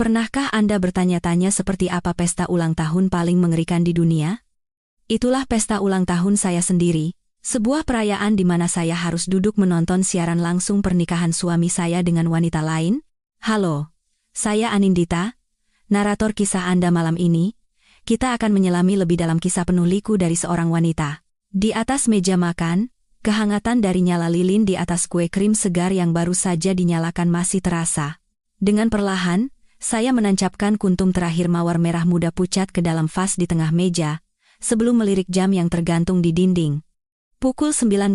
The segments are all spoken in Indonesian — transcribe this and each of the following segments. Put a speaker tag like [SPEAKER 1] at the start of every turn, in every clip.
[SPEAKER 1] Pernahkah Anda bertanya-tanya seperti apa pesta ulang tahun paling mengerikan di dunia? Itulah pesta ulang tahun saya sendiri, sebuah perayaan di mana saya harus duduk menonton siaran langsung pernikahan suami saya dengan wanita lain. Halo, saya Anindita, narator kisah Anda malam ini. Kita akan menyelami lebih dalam kisah penuh liku dari seorang wanita. Di atas meja makan, kehangatan dari nyala lilin di atas kue krim segar yang baru saja dinyalakan masih terasa. Dengan perlahan, saya menancapkan kuntum terakhir mawar merah muda pucat ke dalam vas di tengah meja, sebelum melirik jam yang tergantung di dinding. Pukul 19.30.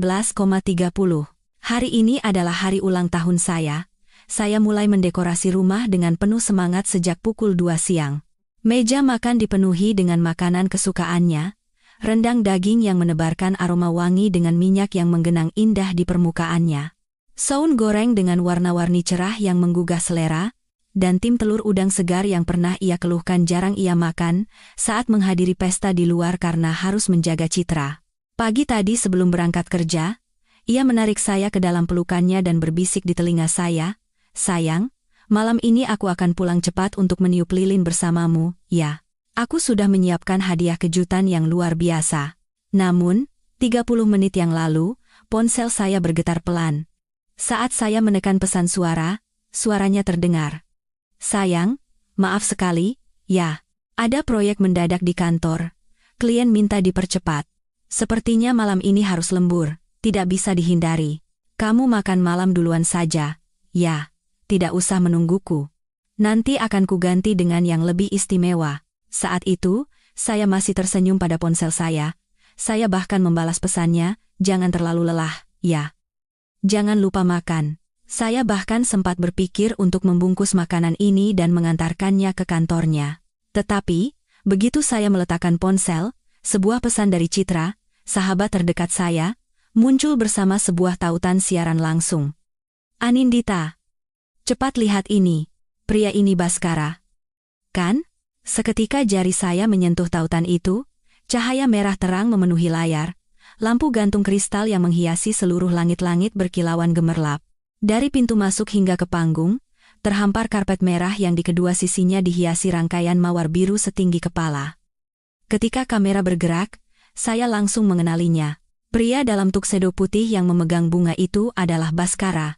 [SPEAKER 1] Hari ini adalah hari ulang tahun saya. Saya mulai mendekorasi rumah dengan penuh semangat sejak pukul 2 siang. Meja makan dipenuhi dengan makanan kesukaannya, rendang daging yang menebarkan aroma wangi dengan minyak yang menggenang indah di permukaannya. Saun goreng dengan warna-warni cerah yang menggugah selera, dan tim telur udang segar yang pernah ia keluhkan jarang ia makan saat menghadiri pesta di luar karena harus menjaga citra. Pagi tadi sebelum berangkat kerja, ia menarik saya ke dalam pelukannya dan berbisik di telinga saya, "Sayang, malam ini aku akan pulang cepat untuk meniup lilin bersamamu, ya. Aku sudah menyiapkan hadiah kejutan yang luar biasa." Namun, 30 menit yang lalu, ponsel saya bergetar pelan. Saat saya menekan pesan suara, suaranya terdengar. "Sayang, maaf sekali, ya. Ada proyek mendadak di kantor. Klien minta dipercepat. Sepertinya malam ini harus lembur, tidak bisa dihindari. Kamu makan malam duluan saja, ya. Tidak usah menungguku. Nanti akan kuganti dengan yang lebih istimewa." Saat itu, saya masih tersenyum pada ponsel saya. Saya bahkan membalas pesannya, "Jangan terlalu lelah, ya. Jangan lupa makan." Saya bahkan sempat berpikir untuk membungkus makanan ini dan mengantarkannya ke kantornya. Tetapi, begitu saya meletakkan ponsel, sebuah pesan dari Citra, sahabat terdekat saya, muncul bersama sebuah tautan siaran langsung. "Anindita, cepat lihat ini, pria ini Baskara. Kan?" Seketika jari saya menyentuh tautan itu, cahaya merah terang memenuhi layar, lampu gantung kristal yang menghiasi seluruh langit-langit berkilauan gemerlap. Dari pintu masuk hingga ke panggung, terhampar karpet merah yang di kedua sisinya dihiasi rangkaian mawar biru setinggi kepala. Ketika kamera bergerak, saya langsung mengenalinya. Pria dalam tuxedo putih yang memegang bunga itu adalah Baskara,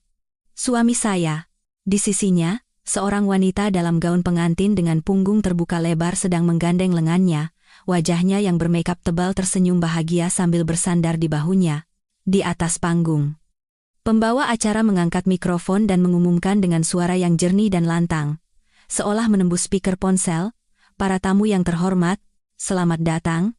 [SPEAKER 1] suami saya. Di sisinya, seorang wanita dalam gaun pengantin dengan punggung terbuka lebar sedang menggandeng lengannya, wajahnya yang bermakeup tebal tersenyum bahagia sambil bersandar di bahunya. Di atas panggung, pembawa acara mengangkat mikrofon dan mengumumkan dengan suara yang jernih dan lantang, seolah menembus speaker ponsel, "Para tamu yang terhormat, selamat datang.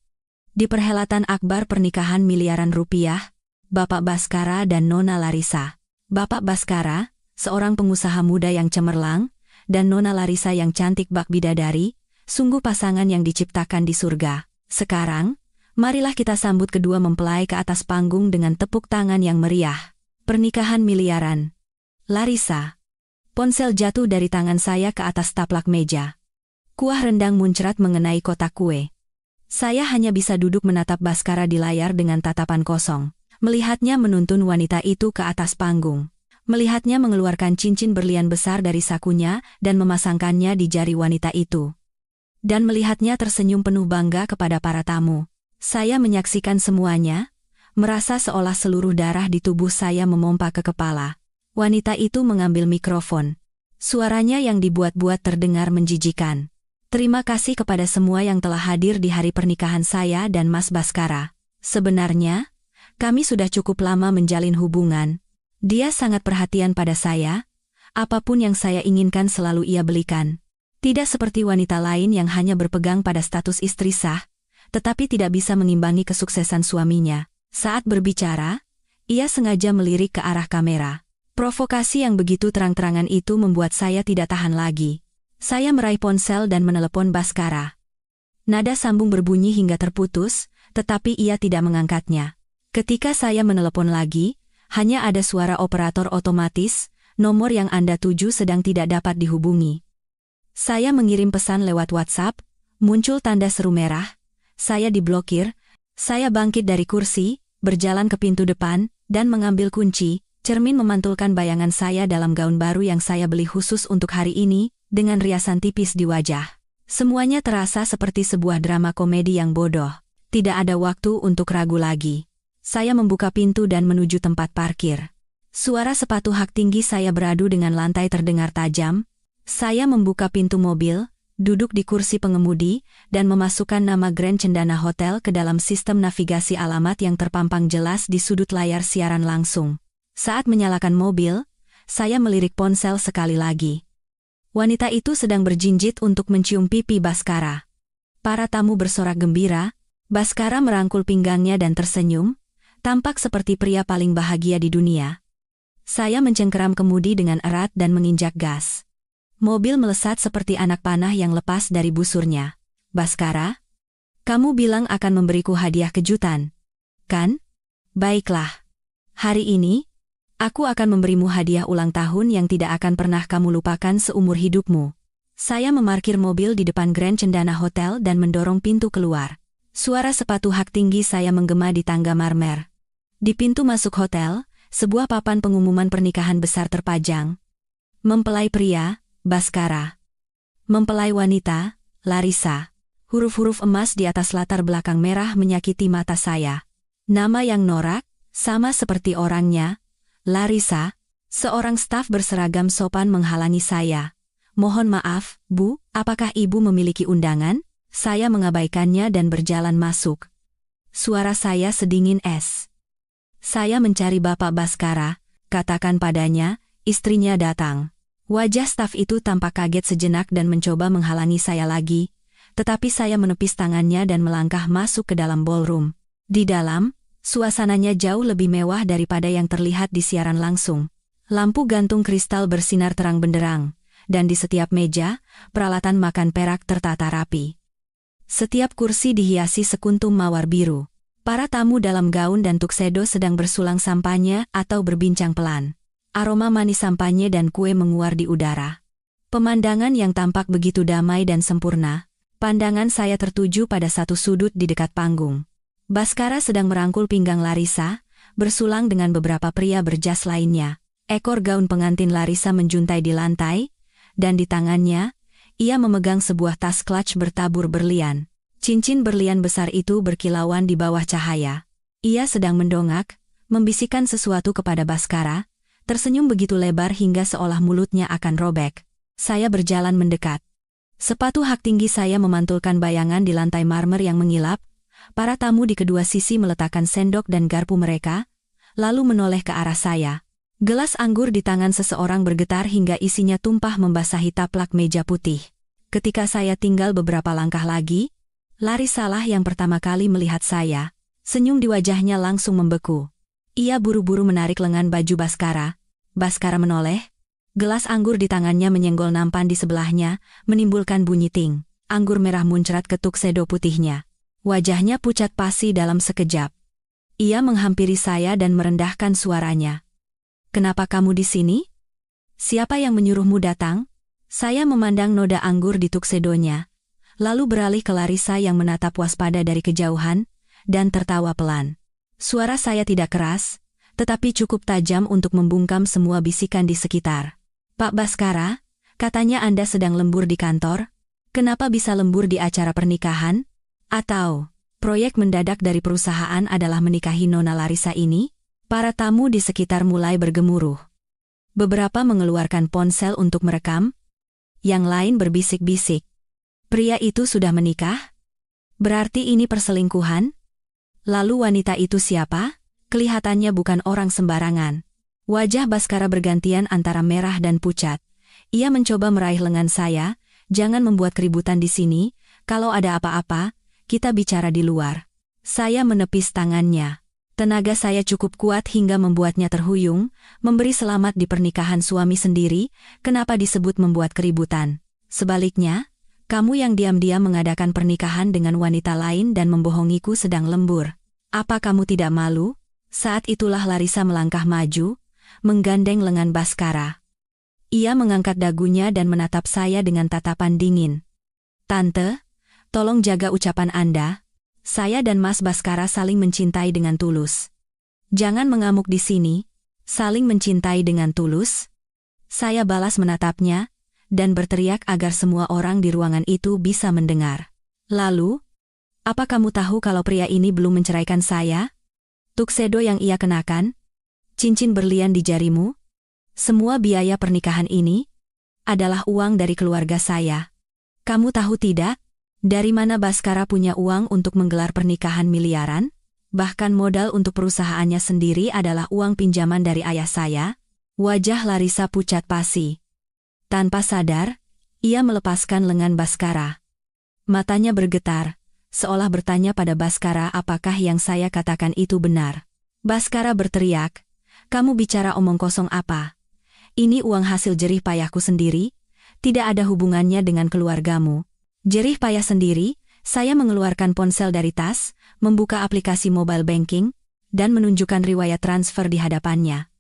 [SPEAKER 1] Di perhelatan akbar pernikahan miliaran rupiah, Bapak Baskara dan Nona Larissa." Bapak Baskara, seorang pengusaha muda yang cemerlang, dan Nona Larissa yang cantik bak bidadari, sungguh pasangan yang diciptakan di surga. Sekarang, marilah kita sambut kedua mempelai ke atas panggung dengan tepuk tangan yang meriah. Pernikahan miliaran. Larissa. Ponsel jatuh dari tangan saya ke atas taplak meja. Kuah rendang muncrat mengenai kotak kue. Saya hanya bisa duduk menatap Baskara di layar dengan tatapan kosong. Melihatnya menuntun wanita itu ke atas panggung. Melihatnya mengeluarkan cincin berlian besar dari sakunya dan memasangkannya di jari wanita itu. Dan melihatnya tersenyum penuh bangga kepada para tamu. Saya menyaksikan semuanya, merasa seolah seluruh darah di tubuh saya memompa ke kepala. Wanita itu mengambil mikrofon. Suaranya yang dibuat-buat terdengar menjijikan. "Terima kasih kepada semua yang telah hadir di hari pernikahan saya dan Mas Baskara. Sebenarnya, kami sudah cukup lama menjalin hubungan. Dia sangat perhatian pada saya. Apapun yang saya inginkan selalu ia belikan. Tidak seperti wanita lain yang hanya berpegang pada status istri sah, tetapi tidak bisa mengimbangi kesuksesan suaminya." Saat berbicara, ia sengaja melirik ke arah kamera. Provokasi yang begitu terang-terangan itu membuat saya tidak tahan lagi. Saya meraih ponsel dan menelepon Baskara. Nada sambung berbunyi hingga terputus, tetapi ia tidak mengangkatnya. Ketika saya menelepon lagi, hanya ada suara operator otomatis, "Nomor yang Anda tuju sedang tidak dapat dihubungi." Saya mengirim pesan lewat WhatsApp, muncul tanda seru merah, saya diblokir. Saya bangkit dari kursi, berjalan ke pintu depan, dan mengambil kunci. Cermin memantulkan bayangan saya dalam gaun baru yang saya beli khusus untuk hari ini, dengan riasan tipis di wajah. Semuanya terasa seperti sebuah drama komedi yang bodoh. Tidak ada waktu untuk ragu lagi. Saya membuka pintu dan menuju tempat parkir. Suara sepatu hak tinggi saya beradu dengan lantai terdengar tajam. Saya membuka pintu mobil, duduk di kursi pengemudi, dan memasukkan nama Grand Cendana Hotel ke dalam sistem navigasi alamat yang terpampang jelas di sudut layar siaran langsung. Saat menyalakan mobil, saya melirik ponsel sekali lagi. Wanita itu sedang berjinjit untuk mencium pipi Baskara. Para tamu bersorak gembira. Baskara merangkul pinggangnya dan tersenyum, tampak seperti pria paling bahagia di dunia. Saya mencengkeram kemudi dengan erat dan menginjak gas. Mobil melesat seperti anak panah yang lepas dari busurnya. Baskara, kamu bilang akan memberiku hadiah kejutan, kan? Baiklah. Hari ini, aku akan memberimu hadiah ulang tahun yang tidak akan pernah kamu lupakan seumur hidupmu. Saya memarkir mobil di depan Grand Cendana Hotel dan mendorong pintu keluar. Suara sepatu hak tinggi saya menggema di tangga marmer. Di pintu masuk hotel, sebuah papan pengumuman pernikahan besar terpajang. Mempelai pria, Baskara. Mempelai wanita, Larissa. Huruf-huruf emas di atas latar belakang merah menyakiti mata saya. Nama yang norak, sama seperti orangnya, Larissa. Seorang staf berseragam sopan menghalangi saya. Mohon maaf, Bu, apakah Ibu memiliki undangan? Saya mengabaikannya dan berjalan masuk. Suara saya sedingin es. Saya mencari Bapak Baskara, katakan padanya, istrinya datang. Wajah staf itu tampak kaget sejenak dan mencoba menghalangi saya lagi, tetapi saya menepis tangannya dan melangkah masuk ke dalam ballroom. Di dalam, suasananya jauh lebih mewah daripada yang terlihat di siaran langsung. Lampu gantung kristal bersinar terang benderang, dan di setiap meja, peralatan makan perak tertata rapi. Setiap kursi dihiasi sekuntum mawar biru. Para tamu dalam gaun dan tuxedo sedang bersulang sampanye atau berbincang pelan. Aroma manis sampanye dan kue menguar di udara. Pemandangan yang tampak begitu damai dan sempurna. Pandangan saya tertuju pada satu sudut di dekat panggung. Baskara sedang merangkul pinggang Larissa, bersulang dengan beberapa pria berjas lainnya. Ekor gaun pengantin Larissa menjuntai di lantai, dan di tangannya, ia memegang sebuah tas clutch bertabur berlian. Cincin berlian besar itu berkilauan di bawah cahaya. Ia sedang mendongak, membisikkan sesuatu kepada Baskara, tersenyum begitu lebar hingga seolah mulutnya akan robek. Saya berjalan mendekat. Sepatu hak tinggi saya memantulkan bayangan di lantai marmer yang mengilap. Para tamu di kedua sisi meletakkan sendok dan garpu mereka, lalu menoleh ke arah saya. Gelas anggur di tangan seseorang bergetar hingga isinya tumpah membasahi taplak meja putih. Ketika saya tinggal beberapa langkah lagi, Larissa lah yang pertama kali melihat saya. Senyum di wajahnya langsung membeku. Ia buru-buru menarik lengan baju Baskara. Baskara menoleh. Gelas anggur di tangannya menyenggol nampan di sebelahnya, menimbulkan bunyi ting. Anggur merah muncrat ke tuxedo putihnya. Wajahnya pucat pasi dalam sekejap. Ia menghampiri saya dan merendahkan suaranya. Kenapa kamu di sini? Siapa yang menyuruhmu datang? Saya memandang noda anggur di tuksedonya, lalu beralih ke Larissa yang menatap waspada dari kejauhan, dan tertawa pelan. Suara saya tidak keras, tetapi cukup tajam untuk membungkam semua bisikan di sekitar. Pak Baskara, katanya Anda sedang lembur di kantor? Kenapa bisa lembur di acara pernikahan? Atau, proyek mendadak dari perusahaan adalah menikahi Nona Larissa ini? Para tamu di sekitar mulai bergemuruh. Beberapa mengeluarkan ponsel untuk merekam. Yang lain berbisik-bisik. Pria itu sudah menikah? Berarti ini perselingkuhan? Lalu wanita itu siapa? Kelihatannya bukan orang sembarangan. Wajah Baskara bergantian antara merah dan pucat. Ia mencoba meraih lengan saya. Jangan membuat keributan di sini. Kalau ada apa-apa, kita bicara di luar. Saya menepis tangannya. Tenaga saya cukup kuat hingga membuatnya terhuyung, memberi selamat di pernikahan suami sendiri, kenapa disebut membuat keributan? Sebaliknya, kamu yang diam-diam mengadakan pernikahan dengan wanita lain dan membohongiku sedang lembur. Apa kamu tidak malu? Saat itulah Larissa melangkah maju, menggandeng lengan Baskara. Ia mengangkat dagunya dan menatap saya dengan tatapan dingin. Tante, tolong jaga ucapan Anda. Saya dan Mas Baskara saling mencintai dengan tulus. Jangan mengamuk di sini. Saling mencintai dengan tulus? Saya balas menatapnya, dan berteriak agar semua orang di ruangan itu bisa mendengar. Lalu, apa kamu tahu kalau pria ini belum menceraikan saya? Tuxedo yang ia kenakan, cincin berlian di jarimu, semua biaya pernikahan ini adalah uang dari keluarga saya. Kamu tahu tidak, dari mana Bhaskara punya uang untuk menggelar pernikahan miliaran? Bahkan modal untuk perusahaannya sendiri adalah uang pinjaman dari ayah saya. Wajah Larissa pucat pasi. Tanpa sadar, ia melepaskan lengan Bhaskara. Matanya bergetar, seolah bertanya pada Bhaskara apakah yang saya katakan itu benar. Bhaskara berteriak, "Kamu bicara omong kosong apa? Ini uang hasil jerih payahku sendiri, tidak ada hubungannya dengan keluargamu." Jerih payah sendiri, saya mengeluarkan ponsel dari tas, membuka aplikasi mobile banking, dan menunjukkan riwayat transfer di hadapannya.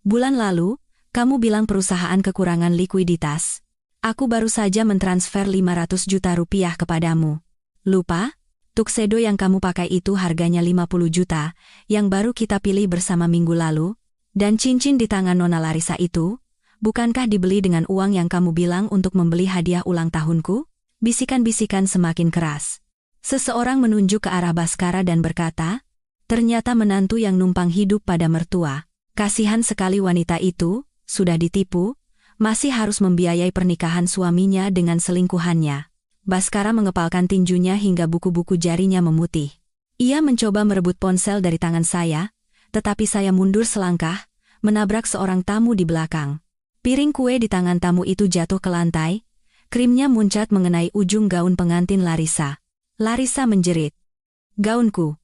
[SPEAKER 1] Bulan lalu, kamu bilang perusahaan kekurangan likuiditas. Aku baru saja mentransfer 500 juta rupiah kepadamu. Lupa? Tuxedo yang kamu pakai itu harganya 50 juta, yang baru kita pilih bersama minggu lalu, dan cincin di tangan Nona Larissa itu, bukankah dibeli dengan uang yang kamu bilang untuk membeli hadiah ulang tahunku? Bisikan-bisikan semakin keras. Seseorang menunjuk ke arah Bhaskara dan berkata, ternyata menantu yang numpang hidup pada mertua. Kasihan sekali wanita itu, sudah ditipu, masih harus membiayai pernikahan suaminya dengan selingkuhannya. Bhaskara mengepalkan tinjunya hingga buku-buku jarinya memutih. Ia mencoba merebut ponsel dari tangan saya, tetapi saya mundur selangkah, menabrak seorang tamu di belakang. Piring kue di tangan tamu itu jatuh ke lantai, krimnya muncat mengenai ujung gaun pengantin Larissa. Larissa menjerit. Gaunku.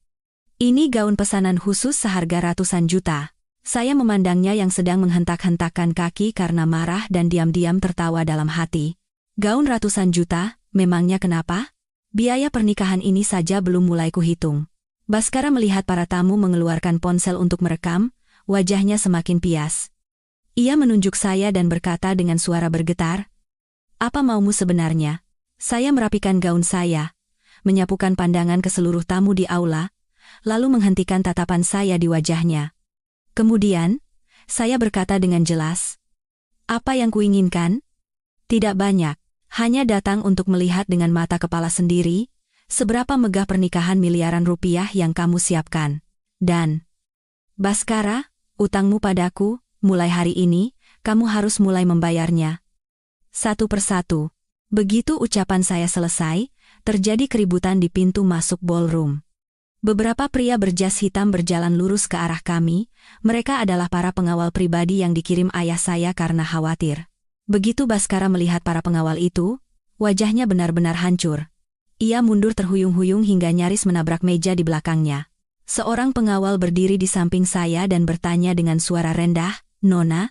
[SPEAKER 1] Ini gaun pesanan khusus seharga ratusan juta. Saya memandangnya yang sedang menghentak-hentakkan kaki karena marah dan diam-diam tertawa dalam hati. Gaun ratusan juta, memangnya kenapa? Biaya pernikahan ini saja belum mulai kuhitung. Bhaskara melihat para tamu mengeluarkan ponsel untuk merekam, wajahnya semakin pias. Ia menunjuk saya dan berkata dengan suara bergetar, "Apa maumu sebenarnya?" Saya merapikan gaun saya, menyapukan pandangan ke seluruh tamu di aula, lalu menghentikan tatapan saya di wajahnya. Kemudian, saya berkata dengan jelas, "Apa yang kuinginkan? Tidak banyak, hanya datang untuk melihat dengan mata kepala sendiri, seberapa megah pernikahan miliaran rupiah yang kamu siapkan. Dan, Bhaskara, utangmu padaku, mulai hari ini, kamu harus mulai membayarnya. Satu persatu." Begitu ucapan saya selesai, terjadi keributan di pintu masuk ballroom. Beberapa pria berjas hitam berjalan lurus ke arah kami, mereka adalah para pengawal pribadi yang dikirim ayah saya karena khawatir. Begitu Bhaskara melihat para pengawal itu, wajahnya benar-benar hancur. Ia mundur terhuyung-huyung hingga nyaris menabrak meja di belakangnya. Seorang pengawal berdiri di samping saya dan bertanya dengan suara rendah, "Nona,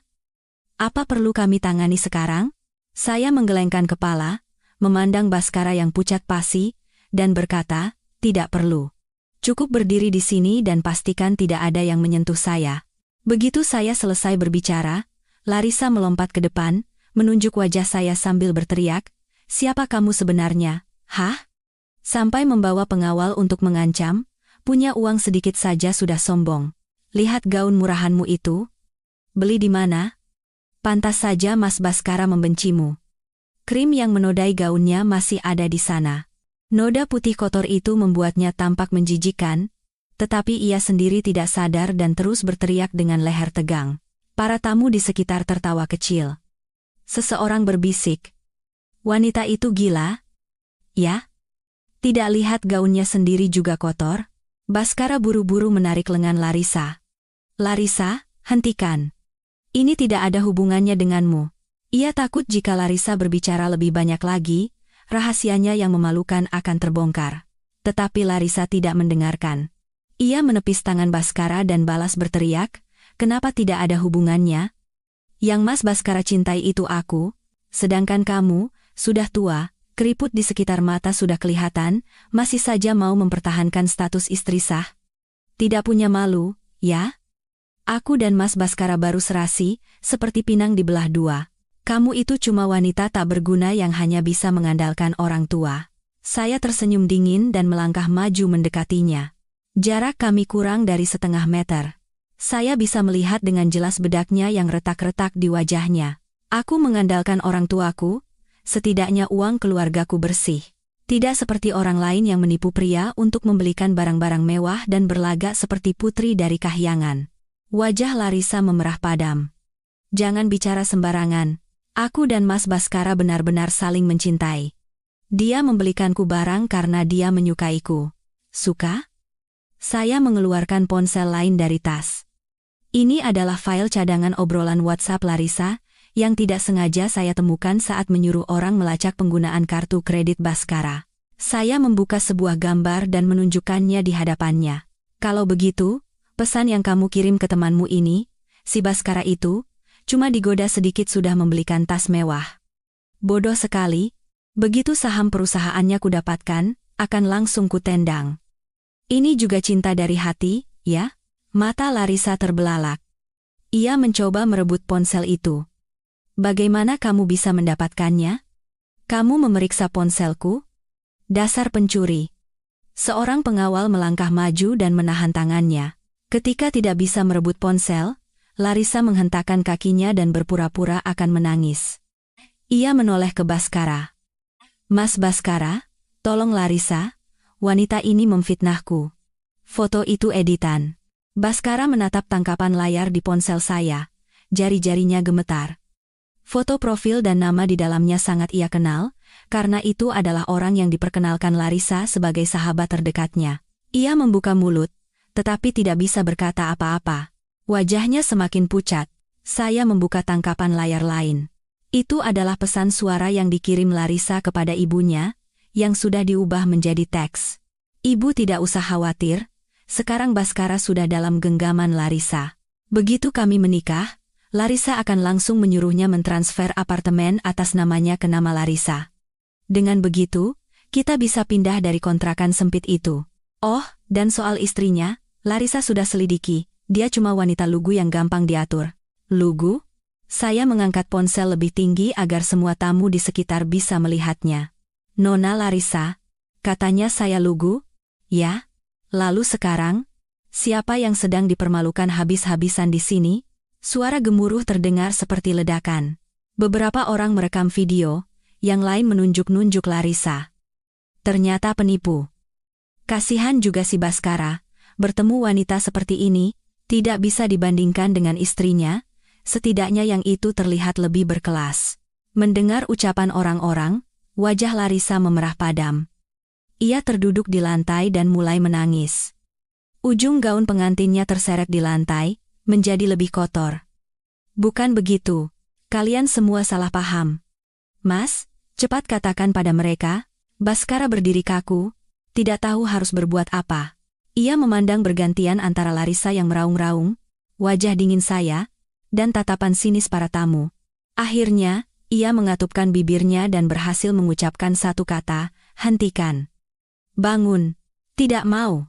[SPEAKER 1] apa perlu kami tangani sekarang?" Saya menggelengkan kepala, memandang Bhaskara yang pucat pasi, dan berkata, "Tidak perlu. Cukup berdiri di sini dan pastikan tidak ada yang menyentuh saya." Begitu saya selesai berbicara, Larissa melompat ke depan, menunjuk wajah saya sambil berteriak, "Siapa kamu sebenarnya? Hah? Sampai membawa pengawal untuk mengancam, punya uang sedikit saja sudah sombong. Lihat gaun murahanmu itu. Beli di mana? Pantas saja Mas Bhaskara membencimu. Krim yang menodai gaunnya masih ada di sana." Noda putih kotor itu membuatnya tampak menjijikkan, tetapi ia sendiri tidak sadar dan terus berteriak dengan leher tegang. Para tamu di sekitar tertawa kecil. Seseorang berbisik, "Wanita itu gila? Ya? Tidak lihat gaunnya sendiri juga kotor?" Bhaskara buru-buru menarik lengan Larissa. "Larissa, hentikan. Ini tidak ada hubungannya denganmu." Ia takut jika Larissa berbicara lebih banyak lagi, rahasianya yang memalukan akan terbongkar. Tetapi Larissa tidak mendengarkan. Ia menepis tangan Bhaskara dan balas berteriak, "Kenapa tidak ada hubungannya? Yang Mas Bhaskara cintai itu aku, sedangkan kamu, sudah tua, keriput di sekitar mata sudah kelihatan, masih saja mau mempertahankan status istri sah. Tidak punya malu, ya? Aku dan Mas Bhaskara baru serasi, seperti pinang dibelah dua. Kamu itu cuma wanita tak berguna yang hanya bisa mengandalkan orang tua." Saya tersenyum dingin dan melangkah maju mendekatinya. Jarak kami kurang dari setengah meter. Saya bisa melihat dengan jelas bedaknya yang retak-retak di wajahnya. Aku mengandalkan orang tuaku, setidaknya uang keluargaku bersih. Tidak seperti orang lain yang menipu pria untuk membelikan barang-barang mewah dan berlagak seperti putri dari kahyangan. Wajah Larissa memerah padam. Jangan bicara sembarangan. Aku dan Mas Baskara benar-benar saling mencintai. Dia membelikanku barang karena dia menyukaiku. Suka? Saya mengeluarkan ponsel lain dari tas. Ini adalah file cadangan obrolan WhatsApp Larissa, yang tidak sengaja saya temukan saat menyuruh orang melacak penggunaan kartu kredit Baskara. Saya membuka sebuah gambar dan menunjukkannya di hadapannya. Kalau begitu, pesan yang kamu kirim ke temanmu ini, si Baskara itu, cuma digoda sedikit sudah membelikan tas mewah. Bodoh sekali, begitu saham perusahaannya kudapatkan, akan langsung kutendang. Ini juga cinta dari hati, ya? Mata Larissa terbelalak. Ia mencoba merebut ponsel itu. Bagaimana kamu bisa mendapatkannya? Kamu memeriksa ponselku? Dasar pencuri. Seorang pengawal melangkah maju dan menahan tangannya. Ketika tidak bisa merebut ponsel, Larissa menghentakkan kakinya dan berpura-pura akan menangis. Ia menoleh ke Baskara. Mas Baskara, tolong Larissa, wanita ini memfitnahku. Foto itu editan. Baskara menatap tangkapan layar di ponsel saya. Jari-jarinya gemetar. Foto profil dan nama di dalamnya sangat ia kenal, karena itu adalah orang yang diperkenalkan Larissa sebagai sahabat terdekatnya. Ia membuka mulut, tetapi tidak bisa berkata apa-apa. Wajahnya semakin pucat. Saya membuka tangkapan layar lain. Itu adalah pesan suara yang dikirim Larissa kepada ibunya, yang sudah diubah menjadi teks. Ibu tidak usah khawatir, sekarang Baskara sudah dalam genggaman Larissa. Begitu kami menikah, Larissa akan langsung menyuruhnya mentransfer apartemen atas namanya ke nama Larissa. Dengan begitu, kita bisa pindah dari kontrakan sempit itu. Oh, dan soal istrinya, Larissa sudah selidiki, dia cuma wanita lugu yang gampang diatur. Lugu? Saya mengangkat ponsel lebih tinggi agar semua tamu di sekitar bisa melihatnya. Nona Larissa, katanya saya lugu? Ya? Lalu sekarang, siapa yang sedang dipermalukan habis-habisan di sini? Suara gemuruh terdengar seperti ledakan. Beberapa orang merekam video, yang lain menunjuk-nunjuk Larissa. Ternyata penipu. Kasihan juga si Baskara, bertemu wanita seperti ini, tidak bisa dibandingkan dengan istrinya, setidaknya yang itu terlihat lebih berkelas. Mendengar ucapan orang-orang, wajah Larissa memerah padam. Ia terduduk di lantai dan mulai menangis. Ujung gaun pengantinnya terseret di lantai, menjadi lebih kotor. Bukan begitu, kalian semua salah paham. Mas, cepat katakan pada mereka. Baskara berdiri kaku, tidak tahu harus berbuat apa. Ia memandang bergantian antara Larissa yang meraung-raung, wajah dingin saya, dan tatapan sinis para tamu. Akhirnya, ia mengatupkan bibirnya dan berhasil mengucapkan satu kata, hentikan. Bangun. Tidak mau.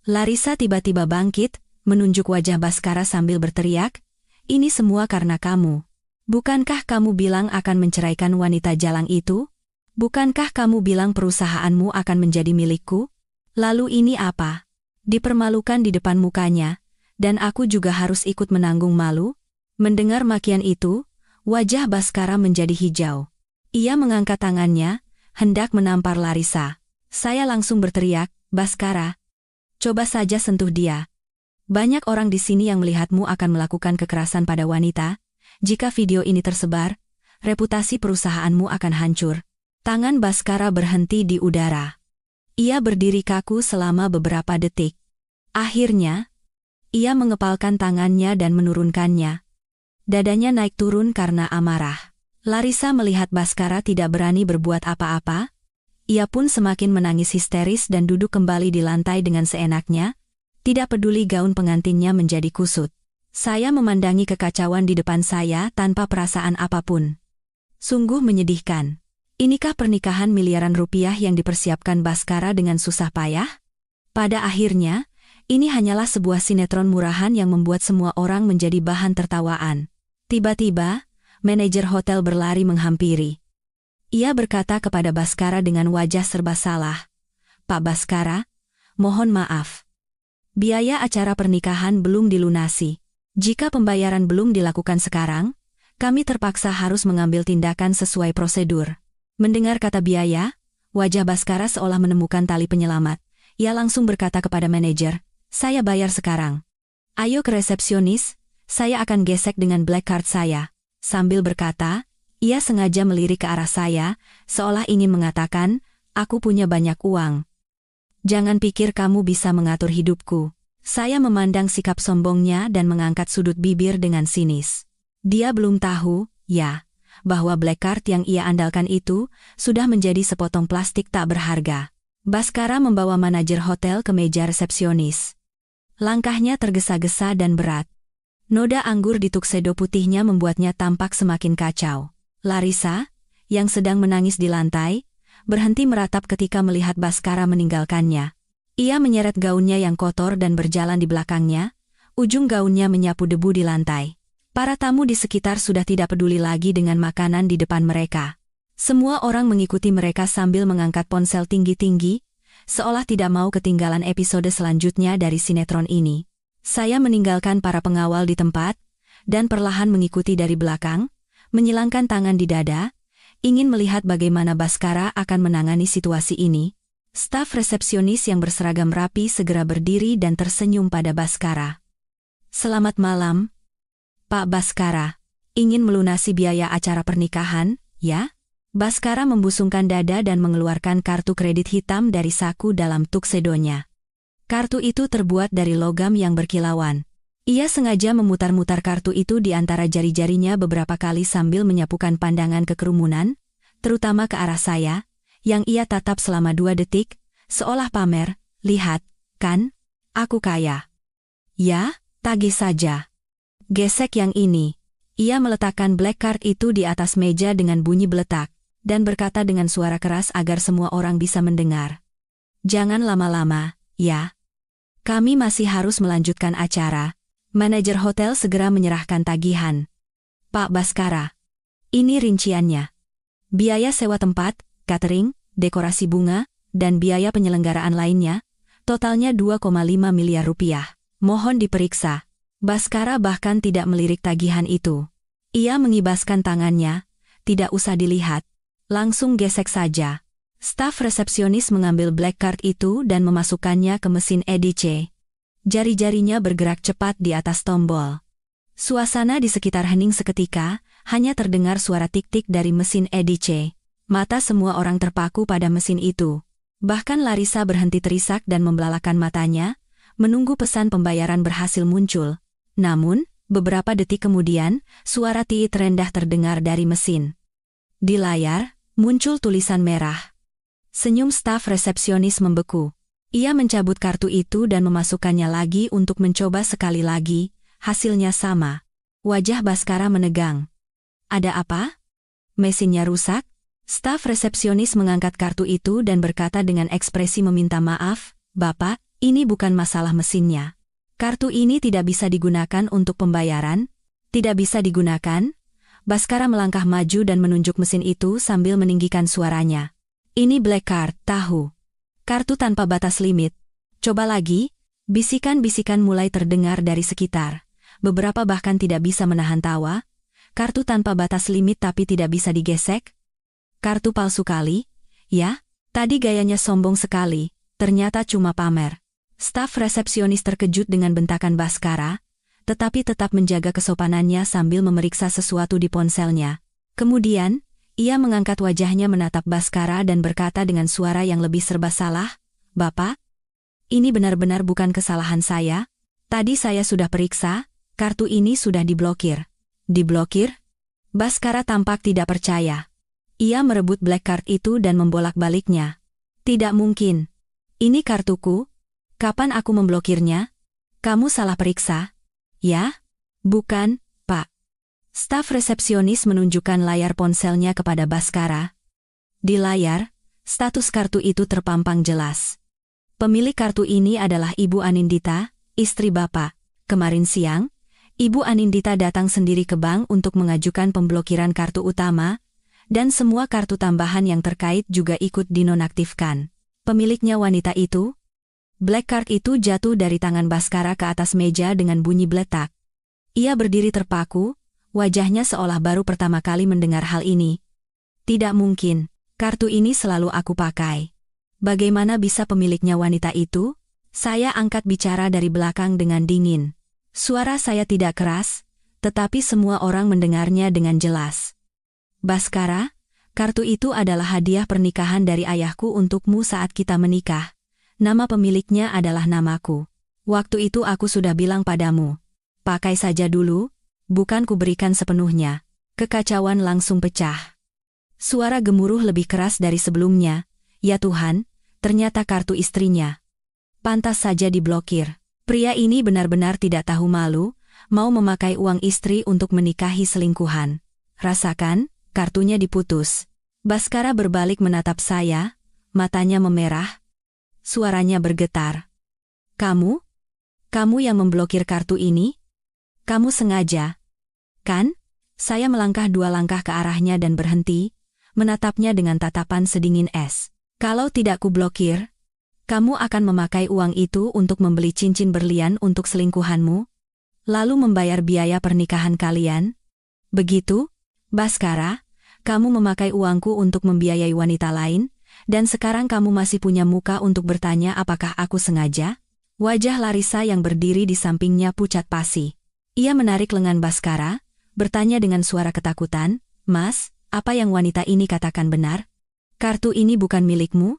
[SPEAKER 1] Larissa tiba-tiba bangkit, menunjuk wajah Baskara sambil berteriak, ini semua karena kamu. Bukankah kamu bilang akan menceraikan wanita jalang itu? Bukankah kamu bilang perusahaanmu akan menjadi milikku? Lalu ini apa? Dipermalukan di depan mukanya, dan aku juga harus ikut menanggung malu? Mendengar makian itu, wajah Baskara menjadi hijau. Ia mengangkat tangannya, hendak menampar Larissa. Saya langsung berteriak, Baskara, coba saja sentuh dia. Banyak orang di sini yang melihatmu akan melakukan kekerasan pada wanita. Jika video ini tersebar, reputasi perusahaanmu akan hancur. Tangan Baskara berhenti di udara. Ia berdiri kaku selama beberapa detik. Akhirnya, ia mengepalkan tangannya dan menurunkannya. Dadanya naik turun karena amarah. Larissa melihat Baskara tidak berani berbuat apa-apa. Ia pun semakin menangis histeris dan duduk kembali di lantai dengan seenaknya, tidak peduli gaun pengantinnya menjadi kusut. Saya memandangi kekacauan di depan saya tanpa perasaan apapun. Sungguh menyedihkan. Inikah pernikahan miliaran rupiah yang dipersiapkan Baskara dengan susah payah? Pada akhirnya, ini hanyalah sebuah sinetron murahan yang membuat semua orang menjadi bahan tertawaan. Tiba-tiba, manajer hotel berlari menghampiri. Ia berkata kepada Baskara dengan wajah serba salah, Pak Baskara, mohon maaf. Biaya acara pernikahan belum dilunasi. Jika pembayaran belum dilakukan sekarang, Kami terpaksa harus mengambil tindakan sesuai prosedur. Mendengar kata biaya, wajah Baskara seolah menemukan tali penyelamat. Ia langsung berkata kepada manajer, "Saya bayar sekarang. Ayo ke resepsionis, saya akan gesek dengan black card saya." Sambil berkata, ia sengaja melirik ke arah saya, seolah ingin mengatakan, "Aku punya banyak uang. Jangan pikir kamu bisa mengatur hidupku." Saya memandang sikap sombongnya dan mengangkat sudut bibir dengan sinis. Dia belum tahu, ya, bahwa black card yang ia andalkan itu sudah menjadi sepotong plastik tak berharga. Baskara membawa manajer hotel ke meja resepsionis. Langkahnya tergesa-gesa dan berat. Noda anggur di tuxedo putihnya membuatnya tampak semakin kacau. Larissa, yang sedang menangis di lantai, berhenti meratap ketika melihat Baskara meninggalkannya. Ia menyeret gaunnya yang kotor dan berjalan di belakangnya, ujung gaunnya menyapu debu di lantai. Para tamu di sekitar sudah tidak peduli lagi dengan makanan di depan mereka. Semua orang mengikuti mereka sambil mengangkat ponsel tinggi-tinggi, seolah tidak mau ketinggalan episode selanjutnya dari sinetron ini. Saya meninggalkan para pengawal di tempat, dan perlahan mengikuti dari belakang, menyilangkan tangan di dada, ingin melihat bagaimana Baskara akan menangani situasi ini. Staf resepsionis yang berseragam rapi segera berdiri dan tersenyum pada Baskara. "Selamat malam, Pak Baskara. Ingin melunasi biaya acara pernikahan, ya?" Baskara membusungkan dada dan mengeluarkan kartu kredit hitam dari saku dalam tuksedonya. Kartu itu terbuat dari logam yang berkilauan. Ia sengaja memutar-mutar kartu itu di antara jari-jarinya beberapa kali sambil menyapukan pandangan ke kerumunan, terutama ke arah saya, yang ia tatap selama 2 detik, seolah pamer, "Lihat, kan? Aku kaya." "Ya, tagih saja. Gesek yang ini." Ia meletakkan black card itu di atas meja dengan bunyi beletak, dan berkata dengan suara keras agar semua orang bisa mendengar. "Jangan lama-lama, ya. Kami masih harus melanjutkan acara." Manajer hotel segera menyerahkan tagihan. "Pak Baskara, ini rinciannya. Biaya sewa tempat, catering, dekorasi bunga, dan biaya penyelenggaraan lainnya, totalnya 2,5 miliar rupiah. Mohon diperiksa." Baskara bahkan tidak melirik tagihan itu. Ia mengibaskan tangannya, "Tidak usah dilihat. Langsung gesek saja." Staf resepsionis mengambil black card itu dan memasukkannya ke mesin EDC. Jari-jarinya bergerak cepat di atas tombol. Suasana di sekitar hening seketika, hanya terdengar suara tik-tik dari mesin EDC. Mata semua orang terpaku pada mesin itu. Bahkan Larissa berhenti terisak dan membelalakan matanya, menunggu pesan pembayaran berhasil muncul. Namun, beberapa detik kemudian, suara tiit rendah terdengar dari mesin. Di layar, muncul tulisan merah. Senyum staf resepsionis membeku. Ia mencabut kartu itu dan memasukkannya lagi untuk mencoba sekali lagi, hasilnya sama. Wajah Baskara menegang. "Ada apa? Mesinnya rusak?" Staf resepsionis mengangkat kartu itu dan berkata dengan ekspresi meminta maaf, "Bapak, ini bukan masalah mesinnya. Kartu ini tidak bisa digunakan untuk pembayaran." "Tidak bisa digunakan?" Baskara melangkah maju dan menunjuk mesin itu sambil meninggikan suaranya. "Ini black card, tahu. Kartu tanpa batas limit. Coba lagi." Bisikan-bisikan mulai terdengar dari sekitar. Beberapa bahkan tidak bisa menahan tawa. "Kartu tanpa batas limit tapi tidak bisa digesek? Kartu palsu kali? Ya?" Tadi gayanya sombong sekali, ternyata cuma pamer. Staf resepsionis terkejut dengan bentakan Baskara, tetapi tetap menjaga kesopanannya sambil memeriksa sesuatu di ponselnya. Kemudian, ia mengangkat wajahnya menatap Baskara dan berkata dengan suara yang lebih serba salah, "Bapak, ini benar-benar bukan kesalahan saya. Tadi saya sudah periksa, kartu ini sudah diblokir." "Diblokir?" Baskara tampak tidak percaya. Ia merebut black card itu dan membolak-baliknya. "Tidak mungkin. Ini kartuku. Kapan aku memblokirnya? Kamu salah periksa." "Ya? Bukan, Pak." Staf resepsionis menunjukkan layar ponselnya kepada Baskara. Di layar, status kartu itu terpampang jelas. Pemilik kartu ini adalah Ibu Anindita, istri Bapak. Kemarin siang, Ibu Anindita datang sendiri ke bank untuk mengajukan pemblokiran kartu utama, dan semua kartu tambahan yang terkait juga ikut dinonaktifkan. Pemiliknya wanita itu? Black card itu jatuh dari tangan Baskara ke atas meja dengan bunyi beletak. Ia berdiri terpaku, Wajahnya seolah baru pertama kali mendengar hal ini. Tidak mungkin, kartu ini selalu aku pakai. Bagaimana bisa pemiliknya wanita itu? Saya angkat bicara dari belakang dengan dingin. Suara saya tidak keras, tetapi semua orang mendengarnya dengan jelas. Baskara, kartu itu adalah hadiah pernikahan dari ayahku untukmu saat kita menikah. Nama pemiliknya adalah namaku. Waktu itu aku sudah bilang padamu, pakai saja dulu, bukan kuberikan sepenuhnya. Kekacauan langsung pecah. Suara gemuruh lebih keras dari sebelumnya. Ya Tuhan, ternyata kartu istrinya. Pantas saja diblokir. Pria ini benar-benar tidak tahu malu, mau memakai uang istri untuk menikahi selingkuhan. Rasakan, kartunya diputus. Baskara berbalik menatap saya, matanya memerah. Suaranya bergetar. Kamu? Kamu yang memblokir kartu ini? Kamu sengaja? Kan? Saya melangkah 2 langkah ke arahnya dan berhenti, menatapnya dengan tatapan sedingin es. Kalau tidak kublokir, kamu akan memakai uang itu untuk membeli cincin berlian untuk selingkuhanmu, lalu membayar biaya pernikahan kalian? Begitu? Baskara, kamu memakai uangku untuk membiayai wanita lain, dan sekarang kamu masih punya muka untuk bertanya apakah aku sengaja? Wajah Larissa yang berdiri di sampingnya pucat pasi. Ia menarik lengan Baskara, bertanya dengan suara ketakutan, Mas, apa yang wanita ini katakan benar? Kartu ini bukan milikmu?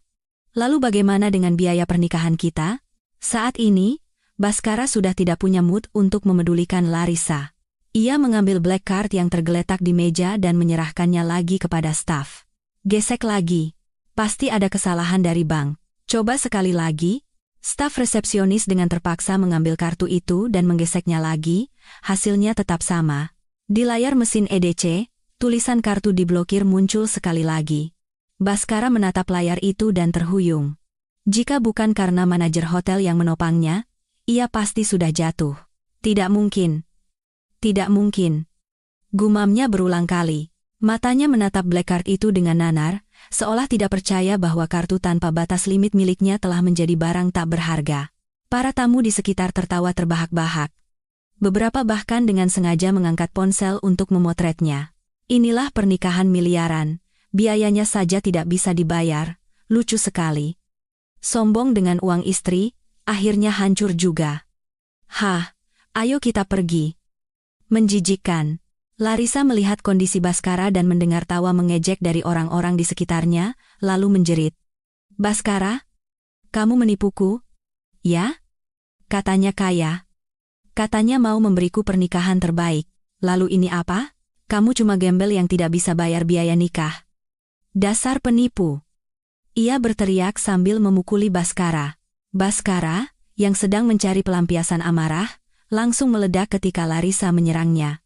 [SPEAKER 1] Lalu bagaimana dengan biaya pernikahan kita? Saat ini, Baskara sudah tidak punya mood untuk memedulikan Larissa. Ia mengambil black card yang tergeletak di meja dan menyerahkannya lagi kepada staf. Gesek lagi. Pasti ada kesalahan dari bank. Coba sekali lagi. Staf resepsionis dengan terpaksa mengambil kartu itu dan menggeseknya lagi, hasilnya tetap sama. Di layar mesin EDC, tulisan kartu diblokir muncul sekali lagi. Baskara menatap layar itu dan terhuyung. Jika bukan karena manajer hotel yang menopangnya, ia pasti sudah jatuh. Tidak mungkin. Tidak mungkin. Gumamnya berulang kali. Matanya menatap black card itu dengan nanar, seolah tidak percaya bahwa kartu tanpa batas limit miliknya telah menjadi barang tak berharga. Para tamu di sekitar tertawa terbahak-bahak. Beberapa bahkan dengan sengaja mengangkat ponsel untuk memotretnya. Inilah pernikahan miliaran, biayanya saja tidak bisa dibayar, lucu sekali. Sombong dengan uang istri, akhirnya hancur juga. Hah, ayo kita pergi. Menjijikkan. Larissa melihat kondisi Baskara dan mendengar tawa mengejek dari orang-orang di sekitarnya, lalu menjerit. Baskara? Kamu menipuku? Ya? Katanya kaya. Katanya mau memberiku pernikahan terbaik. Lalu ini apa? Kamu cuma gembel yang tidak bisa bayar biaya nikah. Dasar penipu. Ia berteriak sambil memukuli Baskara. Baskara, yang sedang mencari pelampiasan amarah, langsung meledak ketika Larissa menyerangnya.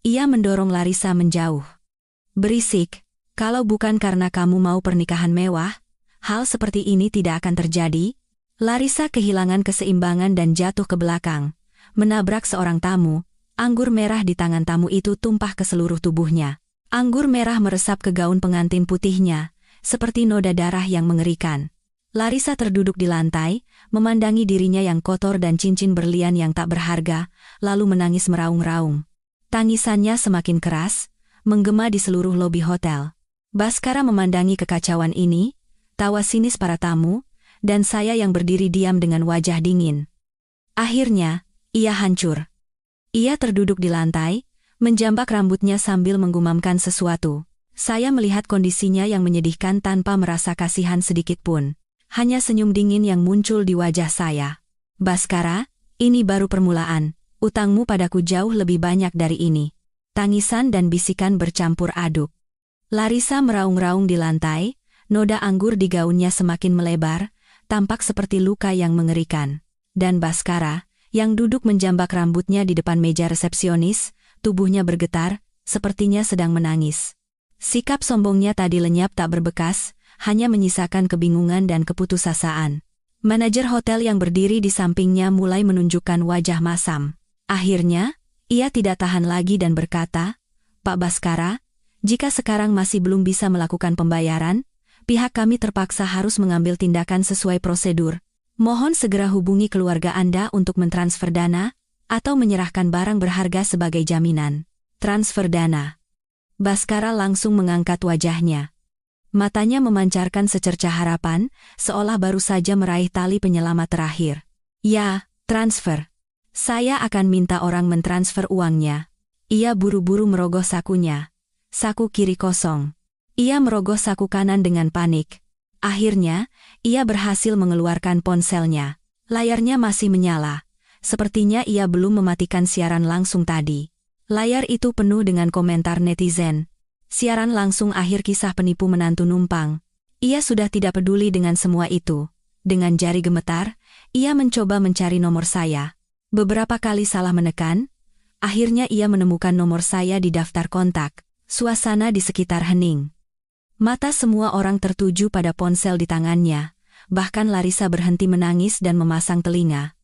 [SPEAKER 1] Ia mendorong Larissa menjauh. Berisik, kalau bukan karena kamu mau pernikahan mewah, hal seperti ini tidak akan terjadi. Larissa kehilangan keseimbangan dan jatuh ke belakang, menabrak seorang tamu. Anggur merah di tangan tamu itu tumpah ke seluruh tubuhnya. Anggur merah meresap ke gaun pengantin putihnya, seperti noda darah yang mengerikan. Larissa terduduk di lantai, memandangi dirinya yang kotor dan cincin berlian yang tak berharga, lalu menangis meraung-raung. Tangisannya semakin keras, menggema di seluruh lobi hotel. Baskara memandangi kekacauan ini, tawa sinis para tamu, dan saya yang berdiri diam dengan wajah dingin. Akhirnya, ia hancur. Ia terduduk di lantai, menjambak rambutnya sambil menggumamkan sesuatu. Saya melihat kondisinya yang menyedihkan tanpa merasa kasihan sedikit pun. Hanya senyum dingin yang muncul di wajah saya. Baskara, ini baru permulaan. Utangmu padaku jauh lebih banyak dari ini. Tangisan dan bisikan bercampur aduk. Larissa meraung-raung di lantai, noda anggur di gaunnya semakin melebar, tampak seperti luka yang mengerikan. Dan Baskara, yang duduk menjambak rambutnya di depan meja resepsionis, tubuhnya bergetar, sepertinya sedang menangis. Sikap sombongnya tadi lenyap tak berbekas, hanya menyisakan kebingungan dan keputusasaan. Manajer hotel yang berdiri di sampingnya mulai menunjukkan wajah masam. Akhirnya, ia tidak tahan lagi dan berkata, Pak Baskara, jika sekarang masih belum bisa melakukan pembayaran, pihak kami terpaksa harus mengambil tindakan sesuai prosedur. Mohon segera hubungi keluarga Anda untuk mentransfer dana, atau menyerahkan barang berharga sebagai jaminan. transfer dana. Baskara langsung mengangkat wajahnya. Matanya memancarkan secercah harapan, seolah baru saja meraih tali penyelamat terakhir. Ya, transfer. Saya akan minta orang mentransfer uangnya. Ia buru-buru merogoh sakunya. Saku kiri kosong. Ia merogoh saku kanan dengan panik. Akhirnya, ia berhasil mengeluarkan ponselnya. Layarnya masih menyala. Sepertinya ia belum mematikan siaran langsung tadi. Layar itu penuh dengan komentar netizen. Siaran langsung akhir kisah penipu menantu numpang. Ia sudah tidak peduli dengan semua itu. Dengan jari gemetar, ia mencoba mencari nomor saya. Beberapa kali salah menekan. Akhirnya ia menemukan nomor saya di daftar kontak. Suasana di sekitar hening. Mata semua orang tertuju pada ponsel di tangannya. Bahkan Larissa berhenti menangis dan memasang telinga.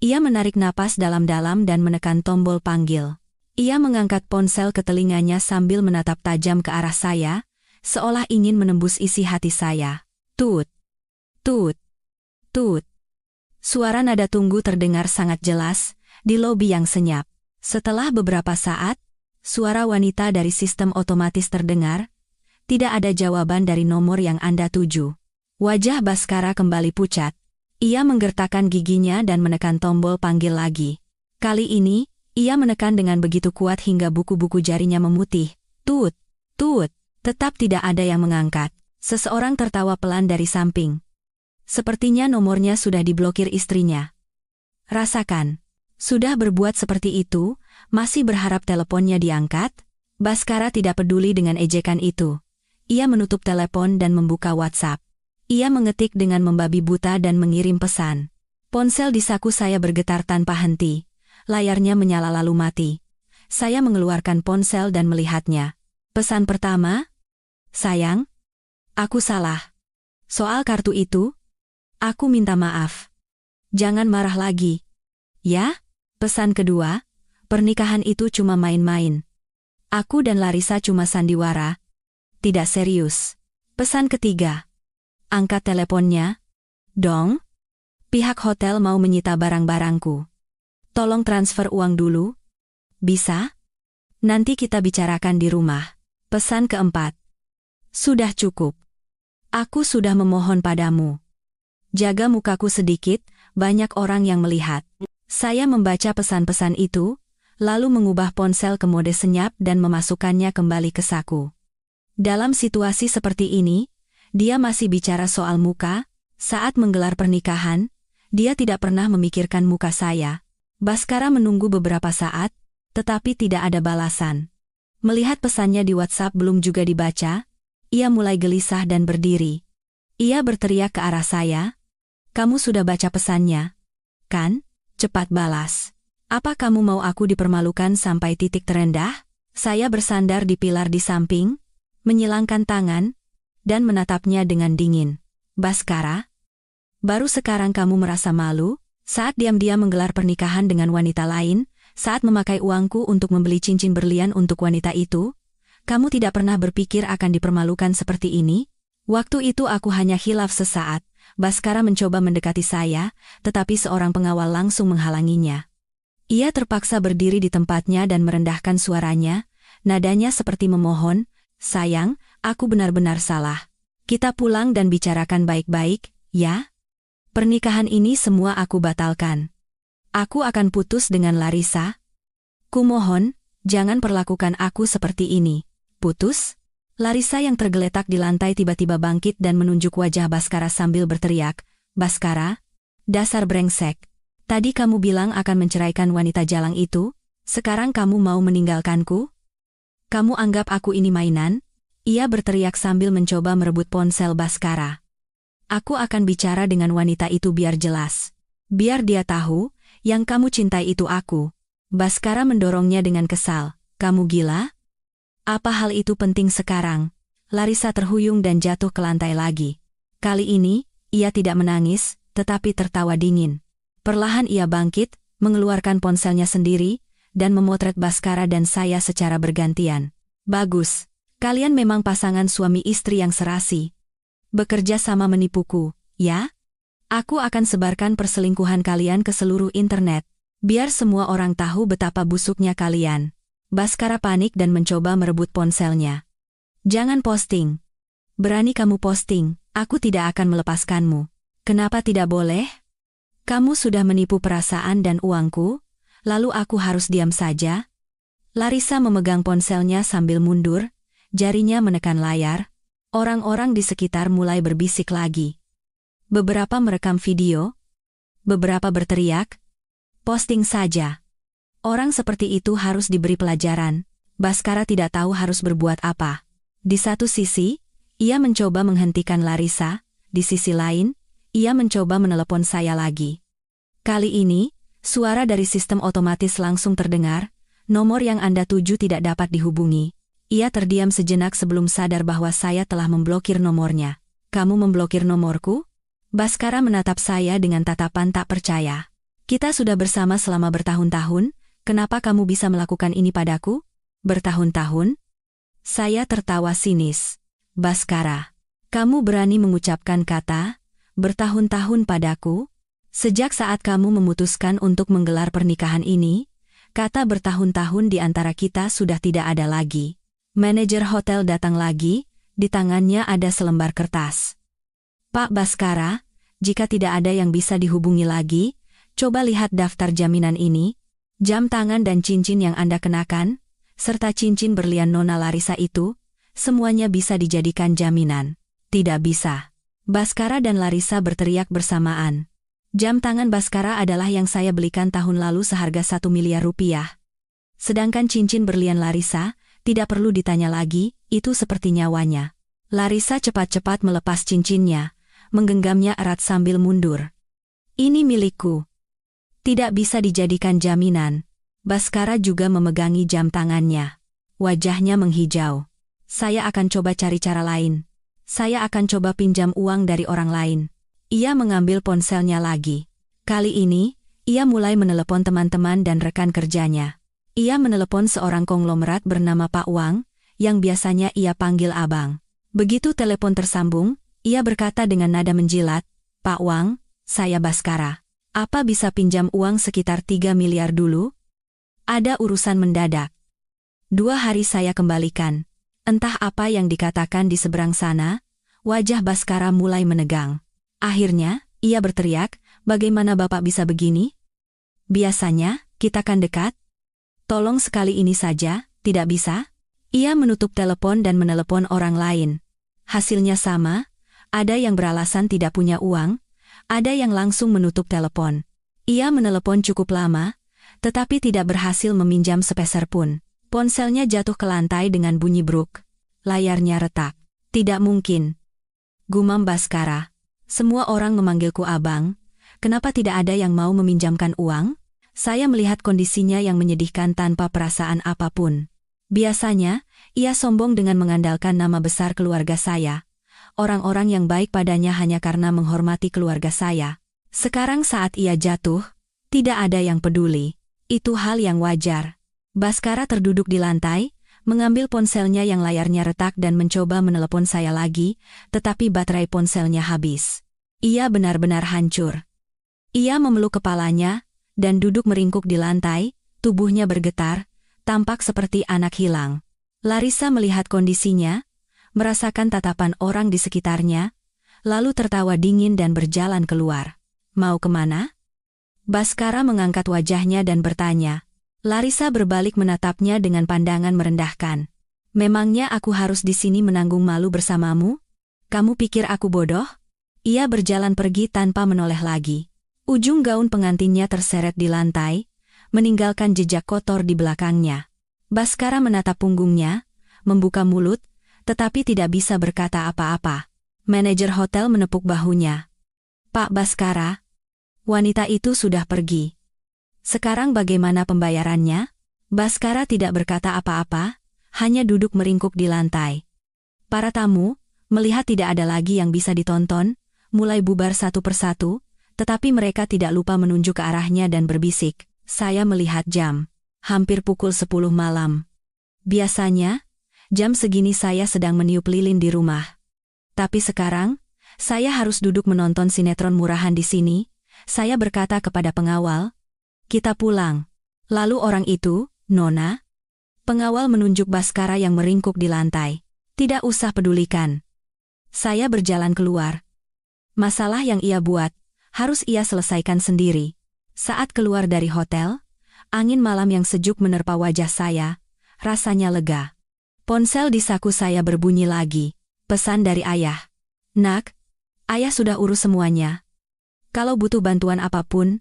[SPEAKER 1] Ia menarik napas dalam-dalam dan menekan tombol panggil. Ia mengangkat ponsel ke telinganya sambil menatap tajam ke arah saya, seolah ingin menembus isi hati saya. Tut, tut, tut. Suara nada tunggu terdengar sangat jelas, di lobi yang senyap. Setelah beberapa saat, suara wanita dari sistem otomatis terdengar. Tidak ada jawaban dari nomor yang Anda tuju. Wajah Baskara kembali pucat. Ia menggertakkan giginya dan menekan tombol panggil lagi. Kali ini, ia menekan dengan begitu kuat hingga buku-buku jarinya memutih. Tut, tut. Tetap tidak ada yang mengangkat. Seseorang tertawa pelan dari samping. Sepertinya nomornya sudah diblokir istrinya. Rasakan. Sudah berbuat seperti itu, masih berharap teleponnya diangkat? Baskara tidak peduli dengan ejekan itu. Ia menutup telepon dan membuka WhatsApp. Ia mengetik dengan membabi buta dan mengirim pesan. Ponsel di saku saya bergetar tanpa henti. Layarnya menyala lalu mati. Saya mengeluarkan ponsel dan melihatnya. Pesan pertama, sayang, aku salah. Soal kartu itu, aku minta maaf. Jangan marah lagi. Ya? Pesan kedua, pernikahan itu cuma main-main. Aku dan Larissa cuma sandiwara. Tidak serius. Pesan ketiga. Angkat teleponnya. Dong. Pihak hotel mau menyita barang-barangku. Tolong transfer uang dulu. Bisa? Nanti kita bicarakan di rumah. Pesan keempat. Sudah cukup. Aku sudah memohon padamu. Jaga mukaku sedikit, banyak orang yang melihat. Saya membaca pesan-pesan itu, lalu mengubah ponsel ke mode senyap dan memasukkannya kembali ke saku. Dalam situasi seperti ini, dia masih bicara soal muka. Saat menggelar pernikahan, dia tidak pernah memikirkan muka saya. Baskara menunggu beberapa saat, tetapi tidak ada balasan. Melihat pesannya di WhatsApp belum juga dibaca, ia mulai gelisah dan berdiri. Ia berteriak ke arah saya, "Kamu sudah baca pesannya? Kan? Cepat balas. Apa kamu mau aku dipermalukan sampai titik terendah?" Saya bersandar di pilar di samping, menyilangkan tangan, dan menatapnya dengan dingin. Baskara, baru sekarang kamu merasa malu, saat diam-diam menggelar pernikahan dengan wanita lain, saat memakai uangku untuk membeli cincin berlian untuk wanita itu? Kamu tidak pernah berpikir akan dipermalukan seperti ini? Waktu itu aku hanya hilaf sesaat. Baskara mencoba mendekati saya, tetapi seorang pengawal langsung menghalanginya. Ia terpaksa berdiri di tempatnya dan merendahkan suaranya, nadanya seperti memohon, "Sayang, aku benar-benar salah. Kita pulang dan bicarakan baik-baik, ya? Pernikahan ini semua aku batalkan. Aku akan putus dengan Larissa. Kumohon, jangan perlakukan aku seperti ini." Putus? Larissa yang tergeletak di lantai tiba-tiba bangkit dan menunjuk wajah Baskara sambil berteriak, "Baskara, dasar brengsek. Tadi kamu bilang akan menceraikan wanita jalang itu, sekarang kamu mau meninggalkanku? Kamu anggap aku ini mainan?" Ia berteriak sambil mencoba merebut ponsel Baskara. "Aku akan bicara dengan wanita itu biar jelas. Biar dia tahu, yang kamu cintai itu aku." Baskara mendorongnya dengan kesal. "Kamu gila? Apa hal itu penting sekarang?" Larissa terhuyung dan jatuh ke lantai lagi. Kali ini, ia tidak menangis, tetapi tertawa dingin. Perlahan ia bangkit, mengeluarkan ponselnya sendiri, dan memotret Baskara dan saya secara bergantian. "Bagus. Kalian memang pasangan suami istri yang serasi. Bekerja sama menipuku, ya? Aku akan sebarkan perselingkuhan kalian ke seluruh internet. Biar semua orang tahu betapa busuknya kalian." Baskara panik dan mencoba merebut ponselnya. Jangan posting. Berani kamu posting, aku tidak akan melepaskanmu. Kenapa tidak boleh? Kamu sudah menipu perasaan dan uangku, lalu aku harus diam saja? Larissa memegang ponselnya sambil mundur, jarinya menekan layar. Orang-orang di sekitar mulai berbisik lagi. Beberapa merekam video, beberapa berteriak, "Posting saja." Orang seperti itu harus diberi pelajaran. Baskara tidak tahu harus berbuat apa. Di satu sisi, ia mencoba menghentikan Larissa, di sisi lain, ia mencoba menelepon saya lagi. Kali ini, suara dari sistem otomatis langsung terdengar, "Nomor yang Anda tuju tidak dapat dihubungi." Ia terdiam sejenak sebelum sadar bahwa saya telah memblokir nomornya. "Kamu memblokir nomorku?" Baskara menatap saya dengan tatapan tak percaya. "Kita sudah bersama selama bertahun-tahun, kenapa kamu bisa melakukan ini padaku?" "Bertahun-tahun?" Saya tertawa sinis. "Baskara, kamu berani mengucapkan kata, bertahun-tahun padaku? Sejak saat kamu memutuskan untuk menggelar pernikahan ini, kata bertahun-tahun di antara kita sudah tidak ada lagi." Manajer hotel datang lagi, di tangannya ada selembar kertas. "Pak Baskara, jika tidak ada yang bisa dihubungi lagi, coba lihat daftar jaminan ini. Jam tangan dan cincin yang Anda kenakan, serta cincin berlian Nona Larissa itu, semuanya bisa dijadikan jaminan." "Tidak bisa." Baskara dan Larissa berteriak bersamaan. Jam tangan Baskara adalah yang saya belikan tahun lalu seharga 1 miliar rupiah. Sedangkan cincin berlian Larissa, tidak perlu ditanya lagi, itu seperti nyawanya. Larissa cepat-cepat melepas cincinnya, menggenggamnya erat sambil mundur. "Ini milikku. Tidak bisa dijadikan jaminan." Baskara juga memegangi jam tangannya. Wajahnya menghijau. "Saya akan coba cari cara lain. Saya akan coba pinjam uang dari orang lain." Ia mengambil ponselnya lagi. Kali ini, ia mulai menelepon teman-teman dan rekan kerjanya. Ia menelepon seorang konglomerat bernama Pak Wang, yang biasanya ia panggil Abang. Begitu telepon tersambung, ia berkata dengan nada menjilat, "Pak Wang, saya Baskara. Apa bisa pinjam uang sekitar 3 miliar dulu? Ada urusan mendadak. 2 hari saya kembalikan." Entah apa yang dikatakan di seberang sana, wajah Baskara mulai menegang. Akhirnya, ia berteriak, "Bagaimana Bapak bisa begini? Biasanya, kita kan dekat. Tolong sekali ini saja, tidak bisa?" Ia menutup telepon dan menelepon orang lain. Hasilnya sama, ada yang beralasan tidak punya uang, ada yang langsung menutup telepon. Ia menelepon cukup lama, tetapi tidak berhasil meminjam sepeser pun. Ponselnya jatuh ke lantai dengan bunyi bruk. Layarnya retak. "Tidak mungkin," gumam Baskara. "Semua orang memanggilku Abang, kenapa tidak ada yang mau meminjamkan uang?" Saya melihat kondisinya yang menyedihkan tanpa perasaan apapun. Biasanya, ia sombong dengan mengandalkan nama besar keluarga saya. Orang-orang yang baik padanya hanya karena menghormati keluarga saya. Sekarang saat ia jatuh, tidak ada yang peduli. Itu hal yang wajar. Baskara terduduk di lantai, mengambil ponselnya yang layarnya retak dan mencoba menelepon saya lagi, tetapi baterai ponselnya habis. Ia benar-benar hancur. Ia memeluk kepalanya, dan duduk meringkuk di lantai, tubuhnya bergetar, tampak seperti anak hilang. Larissa melihat kondisinya, merasakan tatapan orang di sekitarnya, lalu tertawa dingin dan berjalan keluar. "Mau kemana?" Baskara mengangkat wajahnya dan bertanya. Larissa berbalik menatapnya dengan pandangan merendahkan. "Memangnya aku harus di sini menanggung malu bersamamu? Kamu pikir aku bodoh?" Ia berjalan pergi tanpa menoleh lagi. Ujung gaun pengantinnya terseret di lantai, meninggalkan jejak kotor di belakangnya. Baskara menatap punggungnya, membuka mulut, tetapi tidak bisa berkata apa-apa. Manajer hotel menepuk bahunya. "Pak Baskara, wanita itu sudah pergi. Sekarang bagaimana pembayarannya?" Baskara tidak berkata apa-apa, hanya duduk meringkuk di lantai. Para tamu, melihat tidak ada lagi yang bisa ditonton, mulai bubar satu persatu, tetapi mereka tidak lupa menunjuk ke arahnya dan berbisik. Saya melihat jam. Hampir pukul 10 malam. Biasanya, jam segini saya sedang meniup lilin di rumah. Tapi sekarang, saya harus duduk menonton sinetron murahan di sini. Saya berkata kepada pengawal, "Kita pulang." Lalu orang itu, "Nona, Pengawal menunjuk Baskara yang meringkuk di lantai. Tidak usah pedulikan. Saya berjalan keluar. Masalah yang ia buat, harus ia selesaikan sendiri. Saat keluar dari hotel, angin malam yang sejuk menerpa wajah saya, rasanya lega. Ponsel di saku saya berbunyi lagi. Pesan dari ayah. Nak, ayah sudah urus semuanya. Kalau butuh bantuan apapun,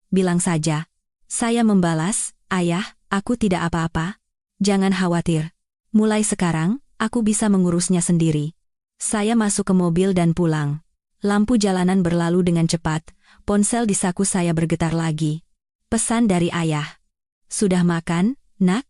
[SPEAKER 1] bilang saja. Saya membalas, ayah, aku tidak apa-apa. Jangan khawatir. Mulai sekarang, aku bisa mengurusnya sendiri. Saya masuk ke mobil dan pulang. Lampu jalanan berlalu dengan cepat, ponsel di saku saya bergetar lagi. Pesan dari ayah. Sudah makan, nak?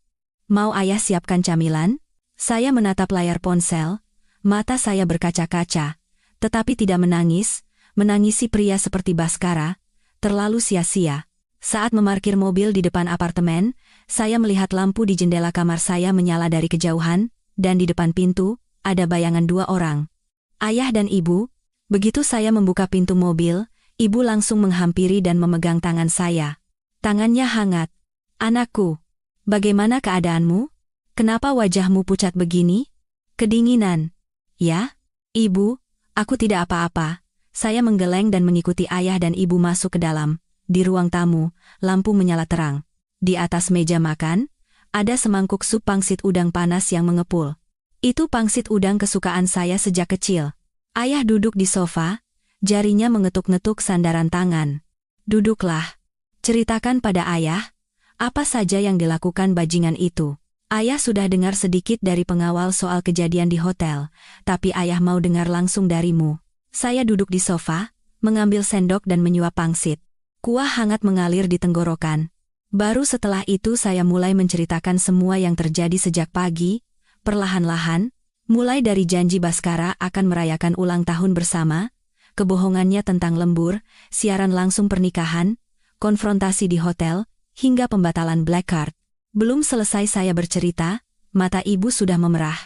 [SPEAKER 1] Mau ayah siapkan camilan? Saya menatap layar ponsel, mata saya berkaca-kaca, tetapi tidak menangis, menangisi pria seperti Baskara, terlalu sia-sia. Saat memarkir mobil di depan apartemen, saya melihat lampu di jendela kamar saya menyala dari kejauhan, dan di depan pintu, ada bayangan dua orang. Ayah dan ibu. Begitu saya membuka pintu mobil, ibu langsung menghampiri dan memegang tangan saya. Tangannya hangat. Anakku, bagaimana keadaanmu? Kenapa wajahmu pucat begini? Kedinginan. Ya, ibu, aku tidak apa-apa. Saya menggeleng dan mengikuti ayah dan ibu masuk ke dalam. Di ruang tamu, lampu menyala terang. Di atas meja makan, ada semangkuk sup pangsit udang panas yang mengepul. Itu pangsit udang kesukaan saya sejak kecil. Ayah duduk di sofa, jarinya mengetuk-ngetuk sandaran tangan. Duduklah. Ceritakan pada ayah, apa saja yang dilakukan bajingan itu. Ayah sudah dengar sedikit dari pengawal soal kejadian di hotel, tapi ayah mau dengar langsung darimu. Saya duduk di sofa, mengambil sendok dan menyuap pangsit. Kuah hangat mengalir di tenggorokan. Baru setelah itu saya mulai menceritakan semua yang terjadi sejak pagi, perlahan-lahan, mulai dari janji Baskara akan merayakan ulang tahun bersama, kebohongannya tentang lembur, siaran langsung pernikahan, konfrontasi di hotel, hingga pembatalan black card. Belum selesai saya bercerita, mata ibu sudah memerah.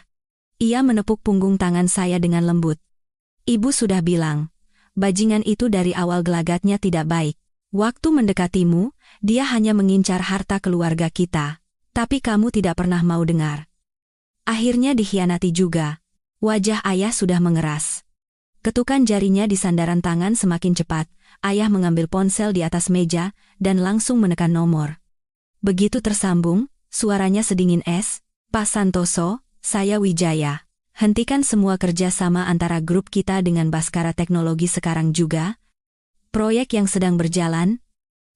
[SPEAKER 1] Ia menepuk punggung tangan saya dengan lembut. Ibu sudah bilang, bajingan itu dari awal gelagatnya tidak baik. Waktu mendekatimu, dia hanya mengincar harta keluarga kita. Tapi kamu tidak pernah mau dengar. Akhirnya dikhianati juga. Wajah ayah sudah mengeras. Ketukan jarinya di sandaran tangan semakin cepat. Ayah mengambil ponsel di atas meja dan langsung menekan nomor. Begitu tersambung, suaranya sedingin es. Pak Santoso, saya Wijaya. Hentikan semua kerjasama antara grup kita dengan Baskara Teknologi sekarang juga. Proyek yang sedang berjalan,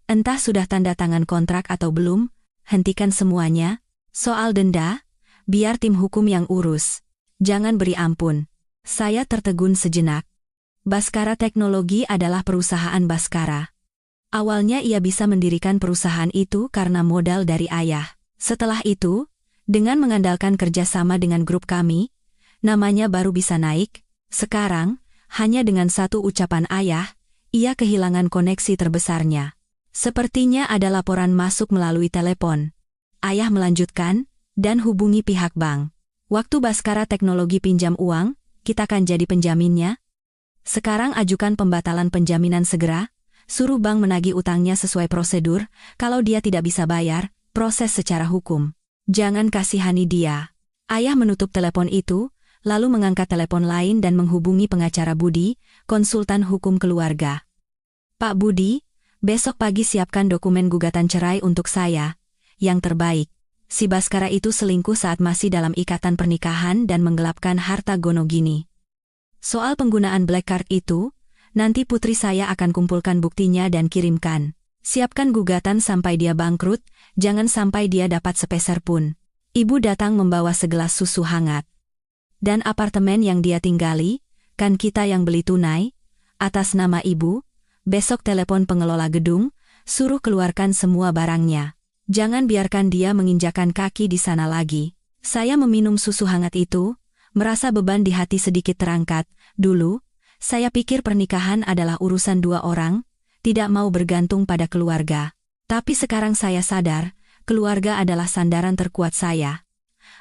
[SPEAKER 1] entah sudah tanda tangan kontrak atau belum, hentikan semuanya. Soal denda, biar tim hukum yang urus. Jangan beri ampun. Saya tertegun sejenak. Baskara Teknologi adalah perusahaan Baskara. Awalnya ia bisa mendirikan perusahaan itu karena modal dari ayah. Setelah itu, dengan mengandalkan kerjasama dengan grup kami, namanya baru bisa naik. Sekarang, hanya dengan satu ucapan ayah, ia kehilangan koneksi terbesarnya. Sepertinya ada laporan masuk melalui telepon. Ayah melanjutkan, dan hubungi pihak bank. Waktu Baskara Teknologi pinjam uang, kita kan jadi penjaminnya. Sekarang ajukan pembatalan penjaminan segera, suruh bank menagih utangnya sesuai prosedur, kalau dia tidak bisa bayar, proses secara hukum. Jangan kasihani dia. Ayah menutup telepon itu, lalu mengangkat telepon lain dan menghubungi pengacara Budi, konsultan hukum keluarga. Pak Budi, besok pagi siapkan dokumen gugatan cerai untuk saya. Yang terbaik, si Baskara itu selingkuh saat masih dalam ikatan pernikahan dan menggelapkan harta Gonogini. Soal penggunaan black card itu, nanti putri saya akan kumpulkan buktinya dan kirimkan. Siapkan gugatan sampai dia bangkrut, jangan sampai dia dapat sepeser pun. Ibu datang membawa segelas susu hangat. Dan apartemen yang dia tinggali, kan kita yang beli tunai, atas nama ibu. Besok telepon pengelola gedung, suruh keluarkan semua barangnya. Jangan biarkan dia menginjakan kaki di sana lagi. Saya meminum susu hangat itu, merasa beban di hati sedikit terangkat. Dulu, saya pikir pernikahan adalah urusan dua orang, tidak mau bergantung pada keluarga. Tapi sekarang saya sadar, keluarga adalah sandaran terkuat saya.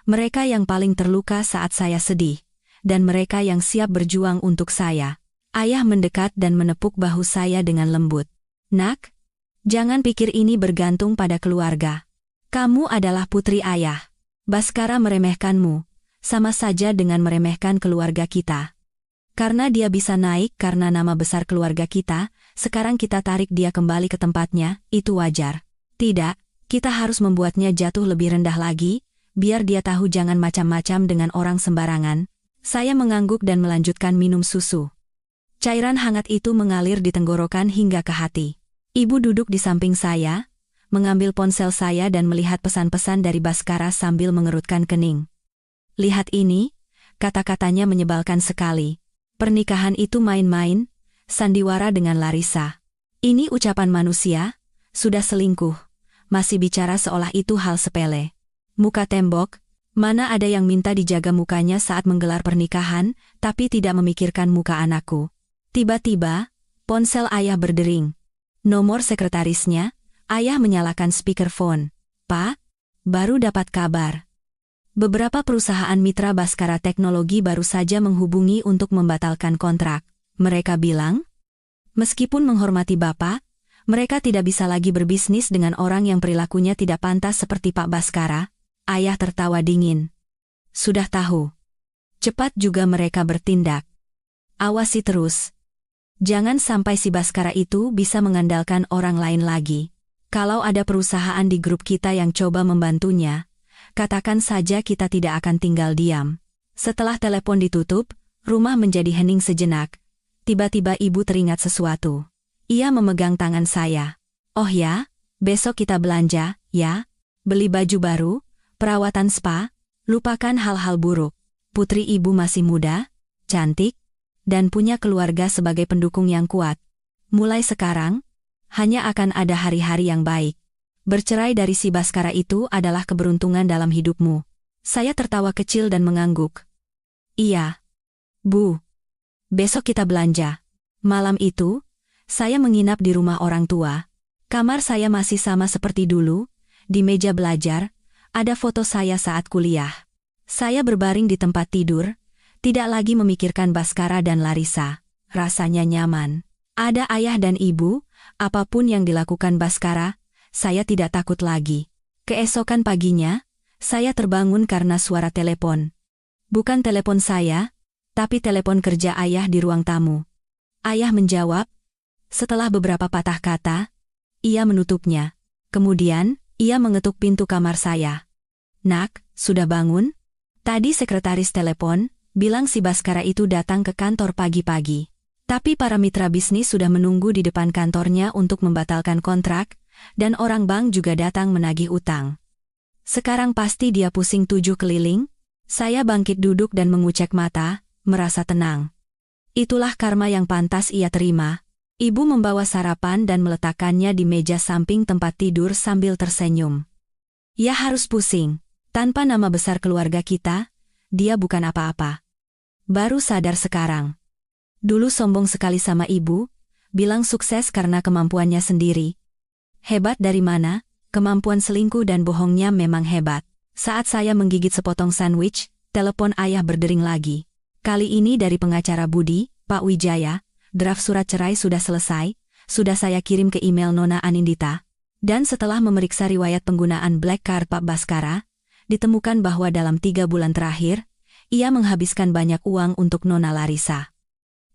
[SPEAKER 1] Mereka yang paling terluka saat saya sedih, dan mereka yang siap berjuang untuk saya. Ayah mendekat dan menepuk bahu saya dengan lembut. Nak, jangan pikir ini bergantung pada keluarga. Kamu adalah putri ayah. Baskara meremehkanmu, sama saja dengan meremehkan keluarga kita. Karena dia bisa naik karena nama besar keluarga kita, sekarang kita tarik dia kembali ke tempatnya, itu wajar. Tidak, kita harus membuatnya jatuh lebih rendah lagi, biar dia tahu jangan macam-macam dengan orang sembarangan. Saya mengangguk dan melanjutkan minum susu. Cairan hangat itu mengalir di tenggorokan hingga ke hati. Ibu duduk di samping saya, mengambil ponsel saya dan melihat pesan-pesan dari Baskara sambil mengerutkan kening. Lihat ini, kata-katanya menyebalkan sekali. Pernikahan itu main-main, sandiwara dengan Larissa. Ini ucapan manusia, sudah selingkuh, masih bicara seolah itu hal sepele. Muka tembok, mana ada yang minta dijaga mukanya saat menggelar pernikahan, tapi tidak memikirkan muka anakku. Tiba-tiba, ponsel ayah berdering. Nomor sekretarisnya, ayah menyalakan speakerphone. Pak, baru dapat kabar. Beberapa perusahaan mitra Baskara Teknologi baru saja menghubungi untuk membatalkan kontrak. Mereka bilang, meskipun menghormati Bapak, mereka tidak bisa lagi berbisnis dengan orang yang perilakunya tidak pantas seperti Pak Baskara. Ayah tertawa dingin. Sudah tahu. Cepat juga mereka bertindak. Awasi terus. Jangan sampai si Baskara itu bisa mengandalkan orang lain lagi. Kalau ada perusahaan di grup kita yang coba membantunya, katakan saja kita tidak akan tinggal diam. Setelah telepon ditutup, rumah menjadi hening sejenak. Tiba-tiba ibu teringat sesuatu. Ia memegang tangan saya. Oh ya, besok kita belanja, ya? Beli baju baru, perawatan spa, lupakan hal-hal buruk. Putri ibu masih muda, cantik, dan punya keluarga sebagai pendukung yang kuat. Mulai sekarang, hanya akan ada hari-hari yang baik. Bercerai dari si Baskara itu adalah keberuntungan dalam hidupmu. Saya tertawa kecil dan mengangguk. Iya. Bu. Besok kita belanja. Malam itu, saya menginap di rumah orang tua. Kamar saya masih sama seperti dulu, di meja belajar, ada foto saya saat kuliah. Saya berbaring di tempat tidur, tidak lagi memikirkan Baskara dan Larissa. Rasanya nyaman. Ada ayah dan ibu, apapun yang dilakukan Baskara, saya tidak takut lagi. Keesokan paginya, saya terbangun karena suara telepon. Bukan telepon saya, tapi telepon kerja ayah di ruang tamu. Ayah menjawab. Setelah beberapa patah kata, ia menutupnya. Kemudian, ia mengetuk pintu kamar saya. Nak, sudah bangun? Tadi sekretaris telepon, bilang si Baskara itu datang ke kantor pagi-pagi. Tapi para mitra bisnis sudah menunggu di depan kantornya untuk membatalkan kontrak, dan orang bank juga datang menagih utang. Sekarang pasti dia pusing 7 keliling. Saya bangkit duduk dan mengucek mata, merasa tenang. Itulah karma yang pantas ia terima. Ibu membawa sarapan dan meletakkannya di meja samping tempat tidur sambil tersenyum. Ya harus pusing. Tanpa nama besar keluarga kita, dia bukan apa-apa. Baru sadar sekarang. Dulu sombong sekali sama ibu, bilang sukses karena kemampuannya sendiri. Hebat dari mana? Kemampuan selingkuh dan bohongnya memang hebat. Saat saya menggigit sepotong sandwich, telepon ayah berdering lagi. Kali ini dari pengacara Budi, Pak Wijaya. Draft surat cerai sudah selesai, sudah saya kirim ke email Nona Anindita. Dan setelah memeriksa riwayat penggunaan Black Card Pak Baskara, ditemukan bahwa dalam 3 bulan terakhir, ia menghabiskan banyak uang untuk Nona Larissa.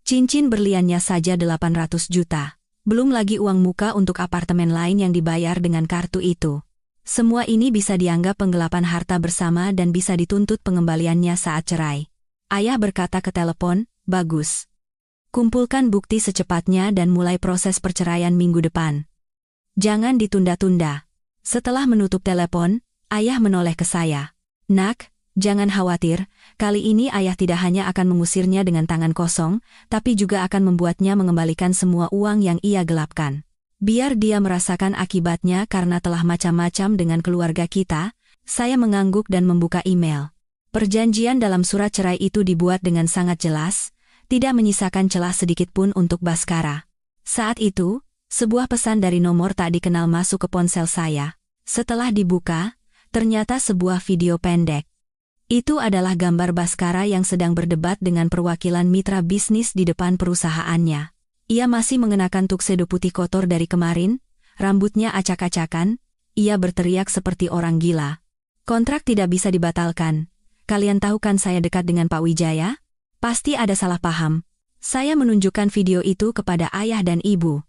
[SPEAKER 1] Cincin berliannya saja 800 juta. Belum lagi uang muka untuk apartemen lain yang dibayar dengan kartu itu. Semua ini bisa dianggap penggelapan harta bersama dan bisa dituntut pengembaliannya saat cerai. Ayah berkata ke telepon, bagus. Kumpulkan bukti secepatnya dan mulai proses perceraian minggu depan. Jangan ditunda-tunda. Setelah menutup telepon, ayah menoleh ke saya. Nak, jangan khawatir, kali ini ayah tidak hanya akan mengusirnya dengan tangan kosong, tapi juga akan membuatnya mengembalikan semua uang yang ia gelapkan. Biar dia merasakan akibatnya karena telah macam-macam dengan keluarga kita. Saya mengangguk dan membuka email. Perjanjian dalam surat cerai itu dibuat dengan sangat jelas, tidak menyisakan celah sedikitpun untuk Baskara. Saat itu, sebuah pesan dari nomor tak dikenal masuk ke ponsel saya. Setelah dibuka, ternyata sebuah video pendek. Itu adalah gambar Baskara yang sedang berdebat dengan perwakilan mitra bisnis di depan perusahaannya. Ia masih mengenakan tuxedo putih kotor dari kemarin, rambutnya acak-acakan, ia berteriak seperti orang gila. Kontrak tidak bisa dibatalkan. Kalian tahu kan saya dekat dengan Pak Wijaya? Pasti ada salah paham. Saya menunjukkan video itu kepada ayah dan ibu.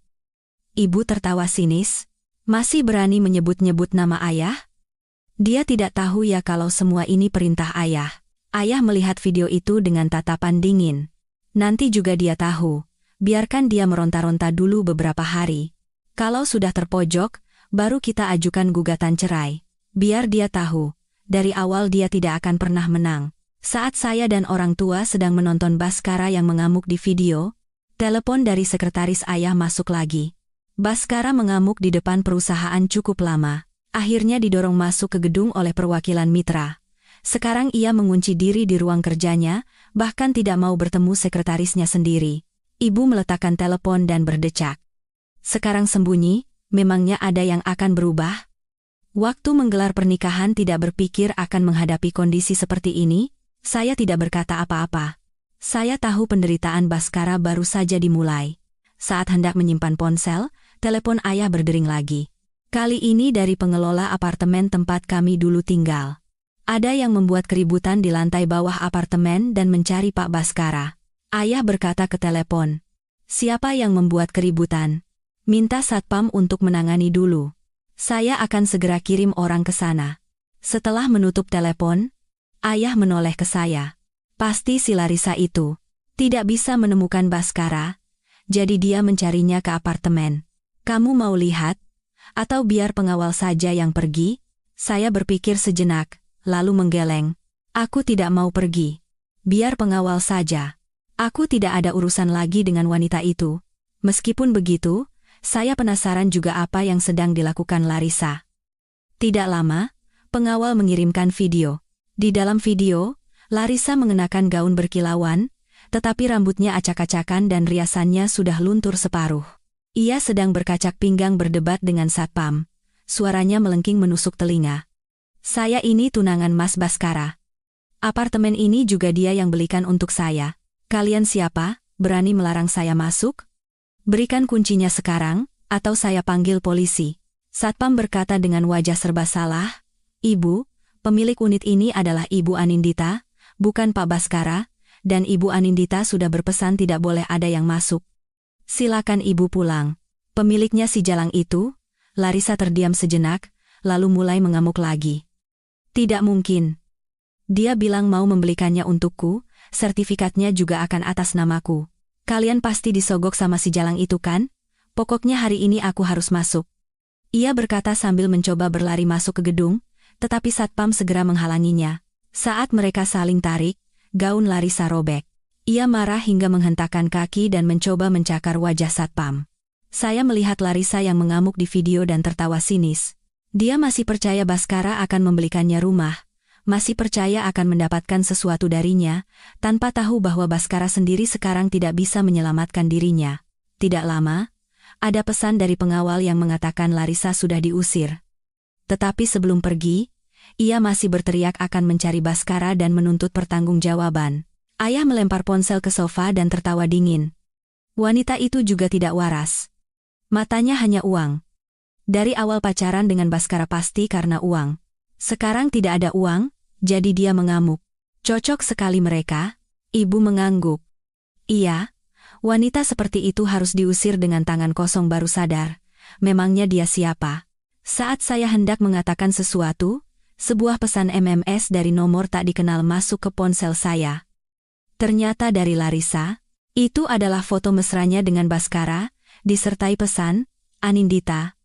[SPEAKER 1] Ibu tertawa sinis. Masih berani menyebut-nyebut nama ayah? Dia tidak tahu ya kalau semua ini perintah ayah. Ayah melihat video itu dengan tatapan dingin. Nanti juga dia tahu. Biarkan dia meronta-ronta dulu beberapa hari. Kalau sudah terpojok, baru kita ajukan gugatan cerai. Biar dia tahu, dari awal dia tidak akan pernah menang. Saat saya dan orang tua sedang menonton Baskara yang mengamuk di video, telepon dari sekretaris ayah masuk lagi. Baskara mengamuk di depan perusahaan cukup lama. Akhirnya didorong masuk ke gedung oleh perwakilan mitra. Sekarang ia mengunci diri di ruang kerjanya, bahkan tidak mau bertemu sekretarisnya sendiri. Ibu meletakkan telepon dan berdecak. Sekarang sembunyi, memangnya ada yang akan berubah? Waktu menggelar pernikahan tidak berpikir akan menghadapi kondisi seperti ini, saya tidak berkata apa-apa. Saya tahu penderitaan Baskara baru saja dimulai. Saat hendak menyimpan ponsel, telepon ayah berdering lagi. Kali ini dari pengelola apartemen tempat kami dulu tinggal. Ada yang membuat keributan di lantai bawah apartemen dan mencari Pak Baskara. Ayah berkata ke telepon. Siapa yang membuat keributan? Minta satpam untuk menangani dulu. Saya akan segera kirim orang ke sana. Setelah menutup telepon, ayah menoleh ke saya. Pasti si Larissa itu tidak bisa menemukan Baskara, jadi dia mencarinya ke apartemen. Kamu mau lihat? Atau biar pengawal saja yang pergi? Saya berpikir sejenak, lalu menggeleng. Aku tidak mau pergi. Biar pengawal saja. Aku tidak ada urusan lagi dengan wanita itu. Meskipun begitu, saya penasaran juga apa yang sedang dilakukan Larissa. Tidak lama, pengawal mengirimkan video. Di dalam video, Larissa mengenakan gaun berkilauan, tetapi rambutnya acak-acakan dan riasannya sudah luntur separuh. Ia sedang berkacak pinggang berdebat dengan satpam. Suaranya melengking menusuk telinga. Saya ini tunangan Mas Baskara. Apartemen ini juga dia yang belikan untuk saya. Kalian siapa, berani melarang saya masuk? Berikan kuncinya sekarang, atau saya panggil polisi. Satpam berkata dengan wajah serba salah. Ibu, pemilik unit ini adalah Ibu Anindita, bukan Pak Baskara, dan Ibu Anindita sudah berpesan tidak boleh ada yang masuk. Silakan ibu pulang. Pemiliknya si jalang itu. Larissa terdiam sejenak, lalu mulai mengamuk lagi. Tidak mungkin. Dia bilang mau membelikannya untukku, sertifikatnya juga akan atas namaku. Kalian pasti disogok sama si jalang itu kan? Pokoknya hari ini aku harus masuk. Ia berkata sambil mencoba berlari masuk ke gedung, tetapi satpam segera menghalanginya. Saat mereka saling tarik, gaun Larissa robek. Ia marah hingga menghentakkan kaki dan mencoba mencakar wajah satpam. Saya melihat Larissa yang mengamuk di video dan tertawa sinis. Dia masih percaya Baskara akan membelikannya rumah, masih percaya akan mendapatkan sesuatu darinya, tanpa tahu bahwa Baskara sendiri sekarang tidak bisa menyelamatkan dirinya. Tidak lama, ada pesan dari pengawal yang mengatakan Larissa sudah diusir. Tetapi sebelum pergi, ia masih berteriak akan mencari Baskara dan menuntut pertanggungjawaban. Ayah melempar ponsel ke sofa dan tertawa dingin. Wanita itu juga tidak waras. Matanya hanya uang. Dari awal pacaran dengan Baskara pasti karena uang. Sekarang tidak ada uang, jadi dia mengamuk. Cocok sekali mereka. Ibu mengangguk. Iya, wanita seperti itu harus diusir dengan tangan kosong baru sadar. Memangnya dia siapa? Saat saya hendak mengatakan sesuatu, sebuah pesan MMS dari nomor tak dikenal masuk ke ponsel saya. Ternyata dari Larissa. Itu adalah foto mesranya dengan Baskara, disertai pesan, Anindita.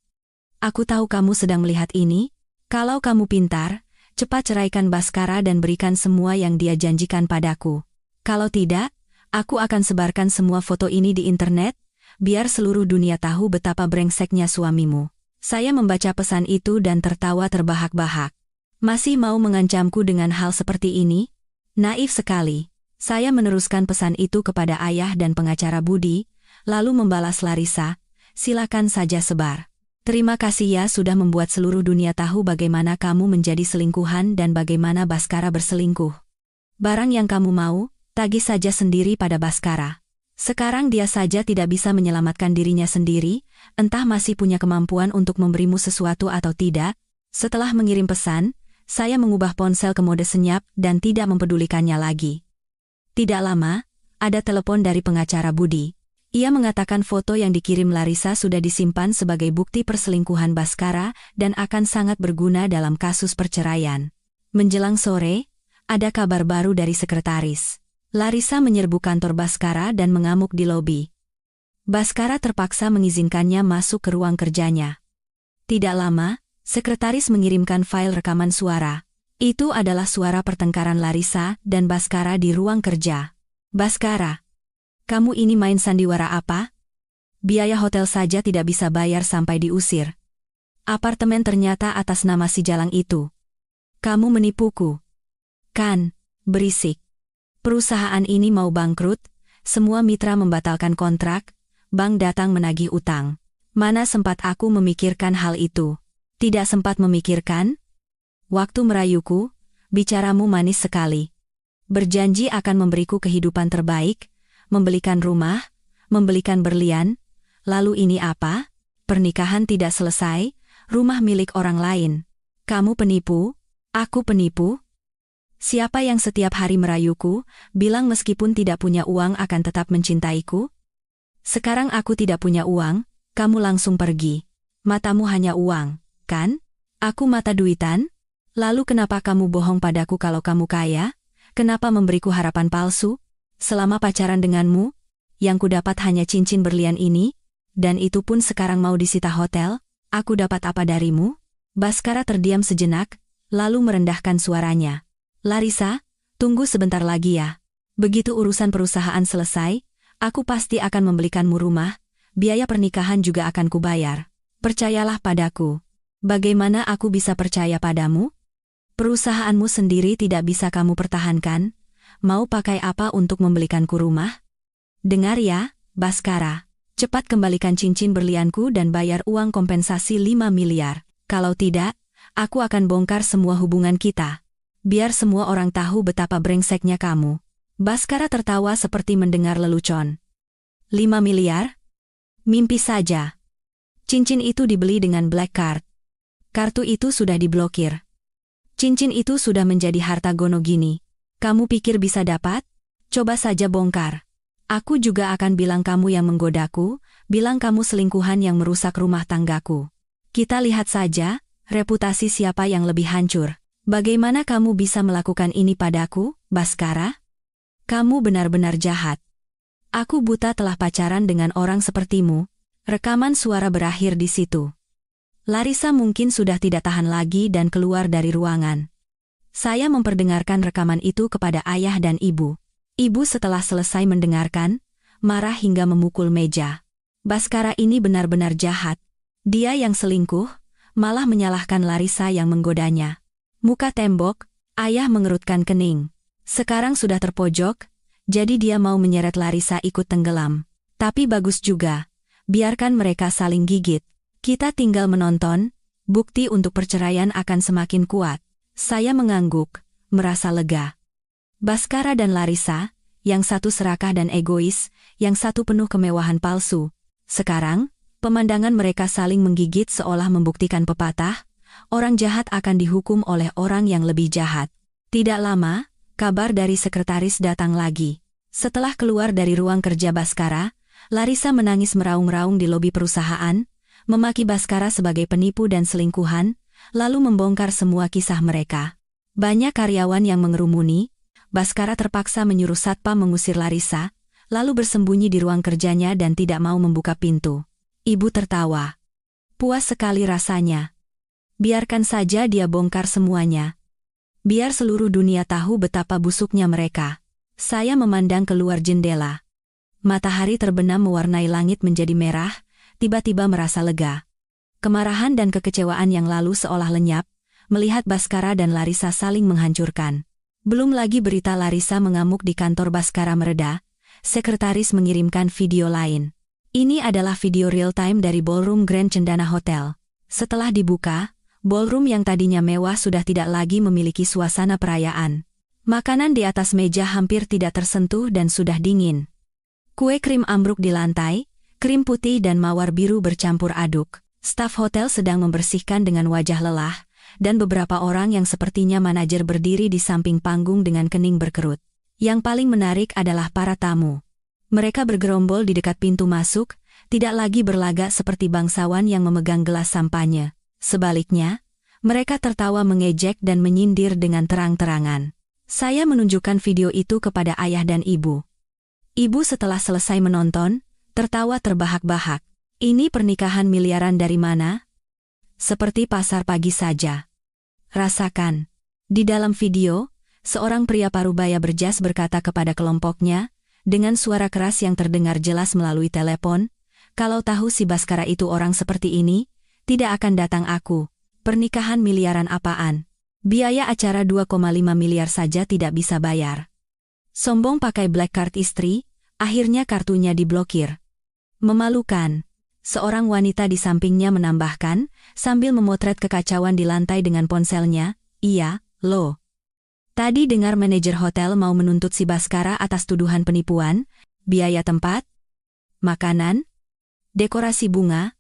[SPEAKER 1] Aku tahu kamu sedang melihat ini. Kalau kamu pintar, cepat ceraikan Baskara dan berikan semua yang dia janjikan padaku. Kalau tidak, aku akan sebarkan semua foto ini di internet, biar seluruh dunia tahu betapa brengseknya suamimu. Saya membaca pesan itu dan tertawa terbahak-bahak. Masih mau mengancamku dengan hal seperti ini? Naif sekali. Saya meneruskan pesan itu kepada ayah dan pengacara Budi, lalu membalas Larissa, silakan saja sebar. Terima kasih ya sudah membuat seluruh dunia tahu bagaimana kamu menjadi selingkuhan dan bagaimana Baskara berselingkuh. Barang yang kamu mau, tagih saja sendiri pada Baskara. Sekarang dia saja tidak bisa menyelamatkan dirinya sendiri, entah masih punya kemampuan untuk memberimu sesuatu atau tidak. Setelah mengirim pesan, Saya mengubah ponsel ke mode senyap dan tidak mempedulikannya lagi. Tidak lama, ada telepon dari pengacara Budi. Ia mengatakan foto yang dikirim Larissa sudah disimpan sebagai bukti perselingkuhan Baskara dan akan sangat berguna dalam kasus perceraian. Menjelang sore, ada kabar baru dari sekretaris. Larissa menyerbu kantor Baskara dan mengamuk di lobi. Baskara terpaksa mengizinkannya masuk ke ruang kerjanya. Tidak lama, sekretaris mengirimkan file rekaman suara. Itu adalah suara pertengkaran Larissa dan Baskara di ruang kerja. Baskara, kamu ini main sandiwara apa? Biaya hotel saja tidak bisa bayar sampai diusir. Apartemen ternyata atas nama si Jalang itu. Kamu menipuku. Kan, berisik. Perusahaan ini mau bangkrut, semua mitra membatalkan kontrak, bank datang menagih utang. Mana sempat aku memikirkan hal itu? Tidak sempat memikirkan? Waktu merayuku, bicaramu manis sekali. Berjanji akan memberiku kehidupan terbaik, membelikan rumah, membelikan berlian, lalu ini apa? Pernikahan tidak selesai, rumah milik orang lain. Kamu penipu? Aku penipu? Siapa yang setiap hari merayuku, bilang meskipun tidak punya uang akan tetap mencintaiku? Sekarang aku tidak punya uang, kamu langsung pergi. Matamu hanya uang, kan? Aku mata duitan? Lalu kenapa kamu bohong padaku kalau kamu kaya? Kenapa memberiku harapan palsu? Selama pacaran denganmu, yang kudapat hanya cincin berlian ini, dan itu pun sekarang mau disita hotel, aku dapat apa darimu? Baskara terdiam sejenak, lalu merendahkan suaranya. Larissa, tunggu sebentar lagi ya. Begitu urusan perusahaan selesai, aku pasti akan membelikanmu rumah, biaya pernikahan juga akan kubayar. Percayalah padaku. Bagaimana aku bisa percaya padamu? Perusahaanmu sendiri tidak bisa kamu pertahankan, mau pakai apa untuk membelikanku rumah? Dengar ya, Baskara, cepat kembalikan cincin berlianku dan bayar uang kompensasi 5 miliar. Kalau tidak, aku akan bongkar semua hubungan kita. Biar semua orang tahu betapa brengseknya kamu. Baskara tertawa seperti mendengar lelucon. 5 miliar? Mimpi saja. Cincin itu dibeli dengan black card. Kartu itu sudah diblokir. Cincin itu sudah menjadi harta gono gini. Kamu pikir bisa dapat? Coba saja bongkar. Aku juga akan bilang kamu yang menggodaku, bilang kamu selingkuhan yang merusak rumah tanggaku. Kita lihat saja, reputasi siapa yang lebih hancur. Bagaimana kamu bisa melakukan ini padaku, Baskara? Kamu benar-benar jahat. Aku buta telah pacaran dengan orang sepertimu. Rekaman suara berakhir di situ. Larissa mungkin sudah tidak tahan lagi dan keluar dari ruangan. Saya memperdengarkan rekaman itu kepada ayah dan ibu. Ibu setelah selesai mendengarkan, marah hingga memukul meja. Baskara ini benar-benar jahat. Dia yang selingkuh, malah menyalahkan Larissa yang menggodanya. Muka tembok, ayah mengerutkan kening. Sekarang sudah terpojok, jadi dia mau menyeret Larissa ikut tenggelam. Tapi bagus juga, biarkan mereka saling gigit. Kita tinggal menonton, bukti untuk perceraian akan semakin kuat. Saya mengangguk, merasa lega. Baskara dan Larissa, yang satu serakah dan egois, yang satu penuh kemewahan palsu. Sekarang, pemandangan mereka saling menggigit seolah membuktikan pepatah, orang jahat akan dihukum oleh orang yang lebih jahat. Tidak lama, kabar dari sekretaris datang lagi. Setelah keluar dari ruang kerja Baskara, Larissa menangis meraung-raung di lobi perusahaan, memaki Baskara sebagai penipu dan selingkuhan, lalu membongkar semua kisah mereka. Banyak karyawan yang mengerumuni, Baskara terpaksa menyuruh satpam mengusir Larissa, lalu bersembunyi di ruang kerjanya dan tidak mau membuka pintu. Ibu tertawa. Puas sekali rasanya. Biarkan saja dia bongkar semuanya. Biar seluruh dunia tahu betapa busuknya mereka. Saya memandang keluar jendela. Matahari terbenam mewarnai langit menjadi merah, tiba-tiba merasa lega. Kemarahan dan kekecewaan yang lalu seolah lenyap, melihat Baskara dan Larissa saling menghancurkan. Belum lagi berita Larissa mengamuk di kantor Baskara mereda, sekretaris mengirimkan video lain. Ini adalah video real-time dari ballroom Grand Cendana Hotel. Setelah dibuka, ballroom yang tadinya mewah sudah tidak lagi memiliki suasana perayaan. Makanan di atas meja hampir tidak tersentuh dan sudah dingin. Kue krim ambruk di lantai, krim putih dan mawar biru bercampur aduk. Staf hotel sedang membersihkan dengan wajah lelah, dan beberapa orang yang sepertinya manajer berdiri di samping panggung dengan kening berkerut. Yang paling menarik adalah para tamu. Mereka bergerombol di dekat pintu masuk, tidak lagi berlagak seperti bangsawan yang memegang gelas sampanye. Sebaliknya, mereka tertawa mengejek dan menyindir dengan terang-terangan. Saya menunjukkan video itu kepada ayah dan ibu. Ibu setelah selesai menonton, tertawa terbahak-bahak. Ini pernikahan miliaran dari mana? Seperti pasar pagi saja. Rasakan. Di dalam video, seorang pria parubaya berjas berkata kepada kelompoknya, dengan suara keras yang terdengar jelas melalui telepon, "Kalau tahu si Baskara itu orang seperti ini, tidak akan datang aku. Pernikahan miliaran apaan? Biaya acara 2,5 miliar saja tidak bisa bayar." Sombong pakai black card istri, akhirnya kartunya diblokir. Memalukan. Seorang wanita di sampingnya menambahkan, sambil memotret kekacauan di lantai dengan ponselnya, "Iya, loh. Tadi dengar manajer hotel mau menuntut si Baskara atas tuduhan penipuan, biaya tempat, makanan, dekorasi bunga,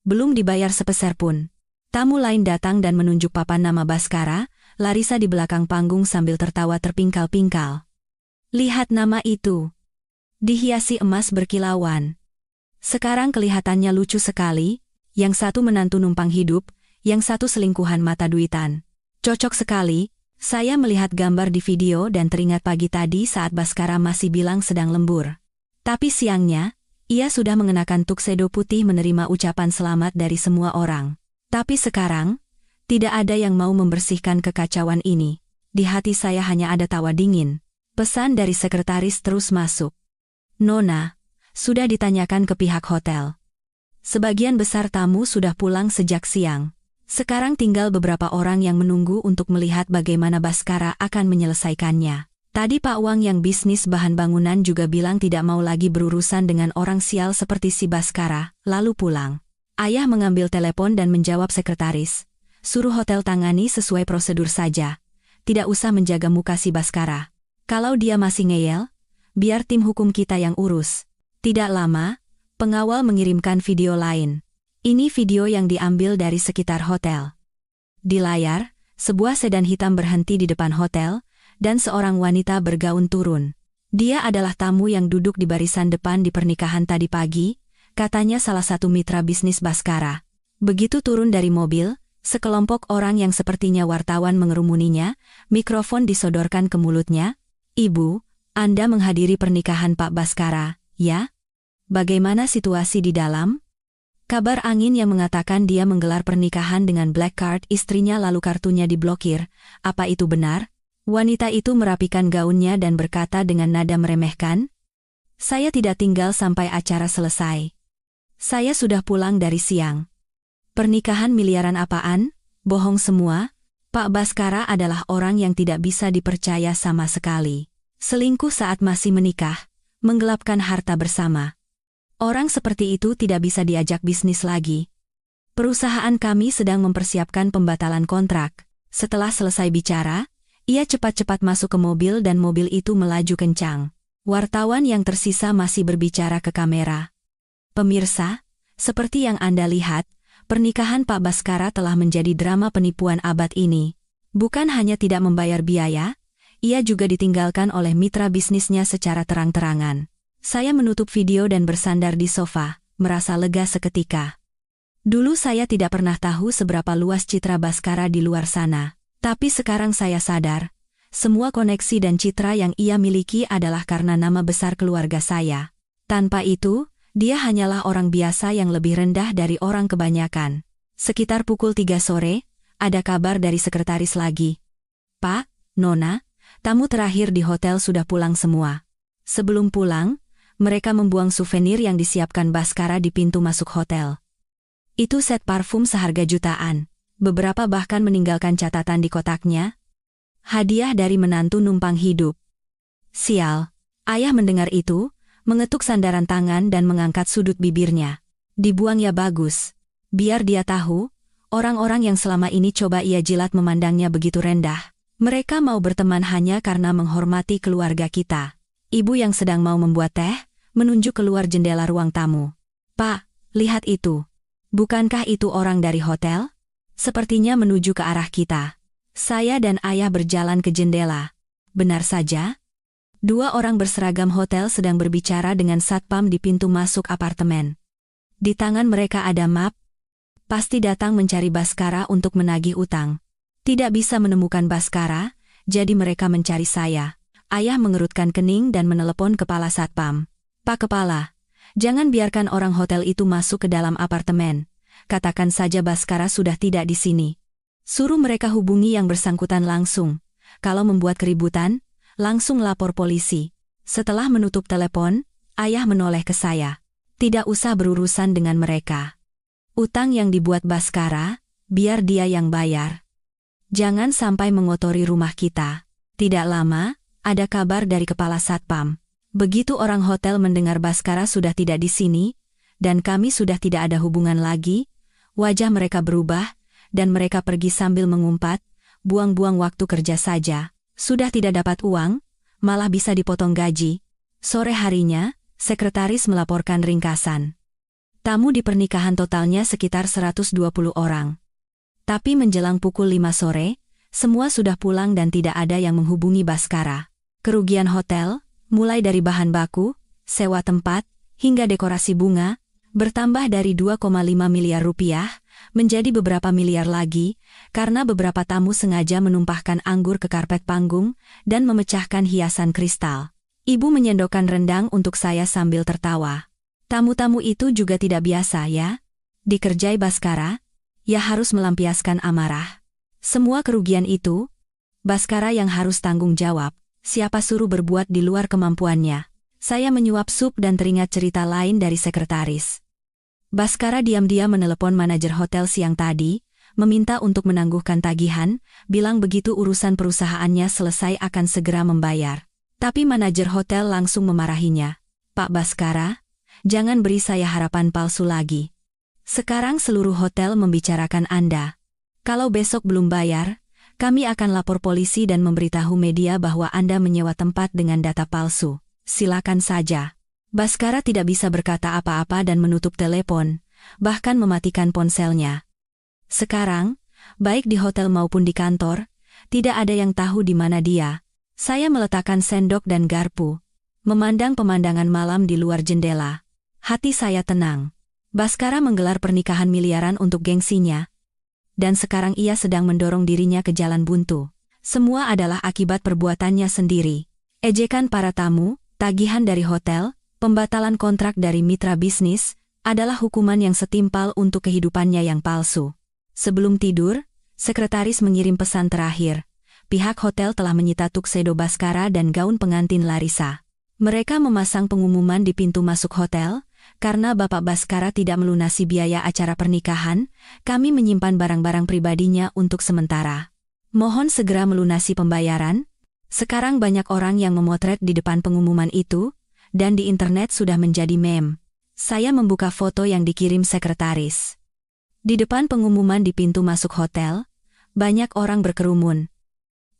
[SPEAKER 1] belum dibayar sepeser pun." Tamu lain datang dan menunjuk papan nama Baskara, Larissa di belakang panggung sambil tertawa terpingkal-pingkal. "Lihat nama itu. Dihiasi emas berkilauan. Sekarang kelihatannya lucu sekali, yang satu menantu numpang hidup, yang satu selingkuhan mata duitan. Cocok sekali." Saya melihat gambar di video dan teringat pagi tadi saat Baskara masih bilang sedang lembur. Tapi siangnya, ia sudah mengenakan tuxedo putih menerima ucapan selamat dari semua orang. Tapi sekarang, tidak ada yang mau membersihkan kekacauan ini. Di hati saya hanya ada tawa dingin. Pesan dari sekretaris terus masuk. "Nona, sudah ditanyakan ke pihak hotel. Sebagian besar tamu sudah pulang sejak siang. Sekarang tinggal beberapa orang yang menunggu untuk melihat bagaimana Baskara akan menyelesaikannya. Tadi Pak Wang yang bisnis bahan bangunan juga bilang tidak mau lagi berurusan dengan orang sial seperti si Baskara, lalu pulang." Ayah mengambil telepon dan menjawab sekretaris, "Suruh hotel tangani sesuai prosedur saja. Tidak usah menjaga muka si Baskara. Kalau dia masih ngeyel, biar tim hukum kita yang urus." Tidak lama, pengawal mengirimkan video lain. Ini video yang diambil dari sekitar hotel. Di layar, sebuah sedan hitam berhenti di depan hotel, dan seorang wanita bergaun turun. Dia adalah tamu yang duduk di barisan depan di pernikahan tadi pagi, katanya salah satu mitra bisnis Baskara. Begitu turun dari mobil, sekelompok orang yang sepertinya wartawan mengerumuninya, mikrofon disodorkan ke mulutnya. "Ibu, Anda menghadiri pernikahan Pak Baskara, ya? Bagaimana situasi di dalam?" Kabar angin yang mengatakan dia menggelar pernikahan dengan black card istrinya lalu kartunya diblokir. Apa itu benar? Wanita itu merapikan gaunnya dan berkata dengan nada meremehkan, "Saya tidak tinggal sampai acara selesai. Saya sudah pulang dari siang." Pernikahan miliaran apaan? Bohong semua. Pak Baskara adalah orang yang tidak bisa dipercaya sama sekali. Selingkuh saat masih menikah, menggelapkan harta bersama. Orang seperti itu tidak bisa diajak bisnis lagi. "Perusahaan kami sedang mempersiapkan pembatalan kontrak." Setelah selesai bicara, ia cepat-cepat masuk ke mobil dan mobil itu melaju kencang. Wartawan yang tersisa masih berbicara ke kamera. "Pemirsa, seperti yang Anda lihat, pernikahan Pak Baskara telah menjadi drama penipuan abad ini. Bukan hanya tidak membayar biaya, ia juga ditinggalkan oleh mitra bisnisnya secara terang-terangan." Saya menutup video dan bersandar di sofa, merasa lega seketika. Dulu saya tidak pernah tahu seberapa luas citra Baskara di luar sana. Tapi sekarang saya sadar, semua koneksi dan citra yang ia miliki adalah karena nama besar keluarga saya. Tanpa itu, dia hanyalah orang biasa yang lebih rendah dari orang kebanyakan. Sekitar pukul 3 sore, ada kabar dari sekretaris lagi. "Pak, Nona, tamu terakhir di hotel sudah pulang semua. Sebelum pulang, mereka membuang souvenir yang disiapkan Baskara di pintu masuk hotel. Itu set parfum seharga jutaan. Beberapa bahkan meninggalkan catatan di kotaknya. Hadiah dari menantu numpang hidup." Sial. Ayah mendengar itu, mengetuk sandaran tangan dan mengangkat sudut bibirnya. "Dibuang ya bagus. Biar dia tahu, orang-orang yang selama ini coba ia jilat memandangnya begitu rendah. Mereka mau berteman hanya karena menghormati keluarga kita." Ibu yang sedang mau membuat teh, menunjuk keluar jendela ruang tamu. "Pak, lihat itu. Bukankah itu orang dari hotel?" Sepertinya menuju ke arah kita. Saya dan ayah berjalan ke jendela. Benar saja. Dua orang berseragam hotel sedang berbicara dengan satpam di pintu masuk apartemen. Di tangan mereka ada map. Pasti datang mencari Baskara untuk menagih utang. Tidak bisa menemukan Baskara, jadi mereka mencari saya. Ayah mengerutkan kening dan menelepon kepala satpam. Pak Kepala, jangan biarkan orang hotel itu masuk ke dalam apartemen. Katakan saja Baskara sudah tidak di sini. Suruh mereka hubungi yang bersangkutan langsung. Kalau membuat keributan, langsung lapor polisi. Setelah menutup telepon, ayah menoleh ke saya. Tidak usah berurusan dengan mereka. Utang yang dibuat Baskara, biar dia yang bayar. Jangan sampai mengotori rumah kita. Tidak lama, ada kabar dari kepala satpam. Begitu orang hotel mendengar Baskara sudah tidak di sini, dan kami sudah tidak ada hubungan lagi, wajah mereka berubah, dan mereka pergi sambil mengumpat, buang-buang waktu kerja saja. Sudah tidak dapat uang, malah bisa dipotong gaji. Sore harinya, sekretaris melaporkan ringkasan. Tamu di pernikahan totalnya sekitar 120 orang. Tapi menjelang pukul 5 sore, semua sudah pulang dan tidak ada yang menghubungi Baskara. Kerugian hotel, mulai dari bahan baku, sewa tempat, hingga dekorasi bunga, bertambah dari 2,5 miliar rupiah, menjadi beberapa miliar lagi, karena beberapa tamu sengaja menumpahkan anggur ke karpet panggung dan memecahkan hiasan kristal. Ibu menyendokkan rendang untuk saya sambil tertawa. Tamu-tamu itu juga tidak biasa ya. Dikerjai Baskara, ya harus melampiaskan amarah. Semua kerugian itu, Baskara yang harus tanggung jawab. Siapa suruh berbuat di luar kemampuannya. Saya menyuap sup dan teringat cerita lain dari sekretaris. Baskara diam-diam menelepon manajer hotel siang tadi, meminta untuk menangguhkan tagihan, bilang begitu urusan perusahaannya selesai akan segera membayar. Tapi manajer hotel langsung memarahinya. Pak Baskara, jangan beri saya harapan palsu lagi. Sekarang seluruh hotel membicarakan Anda. Kalau besok belum bayar, kami akan lapor polisi dan memberitahu media bahwa Anda menyewa tempat dengan data palsu. Silakan saja. Baskara tidak bisa berkata apa-apa dan menutup telepon, bahkan mematikan ponselnya. Sekarang, baik di hotel maupun di kantor, tidak ada yang tahu di mana dia. Saya meletakkan sendok dan garpu, memandang pemandangan malam di luar jendela. Hati saya tenang. Baskara menggelar pernikahan miliaran untuk gengsinya, dan sekarang ia sedang mendorong dirinya ke jalan buntu. Semua adalah akibat perbuatannya sendiri. Ejekan para tamu, tagihan dari hotel, pembatalan kontrak dari mitra bisnis, adalah hukuman yang setimpal untuk kehidupannya yang palsu. Sebelum tidur, sekretaris mengirim pesan terakhir. Pihak hotel telah menyita tuxedo Baskara dan gaun pengantin Larissa. Mereka memasang pengumuman di pintu masuk hotel, karena Bapak Baskara tidak melunasi biaya acara pernikahan, kami menyimpan barang-barang pribadinya untuk sementara. Mohon segera melunasi pembayaran. Sekarang banyak orang yang memotret di depan pengumuman itu, dan di internet sudah menjadi meme. Saya membuka foto yang dikirim sekretaris. Di depan pengumuman di pintu masuk hotel, banyak orang berkerumun.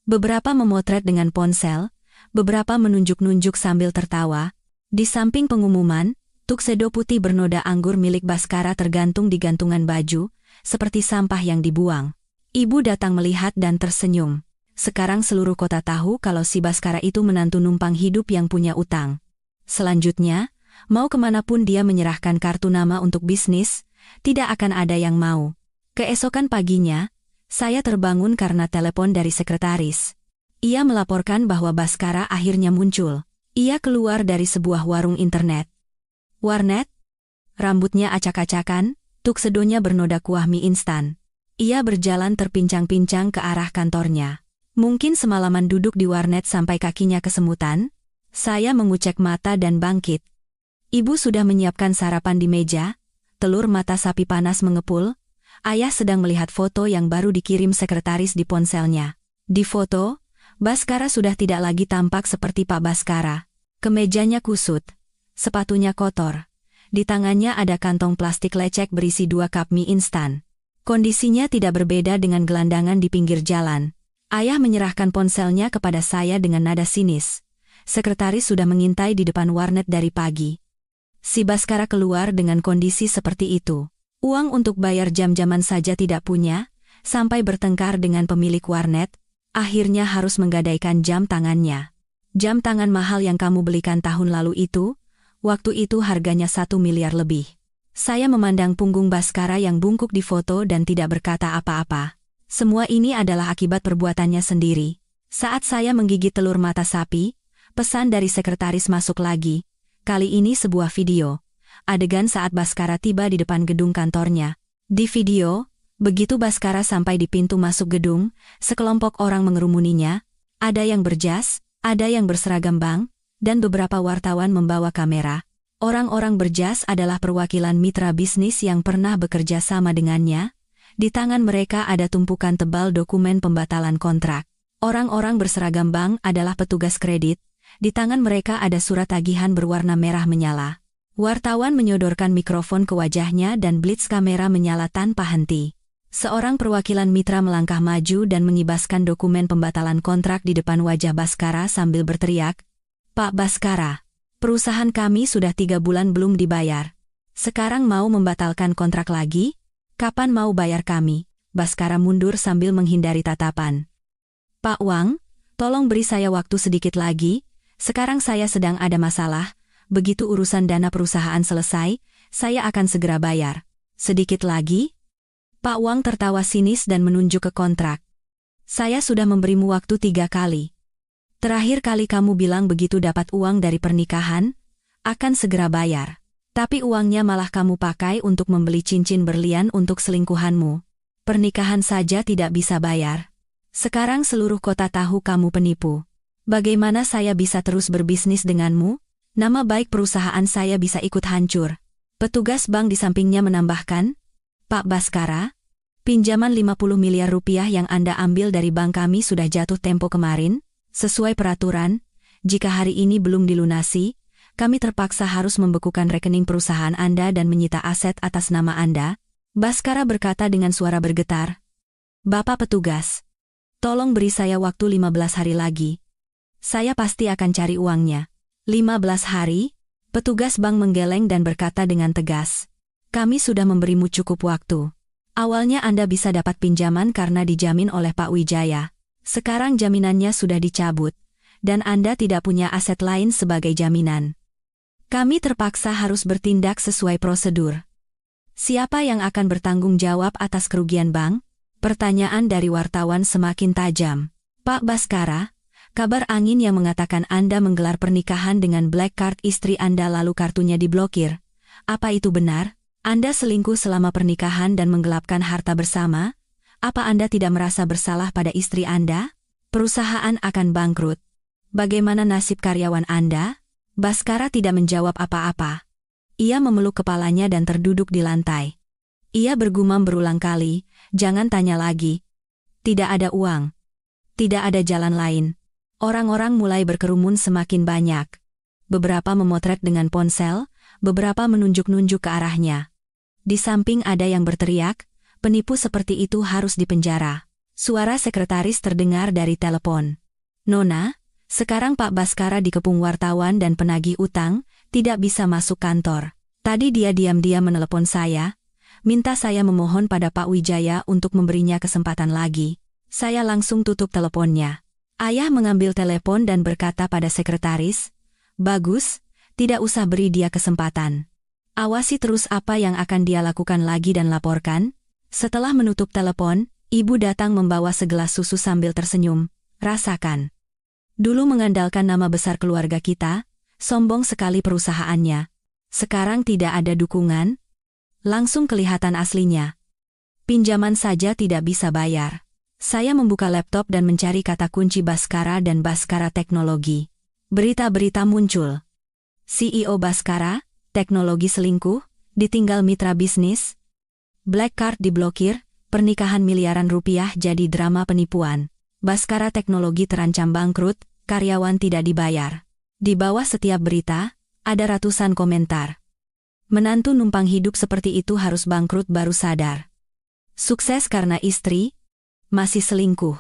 [SPEAKER 1] Beberapa memotret dengan ponsel, beberapa menunjuk-nunjuk sambil tertawa. Di samping pengumuman, tuxedo putih bernoda anggur milik Baskara tergantung di gantungan baju, seperti sampah yang dibuang. Ibu datang melihat dan tersenyum. Sekarang seluruh kota tahu kalau si Baskara itu menantu numpang hidup yang punya utang. Selanjutnya, mau kemanapun dia menyerahkan kartu nama untuk bisnis, tidak akan ada yang mau. Keesokan paginya, saya terbangun karena telepon dari sekretaris. Ia melaporkan bahwa Baskara akhirnya muncul. Ia keluar dari sebuah warung internet. Warnet? Rambutnya acak-acakan, tuksedonya bernoda kuah mie instan. Ia berjalan terpincang-pincang ke arah kantornya. Mungkin semalaman duduk di warnet sampai kakinya kesemutan. Saya mengucek mata dan bangkit. Ibu sudah menyiapkan sarapan di meja, telur mata sapi panas mengepul. Ayah sedang melihat foto yang baru dikirim sekretaris di ponselnya. Di foto, Baskara sudah tidak lagi tampak seperti Pak Baskara. Kemejanya kusut, sepatunya kotor. Di tangannya ada kantong plastik lecek berisi 2 cup mie instan. Kondisinya tidak berbeda dengan gelandangan di pinggir jalan. Ayah menyerahkan ponselnya kepada saya dengan nada sinis. Sekretaris sudah mengintai di depan warnet dari pagi. Si Baskara keluar dengan kondisi seperti itu. Uang untuk bayar jam-jaman saja tidak punya, sampai bertengkar dengan pemilik warnet, akhirnya harus menggadaikan jam tangannya. Jam tangan mahal yang kamu belikan tahun lalu itu, waktu itu harganya 1 miliar lebih. Saya memandang punggung Baskara yang bungkuk di foto dan tidak berkata apa-apa. Semua ini adalah akibat perbuatannya sendiri. Saat saya menggigit telur mata sapi, pesan dari sekretaris masuk lagi. Kali ini sebuah video. Adegan saat Baskara tiba di depan gedung kantornya. Di video, begitu Baskara sampai di pintu masuk gedung, sekelompok orang mengerumuninya. Ada yang berjas, ada yang berseragam bank, dan beberapa wartawan membawa kamera. Orang-orang berjas adalah perwakilan mitra bisnis yang pernah bekerja sama dengannya. Di tangan mereka ada tumpukan tebal dokumen pembatalan kontrak. Orang-orang berseragam bank adalah petugas kredit. Di tangan mereka ada surat tagihan berwarna merah menyala. Wartawan menyodorkan mikrofon ke wajahnya dan blitz kamera menyala tanpa henti. Seorang perwakilan mitra melangkah maju dan mengibaskan dokumen pembatalan kontrak di depan wajah Baskara sambil berteriak, "Pak Baskara, perusahaan kami sudah 3 bulan belum dibayar. Sekarang mau membatalkan kontrak lagi? Kapan mau bayar kami?" Baskara mundur sambil menghindari tatapan. "Pak Wang, tolong beri saya waktu sedikit lagi. Sekarang saya sedang ada masalah. Begitu urusan dana perusahaan selesai, saya akan segera bayar." "Sedikit lagi?" Pak Wang tertawa sinis dan menunjuk ke kontrak. "Saya sudah memberimu waktu 3 kali. Terakhir kali kamu bilang begitu dapat uang dari pernikahan, akan segera bayar. Tapi uangnya malah kamu pakai untuk membeli cincin berlian untuk selingkuhanmu. Pernikahan saja tidak bisa bayar. Sekarang seluruh kota tahu kamu penipu. Bagaimana saya bisa terus berbisnis denganmu? Nama baik perusahaan saya bisa ikut hancur." Petugas bank di sampingnya menambahkan, "Pak Baskara, pinjaman 50 miliar rupiah yang Anda ambil dari bank kami sudah jatuh tempo kemarin. Sesuai peraturan, jika hari ini belum dilunasi, kami terpaksa harus membekukan rekening perusahaan Anda dan menyita aset atas nama Anda." Baskara berkata dengan suara bergetar, "Bapak petugas, tolong beri saya waktu 15 hari lagi. Saya pasti akan cari uangnya." 15 hari? Petugas bank menggeleng dan berkata dengan tegas, "Kami sudah memberimu cukup waktu. Awalnya Anda bisa dapat pinjaman karena dijamin oleh Pak Wijaya. Sekarang jaminannya sudah dicabut, dan Anda tidak punya aset lain sebagai jaminan. Kami terpaksa harus bertindak sesuai prosedur." "Siapa yang akan bertanggung jawab atas kerugian bank?" Pertanyaan dari wartawan semakin tajam. "Pak Baskara, kabar angin yang mengatakan Anda menggelar pernikahan dengan black card istri Anda lalu kartunya diblokir. Apa itu benar? Anda selingkuh selama pernikahan dan menggelapkan harta bersama? Apa Anda tidak merasa bersalah pada istri Anda? Perusahaan akan bangkrut. Bagaimana nasib karyawan Anda?" Baskara tidak menjawab apa-apa. Ia memeluk kepalanya dan terduduk di lantai. Ia bergumam berulang kali, "Jangan tanya lagi. Tidak ada uang. Tidak ada jalan lain." Orang-orang mulai berkerumun semakin banyak. Beberapa memotret dengan ponsel, beberapa menunjuk-nunjuk ke arahnya. Di samping ada yang berteriak, "Penipu seperti itu harus dipenjara." Suara sekretaris terdengar dari telepon. "Nona, sekarang Pak Baskara dikepung wartawan dan penagih utang, tidak bisa masuk kantor. Tadi dia diam-diam menelepon saya, minta saya memohon pada Pak Wijaya untuk memberinya kesempatan lagi. Saya langsung tutup teleponnya." Ayah mengambil telepon dan berkata pada sekretaris, "Bagus, tidak usah beri dia kesempatan. Awasi terus apa yang akan dia lakukan lagi dan laporkan." Setelah menutup telepon, ibu datang membawa segelas susu sambil tersenyum. "Rasakan. Dulu mengandalkan nama besar keluarga kita, sombong sekali perusahaannya. Sekarang tidak ada dukungan. Langsung kelihatan aslinya. Pinjaman saja tidak bisa bayar." Saya membuka laptop dan mencari kata kunci Baskara dan Baskara Teknologi. Berita-berita muncul. CEO Baskara, teknologi selingkuh, ditinggal mitra bisnis. Black card diblokir, pernikahan miliaran rupiah jadi drama penipuan. Baskara Teknologi terancam bangkrut, karyawan tidak dibayar. Di bawah setiap berita, ada ratusan komentar. Menantu numpang hidup seperti itu harus bangkrut baru sadar. Sukses karena istri, masih selingkuh.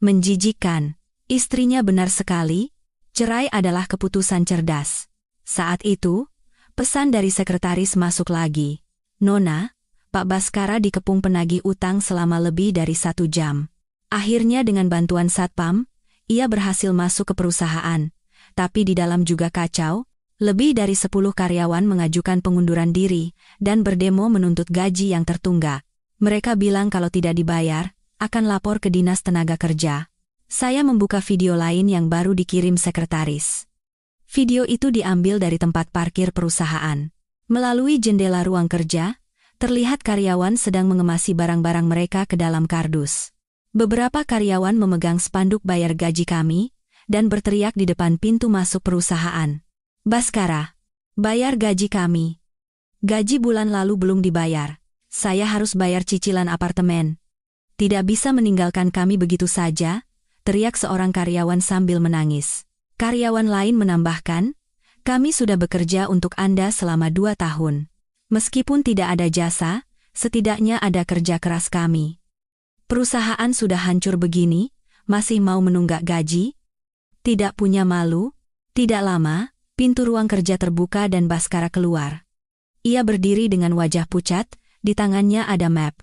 [SPEAKER 1] Menjijikkan. Istrinya benar sekali, cerai adalah keputusan cerdas. Saat itu, pesan dari sekretaris masuk lagi. "Nona, Pak Baskara dikepung penagih utang selama lebih dari 1 jam. Akhirnya dengan bantuan Satpam, ia berhasil masuk ke perusahaan. Tapi di dalam juga kacau, lebih dari 10 karyawan mengajukan pengunduran diri dan berdemo menuntut gaji yang tertunggak. Mereka bilang kalau tidak dibayar, akan lapor ke Dinas Tenaga Kerja. Saya membuka video lain yang baru dikirim sekretaris. Video itu diambil dari tempat parkir perusahaan. Melalui jendela ruang kerja, terlihat karyawan sedang mengemasi barang-barang mereka ke dalam kardus. Beberapa karyawan memegang spanduk bayar gaji kami, dan berteriak di depan pintu masuk perusahaan. Baskara, bayar gaji kami. Gaji bulan lalu belum dibayar. Saya harus bayar cicilan apartemen. Tidak bisa meninggalkan kami begitu saja, teriak seorang karyawan sambil menangis. Karyawan lain menambahkan, kami sudah bekerja untuk Anda selama 2 tahun. Meskipun tidak ada jasa, setidaknya ada kerja keras kami. Perusahaan sudah hancur begini, masih mau menunggak gaji? Tidak punya malu? Tidak lama, pintu ruang kerja terbuka dan Baskara keluar. Ia berdiri dengan wajah pucat, di tangannya ada map.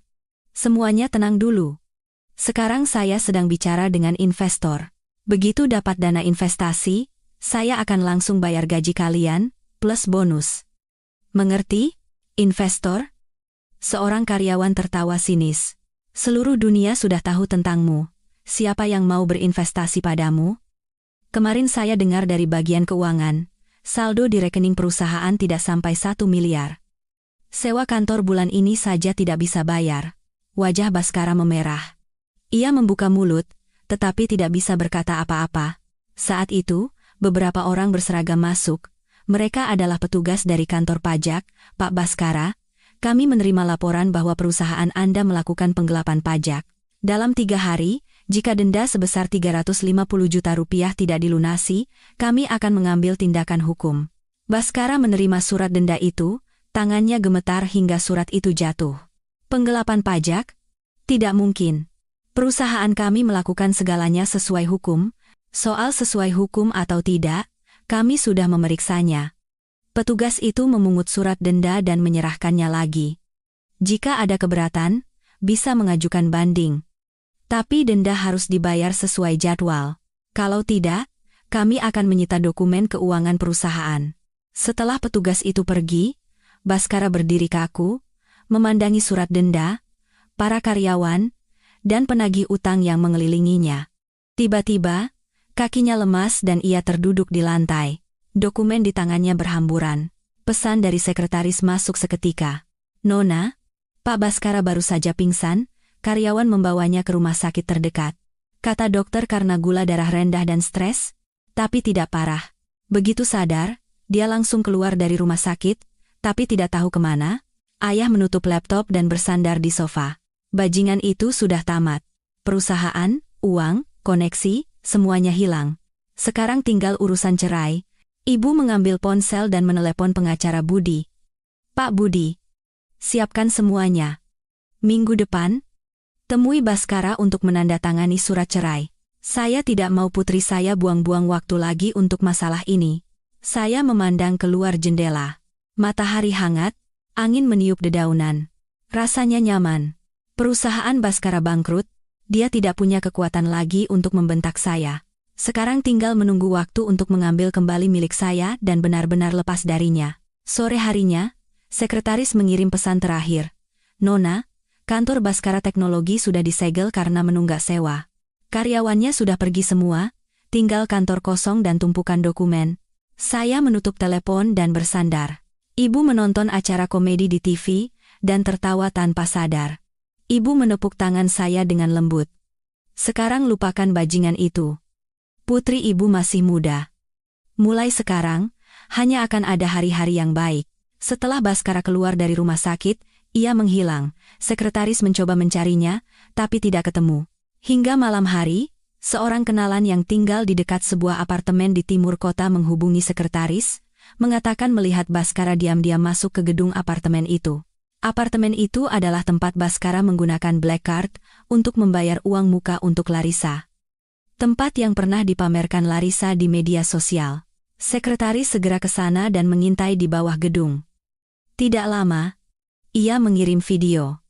[SPEAKER 1] Semuanya tenang dulu. Sekarang saya sedang bicara dengan investor. Begitu dapat dana investasi, saya akan langsung bayar gaji kalian, plus bonus. Mengerti? Investor? Seorang karyawan tertawa sinis. Seluruh dunia sudah tahu tentangmu. Siapa yang mau berinvestasi padamu? Kemarin saya dengar dari bagian keuangan, saldo di rekening perusahaan tidak sampai 1 miliar. Sewa kantor bulan ini saja tidak bisa bayar. Wajah Baskara memerah. Ia membuka mulut, tetapi tidak bisa berkata apa-apa. Saat itu, beberapa orang berseragam masuk. Mereka adalah petugas dari kantor pajak. Pak Baskara, kami menerima laporan bahwa perusahaan Anda melakukan penggelapan pajak. Dalam 3 hari, jika denda sebesar 350 juta rupiah tidak dilunasi, kami akan mengambil tindakan hukum. Baskara menerima surat denda itu, tangannya gemetar hingga surat itu jatuh. Penggelapan pajak? Tidak mungkin. Perusahaan kami melakukan segalanya sesuai hukum. Soal sesuai hukum atau tidak, kami sudah memeriksanya. Petugas itu memungut surat denda dan menyerahkannya lagi. Jika ada keberatan, bisa mengajukan banding. Tapi denda harus dibayar sesuai jadwal. Kalau tidak, kami akan menyita dokumen keuangan perusahaan. Setelah petugas itu pergi, Baskara berdiri kaku, memandangi surat denda, para karyawan, dan penagih utang yang mengelilinginya. Tiba-tiba, kakinya lemas dan ia terduduk di lantai. Dokumen di tangannya berhamburan. Pesan dari sekretaris masuk seketika. Nona, Pak Baskara baru saja pingsan, karyawan membawanya ke rumah sakit terdekat. Kata dokter karena gula darah rendah dan stres, tapi tidak parah. Begitu sadar, dia langsung keluar dari rumah sakit, tapi tidak tahu kemana. Ayah menutup laptop dan bersandar di sofa. Bajingan itu sudah tamat. Perusahaan, uang, koneksi, semuanya hilang. Sekarang tinggal urusan cerai. Ibu mengambil ponsel dan menelepon pengacara Budi. Pak Budi, siapkan semuanya. Minggu depan, temui Baskara untuk menandatangani surat cerai. Saya tidak mau putri saya buang-buang waktu lagi untuk masalah ini. Saya memandang keluar jendela. Matahari hangat, angin meniup dedaunan. Rasanya nyaman. Perusahaan Baskara bangkrut, dia tidak punya kekuatan lagi untuk membentak saya. Sekarang tinggal menunggu waktu untuk mengambil kembali milik saya dan benar-benar lepas darinya. Sore harinya, sekretaris mengirim pesan terakhir. Nona, kantor Baskara Teknologi sudah disegel karena menunggak sewa. Karyawannya sudah pergi semua, tinggal kantor kosong dan tumpukan dokumen. Saya menutup telepon dan bersandar. Ibu menonton acara komedi di TV, dan tertawa tanpa sadar. Ibu menepuk tangan saya dengan lembut. Sekarang lupakan bajingan itu. Putri ibu masih muda. Mulai sekarang, hanya akan ada hari-hari yang baik. Setelah Baskara keluar dari rumah sakit, ia menghilang. Sekretaris mencoba mencarinya, tapi tidak ketemu. Hingga malam hari, seorang kenalan yang tinggal di dekat sebuah apartemen di timur kota menghubungi sekretaris, mengatakan melihat Baskara diam-diam masuk ke gedung apartemen itu. Apartemen itu adalah tempat Baskara menggunakan black card untuk membayar uang muka untuk Larissa. Tempat yang pernah dipamerkan Larissa di media sosial. Sekretaris segera ke sana dan mengintai di bawah gedung. Tidak lama, Ia mengirim video.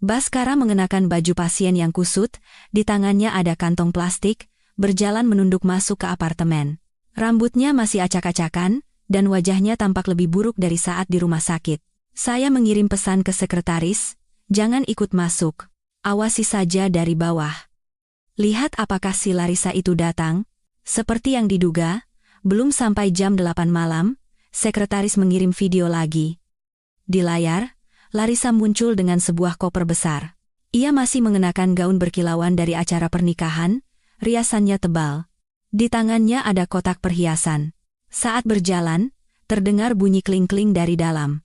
[SPEAKER 1] Baskara mengenakan baju pasien yang kusut, di tangannya ada kantong plastik, berjalan menunduk masuk ke apartemen. Rambutnya masih acak-acakan, dan wajahnya tampak lebih buruk dari saat di rumah sakit. Saya mengirim pesan ke sekretaris, jangan ikut masuk. Awasi saja dari bawah. Lihat apakah si Larissa itu datang. Seperti yang diduga, belum sampai jam 8 malam, sekretaris mengirim video lagi. Di layar, Larissa muncul dengan sebuah koper besar. Ia masih mengenakan gaun berkilauan dari acara pernikahan, riasannya tebal. Di tangannya ada kotak perhiasan. Saat berjalan, terdengar bunyi kling-kling dari dalam.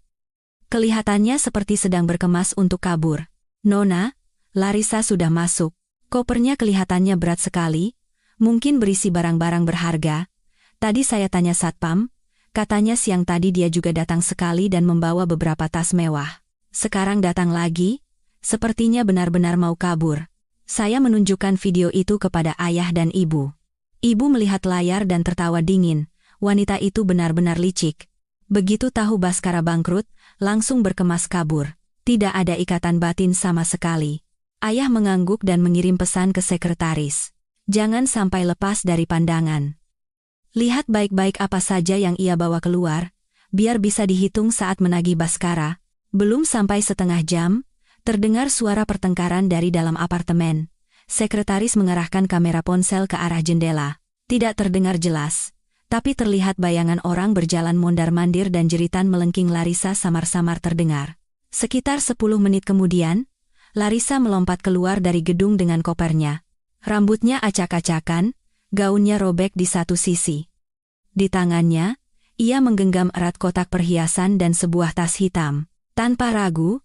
[SPEAKER 1] Kelihatannya seperti sedang berkemas untuk kabur. Nona, Larissa sudah masuk. Kopernya kelihatannya berat sekali, mungkin berisi barang-barang berharga. Tadi saya tanya satpam, katanya siang tadi dia juga datang sekali dan membawa beberapa tas mewah. Sekarang datang lagi, sepertinya benar-benar mau kabur. Saya menunjukkan video itu kepada ayah dan ibu. Ibu melihat layar dan tertawa dingin, wanita itu benar-benar licik. Begitu tahu Baskara bangkrut, langsung berkemas kabur. Tidak ada ikatan batin sama sekali. Ayah mengangguk dan mengirim pesan ke sekretaris. Jangan sampai lepas dari pandangan. Lihat baik-baik apa saja yang ia bawa keluar, biar bisa dihitung saat menagih Baskara. Belum sampai setengah jam, terdengar suara pertengkaran dari dalam apartemen. Sekretaris mengarahkan kamera ponsel ke arah jendela. Tidak terdengar jelas, tapi terlihat bayangan orang berjalan mondar-mandir dan jeritan melengking Larissa samar-samar terdengar. Sekitar 10 menit kemudian, Larissa melompat keluar dari gedung dengan kopernya. Rambutnya acak-acakan, gaunnya robek di satu sisi. Di tangannya, ia menggenggam erat kotak perhiasan dan sebuah tas hitam. Tanpa ragu,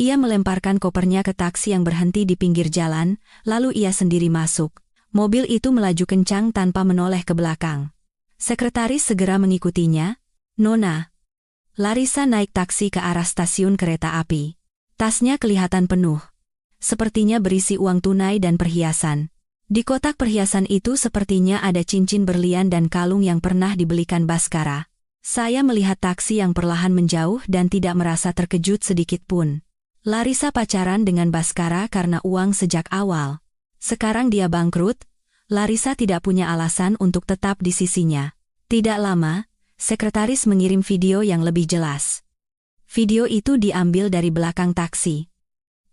[SPEAKER 1] ia melemparkan kopernya ke taksi yang berhenti di pinggir jalan, lalu ia sendiri masuk. Mobil itu melaju kencang tanpa menoleh ke belakang. Sekretaris segera mengikutinya. Nona. Larissa naik taksi ke arah stasiun kereta api. Tasnya kelihatan penuh. Sepertinya berisi uang tunai dan perhiasan. Di kotak perhiasan itu sepertinya ada cincin berlian dan kalung yang pernah dibelikan Baskara. Saya melihat taksi yang perlahan menjauh dan tidak merasa terkejut sedikit pun. Larissa pacaran dengan Baskara karena uang sejak awal. Sekarang dia bangkrut, Larissa tidak punya alasan untuk tetap di sisinya. Tidak lama, sekretaris mengirim video yang lebih jelas. Video itu diambil dari belakang taksi.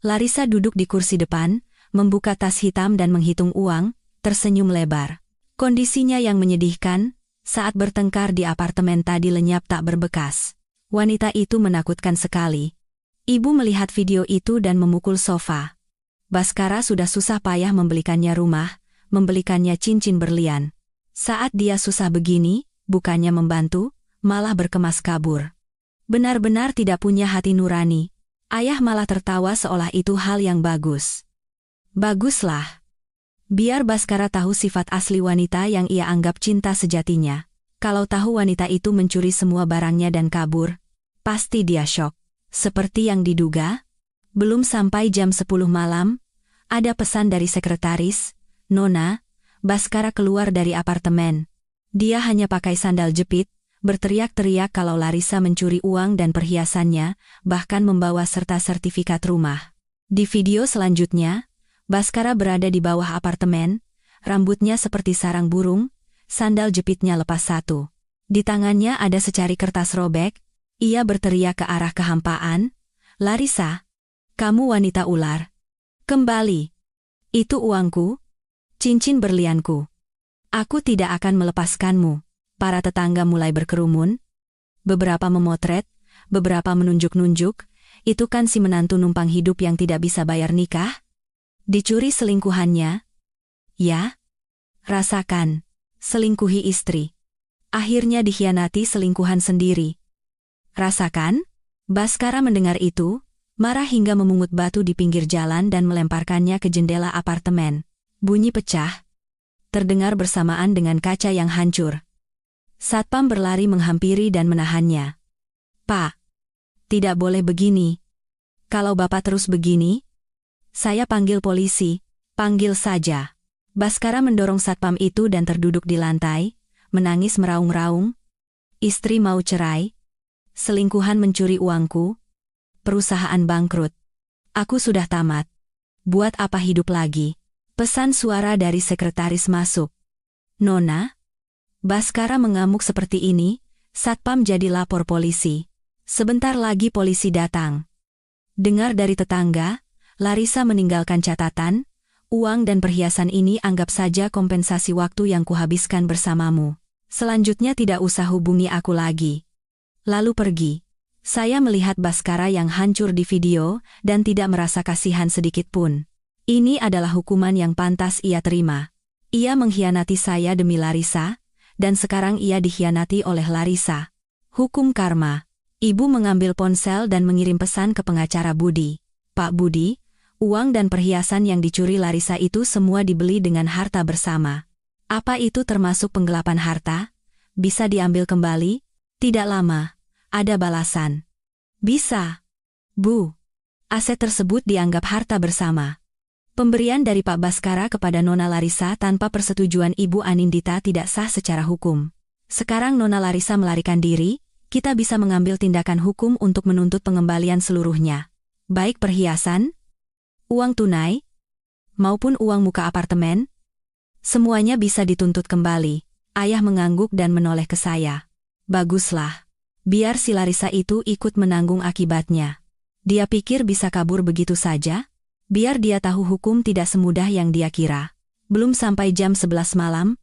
[SPEAKER 1] Larissa duduk di kursi depan, membuka tas hitam dan menghitung uang, tersenyum lebar. Kondisinya yang menyedihkan, saat bertengkar di apartemen tadi lenyap tak berbekas. Wanita itu menakutkan sekali. Ibu melihat video itu dan memukul sofa. Baskara sudah susah payah membelikannya rumah, membelikannya cincin berlian. Saat dia susah begini, bukannya membantu, malah berkemas kabur. Benar-benar tidak punya hati nurani. Ayah malah tertawa seolah itu hal yang bagus. Baguslah. Biar Baskara tahu sifat asli wanita yang ia anggap cinta sejatinya. Kalau tahu wanita itu mencuri semua barangnya dan kabur, pasti dia syok. Seperti yang diduga, belum sampai jam 10 malam, ada pesan dari sekretaris. Nona, Baskara keluar dari apartemen. Dia hanya pakai sandal jepit, berteriak-teriak kalau Larissa mencuri uang dan perhiasannya, bahkan membawa serta sertifikat rumah. Di video selanjutnya, Baskara berada di bawah apartemen, rambutnya seperti sarang burung, sandal jepitnya lepas satu. Di tangannya ada secari kertas robek, ia berteriak ke arah kehampaan, Larissa, kamu wanita ular. Kembali. Itu uangku, cincin berlianku. Aku tidak akan melepaskanmu. Para tetangga mulai berkerumun. Beberapa memotret, beberapa menunjuk-nunjuk, itu kan si menantu numpang hidup yang tidak bisa bayar nikah? Dicuri selingkuhannya? Ya? Rasakan, selingkuhi istri. Akhirnya dikhianati selingkuhan sendiri. Rasakan? Baskara mendengar itu, marah hingga memungut batu di pinggir jalan dan melemparkannya ke jendela apartemen. Bunyi pecah. Terdengar bersamaan dengan kaca yang hancur. Satpam berlari menghampiri dan menahannya. Pak, tidak boleh begini. Kalau Bapak terus begini, saya panggil polisi, panggil saja. Baskara mendorong satpam itu dan terduduk di lantai, menangis meraung-raung. Istri mau cerai. Selingkuhan mencuri uangku. Perusahaan bangkrut. Aku sudah tamat. Buat apa hidup lagi? Pesan suara dari sekretaris masuk. Nona? Baskara mengamuk seperti ini, Satpam jadi lapor polisi. Sebentar lagi polisi datang. Dengar dari tetangga, Larissa meninggalkan catatan, uang dan perhiasan ini anggap saja kompensasi waktu yang kuhabiskan bersamamu. Selanjutnya tidak usah hubungi aku lagi. Lalu pergi. Saya melihat Baskara yang hancur di video dan tidak merasa kasihan sedikit pun. Ini adalah hukuman yang pantas ia terima. Ia mengkhianati saya demi Larissa, dan sekarang ia dikhianati oleh Larissa. Hukum karma. Ibu mengambil ponsel dan mengirim pesan ke pengacara Budi. Pak Budi, uang dan perhiasan yang dicuri Larissa itu semua dibeli dengan harta bersama. Apa itu termasuk penggelapan harta? Bisa diambil kembali? Tidak lama. Ada balasan. Bisa. Bu. Aset tersebut dianggap harta bersama. Pemberian dari Pak Baskara kepada Nona Larissa tanpa persetujuan Ibu Anindita tidak sah secara hukum. Sekarang Nona Larissa melarikan diri, kita bisa mengambil tindakan hukum untuk menuntut pengembalian seluruhnya. Baik perhiasan, uang tunai, maupun uang muka apartemen. Semuanya bisa dituntut kembali. Ayah mengangguk dan menoleh ke saya. Baguslah. Biar si Larissa itu ikut menanggung akibatnya. Dia pikir bisa kabur begitu saja? Biar dia tahu hukum tidak semudah yang dia kira. Belum sampai jam 11 malam,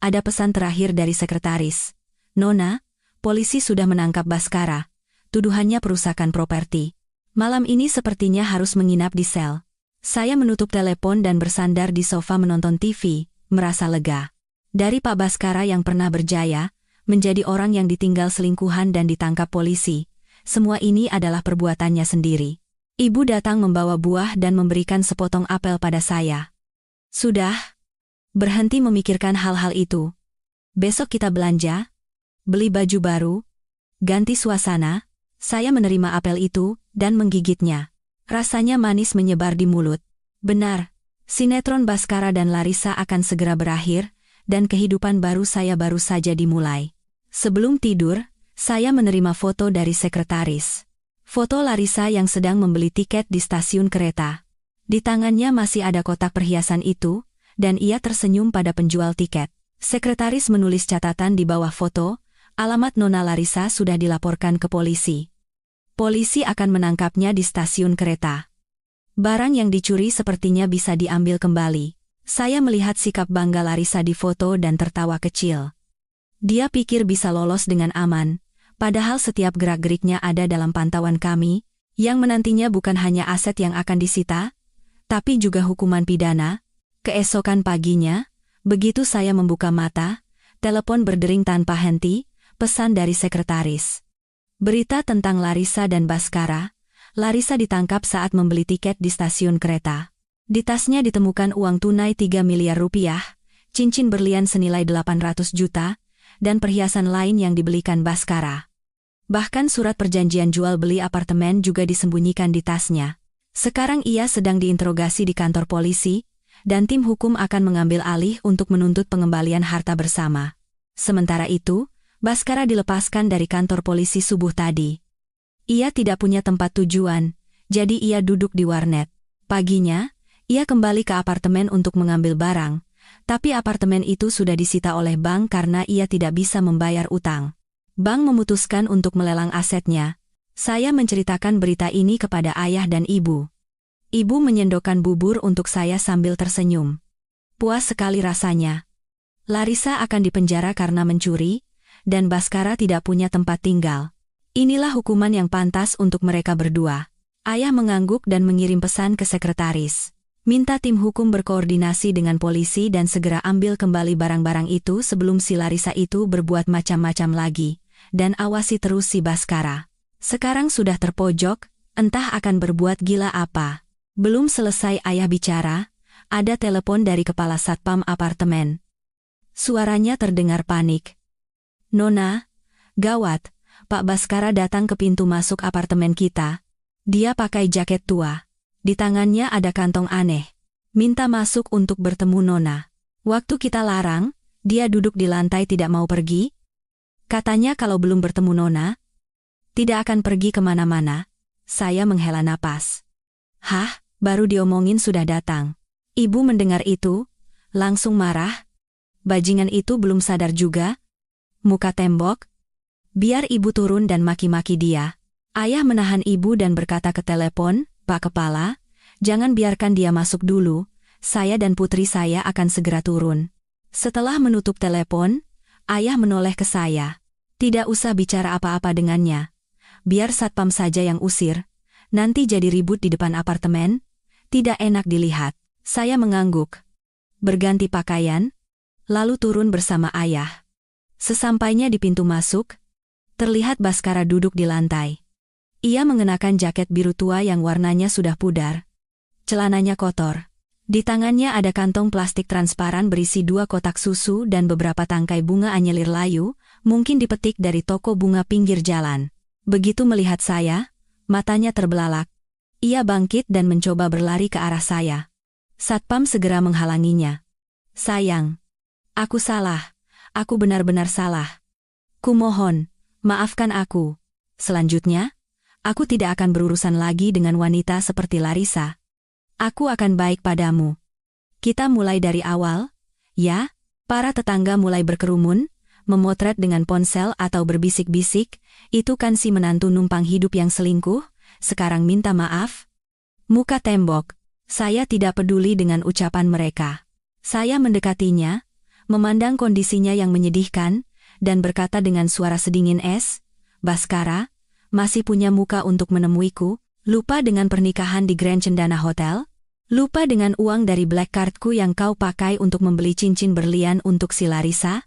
[SPEAKER 1] ada pesan terakhir dari sekretaris. Nona, polisi sudah menangkap Baskara. Tuduhannya perusakan properti. Malam ini sepertinya harus menginap di sel. Saya menutup telepon dan bersandar di sofa menonton TV, merasa lega. Dari Pak Baskara yang pernah berjaya, menjadi orang yang ditinggal selingkuhan dan ditangkap polisi, semua ini adalah perbuatannya sendiri. Ibu datang membawa buah dan memberikan sepotong apel pada saya. Sudah. Berhenti memikirkan hal-hal itu. Besok kita belanja, beli baju baru, ganti suasana. Saya menerima apel itu dan menggigitnya. Rasanya manis menyebar di mulut. Benar, sinetron Baskara dan Larissa akan segera berakhir, dan kehidupan baru saya baru saja dimulai. Sebelum tidur, saya menerima foto dari sekretaris. Foto Larissa yang sedang membeli tiket di stasiun kereta. Di tangannya masih ada kotak perhiasan itu, dan ia tersenyum pada penjual tiket. Sekretaris menulis catatan di bawah foto, alamat Nona Larissa sudah dilaporkan ke polisi. Polisi akan menangkapnya di stasiun kereta. Barang yang dicuri sepertinya bisa diambil kembali. Saya melihat sikap bangga Larissa di foto dan tertawa kecil. Dia pikir bisa lolos dengan aman, padahal setiap gerak-geriknya ada dalam pantauan kami, yang menantinya bukan hanya aset yang akan disita, tapi juga hukuman pidana. Keesokan paginya, begitu saya membuka mata, telepon berdering tanpa henti, pesan dari sekretaris. Berita tentang Larissa dan Baskara. Larissa ditangkap saat membeli tiket di stasiun kereta. Di tasnya ditemukan uang tunai 3 miliar rupiah, cincin berlian senilai 800 juta, dan perhiasan lain yang dibelikan Baskara. Bahkan surat perjanjian jual beli apartemen juga disembunyikan di tasnya. Sekarang ia sedang diinterogasi di kantor polisi, dan tim hukum akan mengambil alih untuk menuntut pengembalian harta bersama. Sementara itu, Baskara dilepaskan dari kantor polisi subuh tadi. Ia tidak punya tempat tujuan, jadi ia duduk di warnet. Paginya, ia kembali ke apartemen untuk mengambil barang, tapi apartemen itu sudah disita oleh bank karena ia tidak bisa membayar utang. Bank memutuskan untuk melelang asetnya. Saya menceritakan berita ini kepada ayah dan ibu. Ibu menyendokkan bubur untuk saya sambil tersenyum. Puas sekali rasanya. Larissa akan dipenjara karena mencuri, dan Baskara tidak punya tempat tinggal. Inilah hukuman yang pantas untuk mereka berdua. Ayah mengangguk dan mengirim pesan ke sekretaris. Minta tim hukum berkoordinasi dengan polisi dan segera ambil kembali barang-barang itu sebelum si Larissa itu berbuat macam-macam lagi, dan awasi terus si Baskara. Sekarang sudah terpojok, entah akan berbuat gila apa. Belum selesai ayah bicara, ada telepon dari kepala satpam apartemen. Suaranya terdengar panik. Nona, gawat, Pak Baskara datang ke pintu masuk apartemen kita. Dia pakai jaket tua. Di tangannya ada kantong aneh. Minta masuk untuk bertemu Nona. Waktu kita larang, dia duduk di lantai tidak mau pergi. Katanya kalau belum bertemu Nona, tidak akan pergi kemana-mana. Saya menghela napas. Hah, baru diomongin sudah datang. Ibu mendengar itu, langsung marah. Bajingan itu belum sadar juga. Muka tembok. Biar ibu turun dan maki-maki dia. Ayah menahan ibu dan berkata ke telepon, Pak Kepala, jangan biarkan dia masuk dulu, saya dan putri saya akan segera turun. Setelah menutup telepon, ayah menoleh ke saya. Tidak usah bicara apa-apa dengannya. Biar satpam saja yang usir. Nanti jadi ribut di depan apartemen. Tidak enak dilihat. Saya mengangguk. Berganti pakaian, lalu turun bersama ayah. Sesampainya di pintu masuk, terlihat Baskara duduk di lantai. Ia mengenakan jaket biru tua yang warnanya sudah pudar. Celananya kotor. Di tangannya ada kantong plastik transparan berisi 2 kotak susu dan beberapa tangkai bunga anyelir layu, mungkin dipetik dari toko bunga pinggir jalan. Begitu melihat saya, matanya terbelalak. Ia bangkit dan mencoba berlari ke arah saya. Satpam segera menghalanginya. Sayang, aku salah. Aku benar-benar salah. Kumohon, maafkan aku. Selanjutnya, aku tidak akan berurusan lagi dengan wanita seperti Larissa. Aku akan baik padamu. Kita mulai dari awal, ya? Para tetangga mulai berkerumun, memotret dengan ponsel atau berbisik-bisik, itu kan si menantu numpang hidup yang selingkuh, sekarang minta maaf? Muka tembok, saya tidak peduli dengan ucapan mereka. Saya mendekatinya, memandang kondisinya yang menyedihkan, dan berkata dengan suara sedingin es, Baskara, masih punya muka untuk menemuiku, lupa dengan pernikahan di Grand Cendana Hotel? Lupa dengan uang dari black cardku yang kau pakai untuk membeli cincin berlian untuk si Larissa?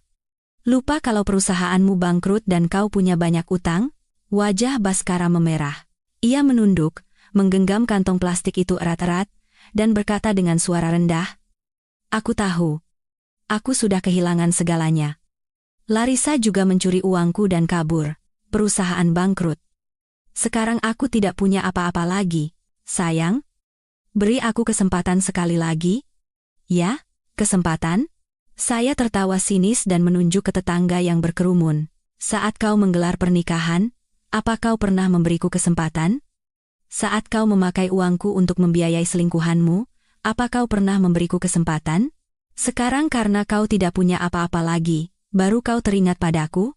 [SPEAKER 1] Lupa kalau perusahaanmu bangkrut dan kau punya banyak utang? Wajah Baskara memerah. Ia menunduk, menggenggam kantong plastik itu erat-erat, dan berkata dengan suara rendah, Aku tahu. Aku sudah kehilangan segalanya. Larissa juga mencuri uangku dan kabur. Perusahaan bangkrut. Sekarang aku tidak punya apa-apa lagi. Sayang, beri aku kesempatan sekali lagi. Ya, kesempatan? Saya tertawa sinis dan menunjuk ke tetangga yang berkerumun. Saat kau menggelar pernikahan, apa kau pernah memberiku kesempatan? Saat kau memakai uangku untuk membiayai selingkuhanmu, apa kau pernah memberiku kesempatan? Sekarang karena kau tidak punya apa-apa lagi, baru kau teringat padaku?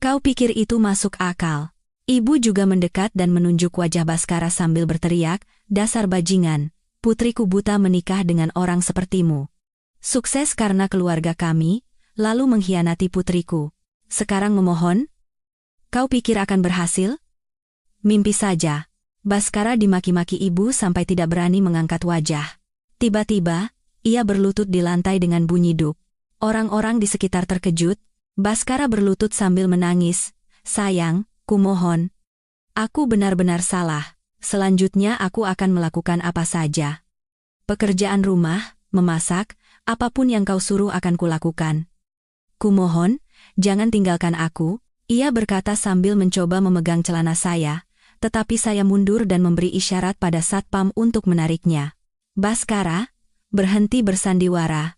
[SPEAKER 1] Kau pikir itu masuk akal? Ibu juga mendekat dan menunjuk wajah Baskara sambil berteriak, dasar bajingan, putriku buta menikah dengan orang sepertimu. Sukses karena keluarga kami, lalu mengkhianati putriku. Sekarang memohon? Kau pikir akan berhasil? Mimpi saja. Baskara dimaki-maki ibu sampai tidak berani mengangkat wajah. Tiba-tiba, ia berlutut di lantai dengan bunyi duk. Orang-orang di sekitar terkejut. Baskara berlutut sambil menangis. Sayang, kumohon. Aku benar-benar salah. Selanjutnya aku akan melakukan apa saja. Pekerjaan rumah, memasak, apapun yang kau suruh akan kulakukan. Kumohon, jangan tinggalkan aku, ia berkata sambil mencoba memegang celana saya, tetapi saya mundur dan memberi isyarat pada satpam untuk menariknya. Baskara, berhenti bersandiwara.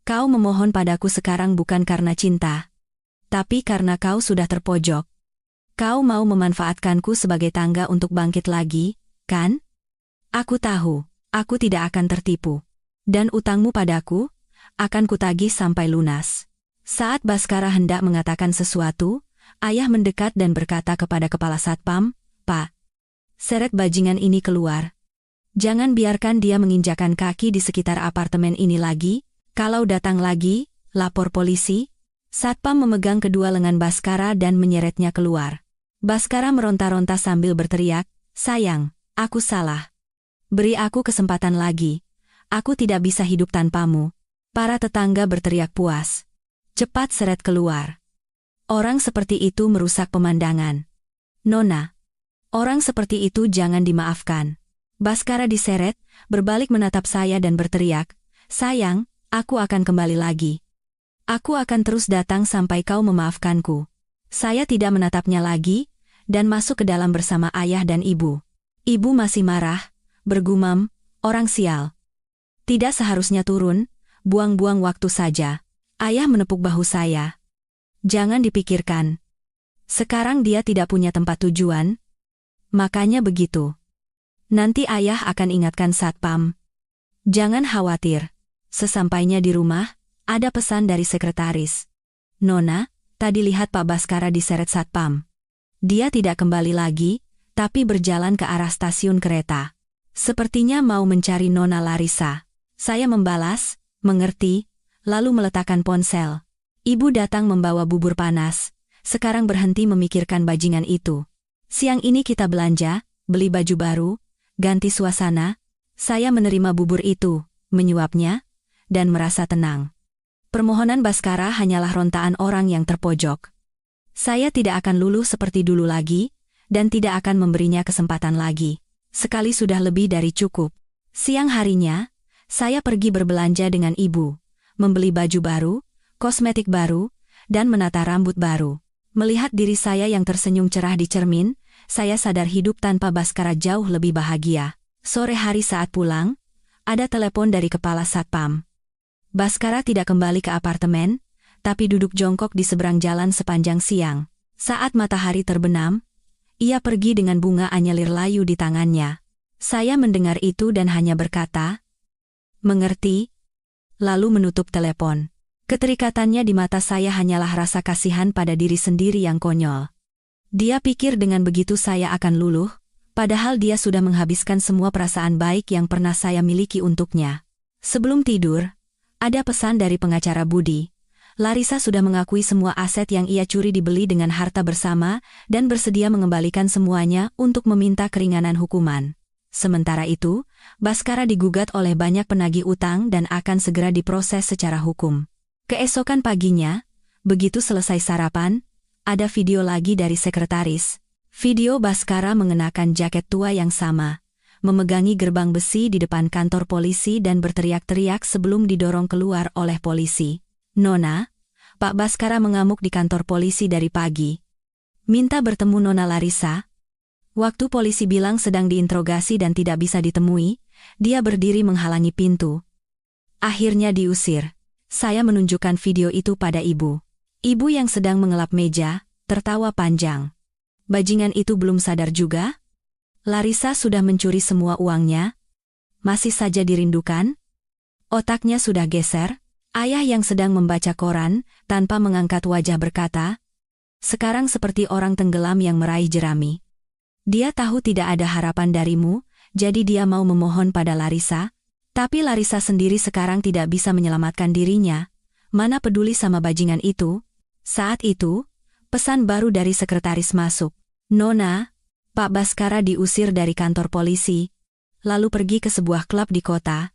[SPEAKER 1] Kau memohon padaku sekarang bukan karena cinta, tapi karena kau sudah terpojok. Kau mau memanfaatkanku sebagai tangga untuk bangkit lagi, kan? Aku tahu, aku tidak akan tertipu. Dan utangmu padaku, akan kutagih sampai lunas. Saat Baskara hendak mengatakan sesuatu, ayah mendekat dan berkata kepada kepala satpam, Pak, seret bajingan ini keluar. Jangan biarkan dia menginjakan kaki di sekitar apartemen ini lagi. Kalau datang lagi, lapor polisi. Satpam memegang kedua lengan Baskara dan menyeretnya keluar. Baskara meronta-ronta sambil berteriak, sayang, aku salah. Beri aku kesempatan lagi. Aku tidak bisa hidup tanpamu. Para tetangga berteriak puas. Cepat seret keluar. Orang seperti itu merusak pemandangan. Nona, orang seperti itu jangan dimaafkan. Baskara diseret, berbalik menatap saya dan berteriak, sayang, aku akan kembali lagi. Aku akan terus datang sampai kau memaafkanku. Saya tidak menatapnya lagi, dan masuk ke dalam bersama ayah dan ibu. Ibu masih marah, bergumam, orang sial. Tidak seharusnya turun, buang-buang waktu saja. Ayah menepuk bahu saya. Jangan dipikirkan. Sekarang dia tidak punya tempat tujuan. Makanya begitu. Nanti ayah akan ingatkan Satpam. Jangan khawatir. Sesampainya di rumah, ada pesan dari sekretaris. Nona, tadi lihat Pak Baskara diseret Satpam. Dia tidak kembali lagi, tapi berjalan ke arah stasiun kereta. Sepertinya mau mencari Nona Larissa. Saya membalas, mengerti, lalu meletakkan ponsel. Ibu datang membawa bubur panas. Sekarang berhenti memikirkan bajingan itu. Siang ini kita belanja, beli baju baru, ganti suasana. Saya menerima bubur itu, menyuapnya, dan merasa tenang. Permohonan Baskara hanyalah rontaan orang yang terpojok. Saya tidak akan luluh seperti dulu lagi, dan tidak akan memberinya kesempatan lagi. Sekali sudah lebih dari cukup. Siang harinya, saya pergi berbelanja dengan ibu, membeli baju baru, kosmetik baru, dan menata rambut baru. Melihat diri saya yang tersenyum cerah di cermin, saya sadar hidup tanpa Baskara jauh lebih bahagia. Sore hari saat pulang, ada telepon dari kepala Satpam. Baskara tidak kembali ke apartemen, tapi duduk jongkok di seberang jalan sepanjang siang. Saat matahari terbenam, ia pergi dengan bunga anyelir layu di tangannya. Saya mendengar itu dan hanya berkata, "Mengerti?" Lalu menutup telepon. Keterikatannya di mata saya hanyalah rasa kasihan pada diri sendiri yang konyol. Dia pikir dengan begitu saya akan luluh, padahal dia sudah menghabiskan semua perasaan baik yang pernah saya miliki untuknya. Sebelum tidur, ada pesan dari pengacara Budi. Larissa sudah mengakui semua aset yang ia curi dibeli dengan harta bersama dan bersedia mengembalikan semuanya untuk meminta keringanan hukuman. Sementara itu, Baskara digugat oleh banyak penagih utang dan akan segera diproses secara hukum. Keesokan paginya, begitu selesai sarapan, ada video lagi dari sekretaris. Video Baskara mengenakan jaket tua yang sama, memegangi gerbang besi di depan kantor polisi dan berteriak-teriak sebelum didorong keluar oleh polisi. "Nona, Pak Baskara mengamuk di kantor polisi dari pagi. Minta bertemu Nona Larissa." Waktu polisi bilang sedang diinterogasi dan tidak bisa ditemui, dia berdiri menghalangi pintu. Akhirnya diusir. Saya menunjukkan video itu pada ibu. Ibu yang sedang mengelap meja, tertawa panjang. Bajingan itu belum sadar juga? Larissa sudah mencuri semua uangnya? Masih saja dirindukan? Otaknya sudah geser? Ayah yang sedang membaca koran, tanpa mengangkat wajah berkata, "Sekarang seperti orang tenggelam yang meraih jerami." Dia tahu tidak ada harapan darimu, jadi dia mau memohon pada Larissa. Tapi Larissa sendiri sekarang tidak bisa menyelamatkan dirinya. Mana peduli sama bajingan itu? Saat itu, pesan baru dari sekretaris masuk. "Nona, Pak Baskara diusir dari kantor polisi, lalu pergi ke sebuah klub di kota.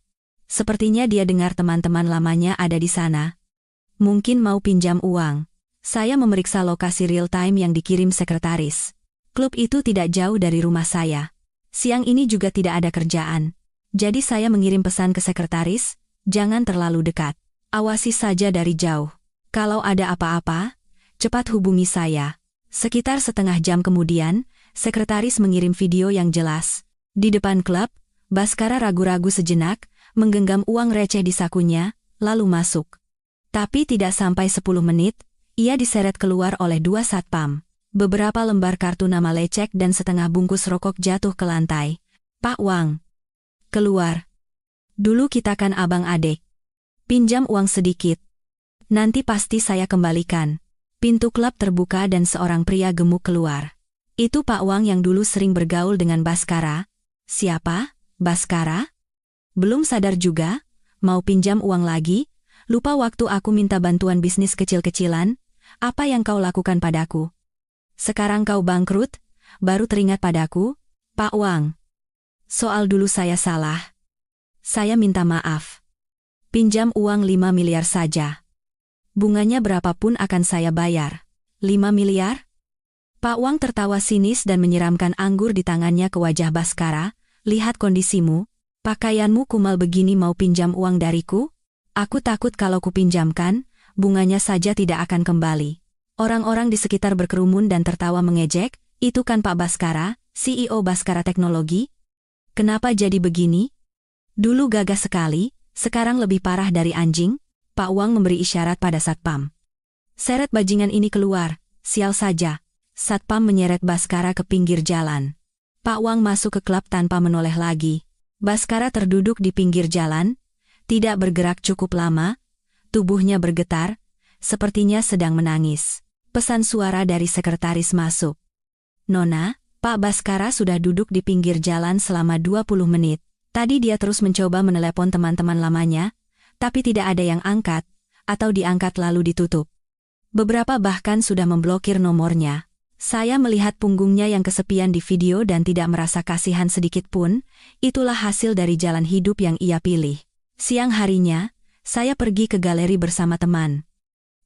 [SPEAKER 1] Sepertinya dia dengar teman-teman lamanya ada di sana. Mungkin mau pinjam uang." Saya memeriksa lokasi real-time yang dikirim sekretaris. Klub itu tidak jauh dari rumah saya. Siang ini juga tidak ada kerjaan. Jadi saya mengirim pesan ke sekretaris, "Jangan terlalu dekat. Awasi saja dari jauh. Kalau ada apa-apa, cepat hubungi saya." Sekitar setengah jam kemudian, sekretaris mengirim video yang jelas. Di depan klub, Baskara ragu-ragu sejenak, menggenggam uang receh di sakunya, lalu masuk. Tapi tidak sampai 10 menit, ia diseret keluar oleh 2 satpam. Beberapa lembar kartu nama lecek dan setengah bungkus rokok jatuh ke lantai. "Pak Wang, keluar. Dulu kita kan abang adik. Pinjam uang sedikit. Nanti pasti saya kembalikan." Pintu klub terbuka dan seorang pria gemuk keluar. Itu Pak Wang yang dulu sering bergaul dengan Baskara. "Siapa? Baskara? Belum sadar juga? Mau pinjam uang lagi? Lupa waktu aku minta bantuan bisnis kecil-kecilan? Apa yang kau lakukan padaku? Sekarang kau bangkrut, baru teringat padaku? Pak Wang, soal dulu saya salah. Saya minta maaf. Pinjam uang 5 miliar saja. Bunganya berapapun akan saya bayar." 5 miliar? Pak Wang tertawa sinis dan menyiramkan anggur di tangannya ke wajah Baskara. "Lihat kondisimu. Pakaianmu kumal begini mau pinjam uang dariku? Aku takut kalau kupinjamkan, bunganya saja tidak akan kembali." Orang-orang di sekitar berkerumun dan tertawa mengejek. "Itu kan Pak Baskara, CEO Baskara Teknologi? Kenapa jadi begini? Dulu gagah sekali, sekarang lebih parah dari anjing." Pak Wang memberi isyarat pada satpam. "Seret bajingan ini keluar." "Sial saja." Satpam menyeret Baskara ke pinggir jalan. Pak Wang masuk ke klub tanpa menoleh lagi. Baskara terduduk di pinggir jalan, tidak bergerak cukup lama, tubuhnya bergetar, sepertinya sedang menangis. Pesan suara dari sekretaris masuk. Nona, Pak Baskara sudah duduk di pinggir jalan selama 20 menit. Tadi dia terus mencoba menelepon teman-teman lamanya, tapi tidak ada yang angkat, atau diangkat lalu ditutup. Beberapa bahkan sudah memblokir nomornya. Saya melihat punggungnya yang kesepian di video dan tidak merasa kasihan sedikit pun, itulah hasil dari jalan hidup yang ia pilih. Siang harinya, saya pergi ke galeri bersama teman.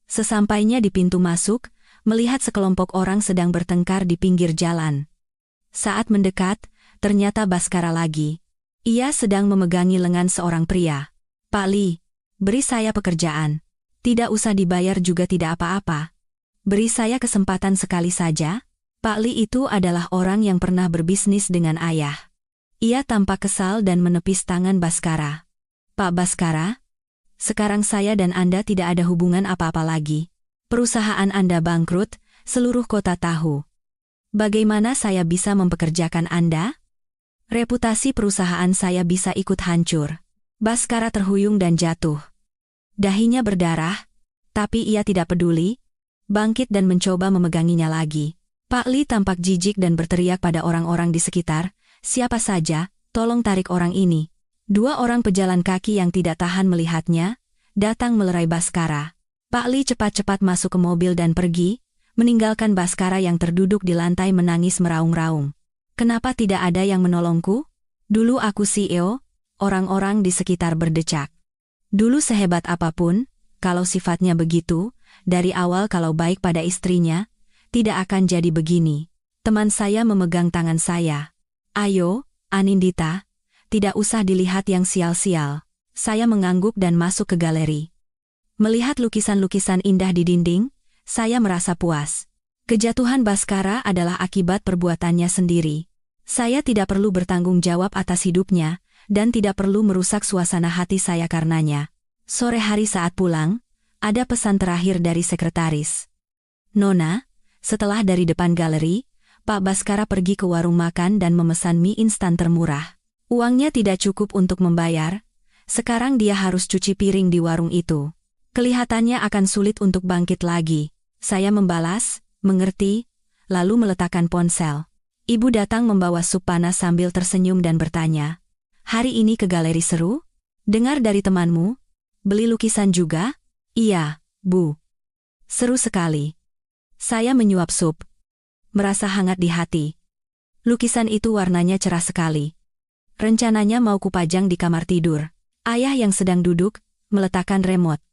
[SPEAKER 1] Sesampainya di pintu masuk, melihat sekelompok orang sedang bertengkar di pinggir jalan. Saat mendekat, ternyata Baskara lagi. Ia sedang memegangi lengan seorang pria. Pak Li, beri saya pekerjaan. Tidak usah dibayar juga tidak apa-apa. Beri saya kesempatan sekali saja. Pak Li itu adalah orang yang pernah berbisnis dengan ayah. Ia tampak kesal dan menepis tangan Baskara. Pak Baskara, sekarang saya dan Anda tidak ada hubungan apa-apa lagi. Perusahaan Anda bangkrut, seluruh kota tahu. Bagaimana saya bisa mempekerjakan Anda? Reputasi perusahaan saya bisa ikut hancur. Baskara terhuyung dan jatuh. Dahinya berdarah, tapi ia tidak peduli. Bangkit dan mencoba memeganginya lagi. Pak Li tampak jijik dan berteriak pada orang-orang di sekitar, "Siapa saja, tolong tarik orang ini." 2 orang pejalan kaki yang tidak tahan melihatnya, datang melerai Baskara. Pak Li cepat-cepat masuk ke mobil dan pergi, meninggalkan Baskara yang terduduk di lantai menangis meraung-raung. "Kenapa tidak ada yang menolongku? Dulu aku CEO," orang-orang di sekitar berdecak. Dulu sehebat apapun, kalau sifatnya begitu, dari awal kalau baik pada istrinya, tidak akan jadi begini. Teman saya memegang tangan saya. "Ayo, Anindita, tidak usah dilihat yang sial-sial." Saya mengangguk dan masuk ke galeri. Melihat lukisan-lukisan indah di dinding, saya merasa puas. Kejatuhan Baskara adalah akibat perbuatannya sendiri. Saya tidak perlu bertanggung jawab atas hidupnya, dan tidak perlu merusak suasana hati saya karenanya. Sore hari saat pulang, ada pesan terakhir dari sekretaris. "Nona, setelah dari depan galeri, Pak Baskara pergi ke warung makan dan memesan mie instan termurah. Uangnya tidak cukup untuk membayar, sekarang dia harus cuci piring di warung itu. Kelihatannya akan sulit untuk bangkit lagi." Saya membalas, "Mengerti," lalu meletakkan ponsel. Ibu datang membawa sup panas sambil tersenyum dan bertanya, "Hari ini ke galeri seru? Dengar dari temanmu, beli lukisan juga?" "Iya, Bu. Seru sekali." Saya menyuap sup. Merasa hangat di hati. Lukisan itu warnanya cerah sekali. Rencananya mau kupajang di kamar tidur. Ayah yang sedang duduk, meletakkan remote.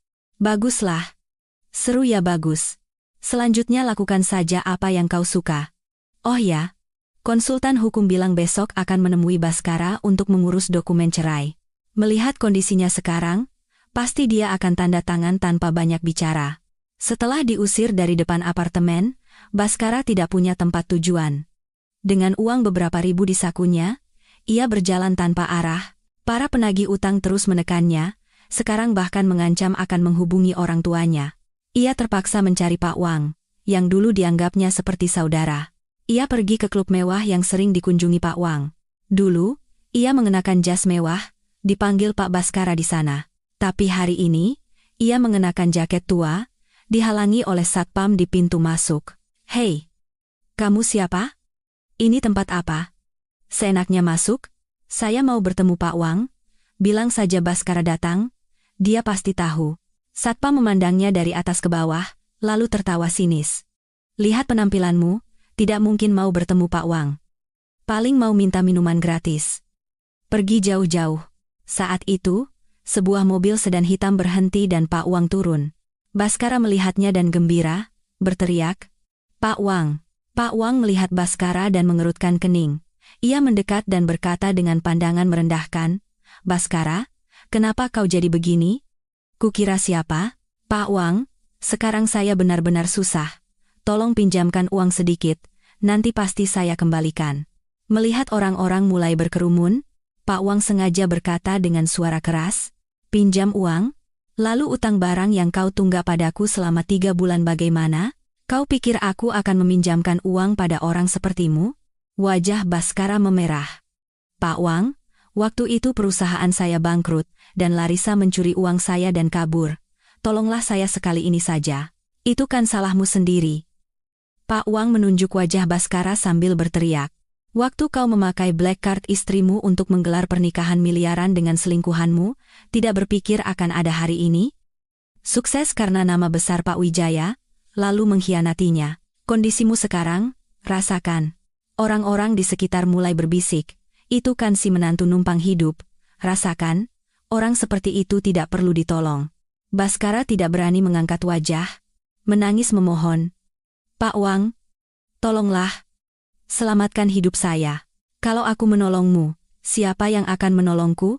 [SPEAKER 1] "Baguslah. Seru ya bagus. Selanjutnya lakukan saja apa yang kau suka. Oh ya, konsultan hukum bilang besok akan menemui Baskara untuk mengurus dokumen cerai. Melihat kondisinya sekarang, pasti dia akan tanda tangan tanpa banyak bicara." Setelah diusir dari depan apartemen, Baskara tidak punya tempat tujuan. Dengan uang beberapa ribu di sakunya, ia berjalan tanpa arah. Para penagih utang terus menekannya, sekarang bahkan mengancam akan menghubungi orang tuanya. Ia terpaksa mencari Pak Wang, yang dulu dianggapnya seperti saudara. Ia pergi ke klub mewah yang sering dikunjungi Pak Wang. Dulu, ia mengenakan jas mewah, dipanggil Pak Baskara di sana. Tapi hari ini, ia mengenakan jaket tua, dihalangi oleh satpam di pintu masuk. "Hei, kamu siapa? Ini tempat apa? Seenaknya masuk? Saya mau bertemu Pak Wang." Bilang saja Baskara datang, dia pasti tahu. Satpam memandangnya dari atas ke bawah, lalu tertawa sinis. "Lihat penampilanmu, tidak mungkin mau bertemu Pak Wang. Paling mau minta minuman gratis. Pergi jauh-jauh." Saat itu, sebuah mobil sedan hitam berhenti dan Pak Wang turun. Baskara melihatnya dan gembira, berteriak, "Pak Wang." Pak Wang melihat Baskara dan mengerutkan kening. Ia mendekat dan berkata dengan pandangan merendahkan, "Baskara, kenapa kau jadi begini?" "Kukira siapa?" "Pak Wang, sekarang saya benar-benar susah. Tolong pinjamkan uang sedikit, nanti pasti saya kembalikan." Melihat orang-orang mulai berkerumun, Pak Wang sengaja berkata dengan suara keras, "Pinjam uang? Lalu utang barang yang kau tunggak padaku selama 3 bulan bagaimana? Kau pikir aku akan meminjamkan uang pada orang sepertimu? Wajah Baskara memerah. Pak Wang, waktu itu perusahaan saya bangkrut, dan Larissa mencuri uang saya dan kabur. Tolonglah saya sekali ini saja. Itu kan salahmu sendiri. Pak Wang menunjuk wajah Baskara sambil berteriak. Waktu kau memakai black card istrimu untuk menggelar pernikahan miliaran dengan selingkuhanmu, tidak berpikir akan ada hari ini? Sukses karena nama besar Pak Wijaya, lalu mengkhianatinya. Kondisimu sekarang, rasakan. Orang-orang di sekitar mulai berbisik, itu kan si menantu numpang hidup. Rasakan, orang seperti itu tidak perlu ditolong. Baskara tidak berani mengangkat wajah, menangis memohon. Pak Wang, tolonglah. Selamatkan hidup saya. Kalau aku menolongmu, siapa yang akan menolongku?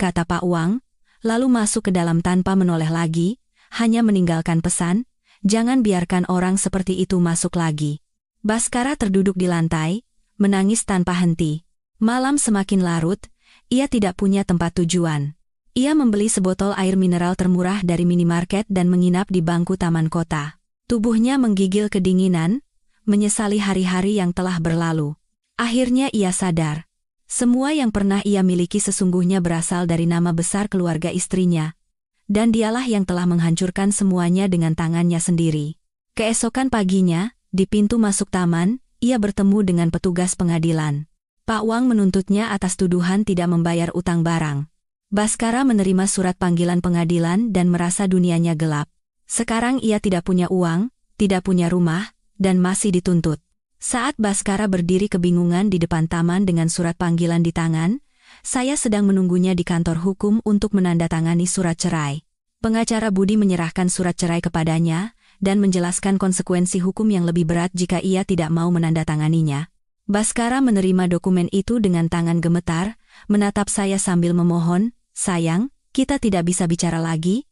[SPEAKER 1] Kata Pak Wang, lalu masuk ke dalam tanpa menoleh lagi, hanya meninggalkan pesan, jangan biarkan orang seperti itu masuk lagi. Baskara terduduk di lantai, menangis tanpa henti. Malam semakin larut, ia tidak punya tempat tujuan. Ia membeli sebotol air mineral termurah dari minimarket dan menginap di bangku taman kota. Tubuhnya menggigil kedinginan, menyesali hari-hari yang telah berlalu. Akhirnya ia sadar. Semua yang pernah ia miliki sesungguhnya berasal dari nama besar keluarga istrinya. Dan dialah yang telah menghancurkan semuanya dengan tangannya sendiri. Keesokan paginya, di pintu masuk taman, ia bertemu dengan petugas pengadilan. Pak Wang menuntutnya atas tuduhan tidak membayar utang barang. Baskara menerima surat panggilan pengadilan dan merasa dunianya gelap. Sekarang ia tidak punya uang, tidak punya rumah, dan masih dituntut. Saat Baskara berdiri kebingungan di depan taman dengan surat panggilan di tangan, saya sedang menunggunya di kantor hukum untuk menandatangani surat cerai. Pengacara Budi menyerahkan surat cerai kepadanya, dan menjelaskan konsekuensi hukum yang lebih berat jika ia tidak mau menandatanganinya. Baskara menerima dokumen itu dengan tangan gemetar, menatap saya sambil memohon, sayang, kita tidak bisa bicara lagi?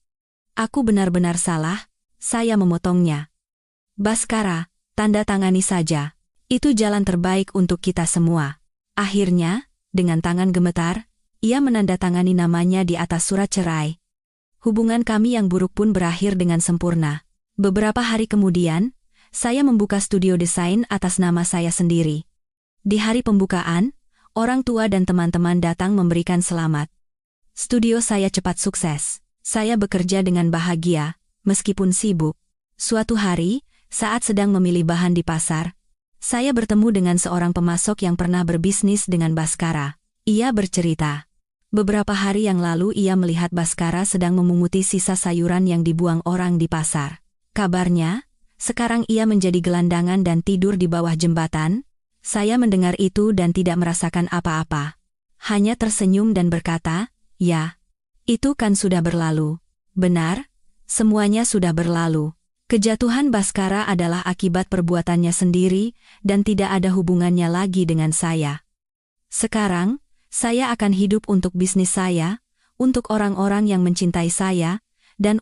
[SPEAKER 1] Aku benar-benar salah, saya memotongnya. Baskara, tanda tangani saja. Itu jalan terbaik untuk kita semua. Akhirnya, dengan tangan gemetar, ia menandatangani namanya di atas surat cerai. Hubungan kami yang buruk pun berakhir dengan sempurna. Beberapa hari kemudian, saya membuka studio desain atas nama saya sendiri. Di hari pembukaan, orang tua dan teman-teman datang memberikan selamat. Studio saya cepat sukses. Saya bekerja dengan bahagia, meskipun sibuk. Suatu hari, saat sedang memilih bahan di pasar, saya bertemu dengan seorang pemasok yang pernah berbisnis dengan Baskara. Ia bercerita. Beberapa hari yang lalu ia melihat Baskara sedang memunguti sisa sayuran yang dibuang orang di pasar. Kabarnya, sekarang ia menjadi gelandangan dan tidur di bawah jembatan. Saya mendengar itu dan tidak merasakan apa-apa. Hanya tersenyum dan berkata, ya, itu kan sudah berlalu. Benar, semuanya sudah berlalu. Kejatuhan Baskara adalah akibat perbuatannya sendiri dan tidak ada hubungannya lagi dengan saya. Sekarang, saya akan hidup untuk bisnis saya, untuk orang-orang yang mencintai saya,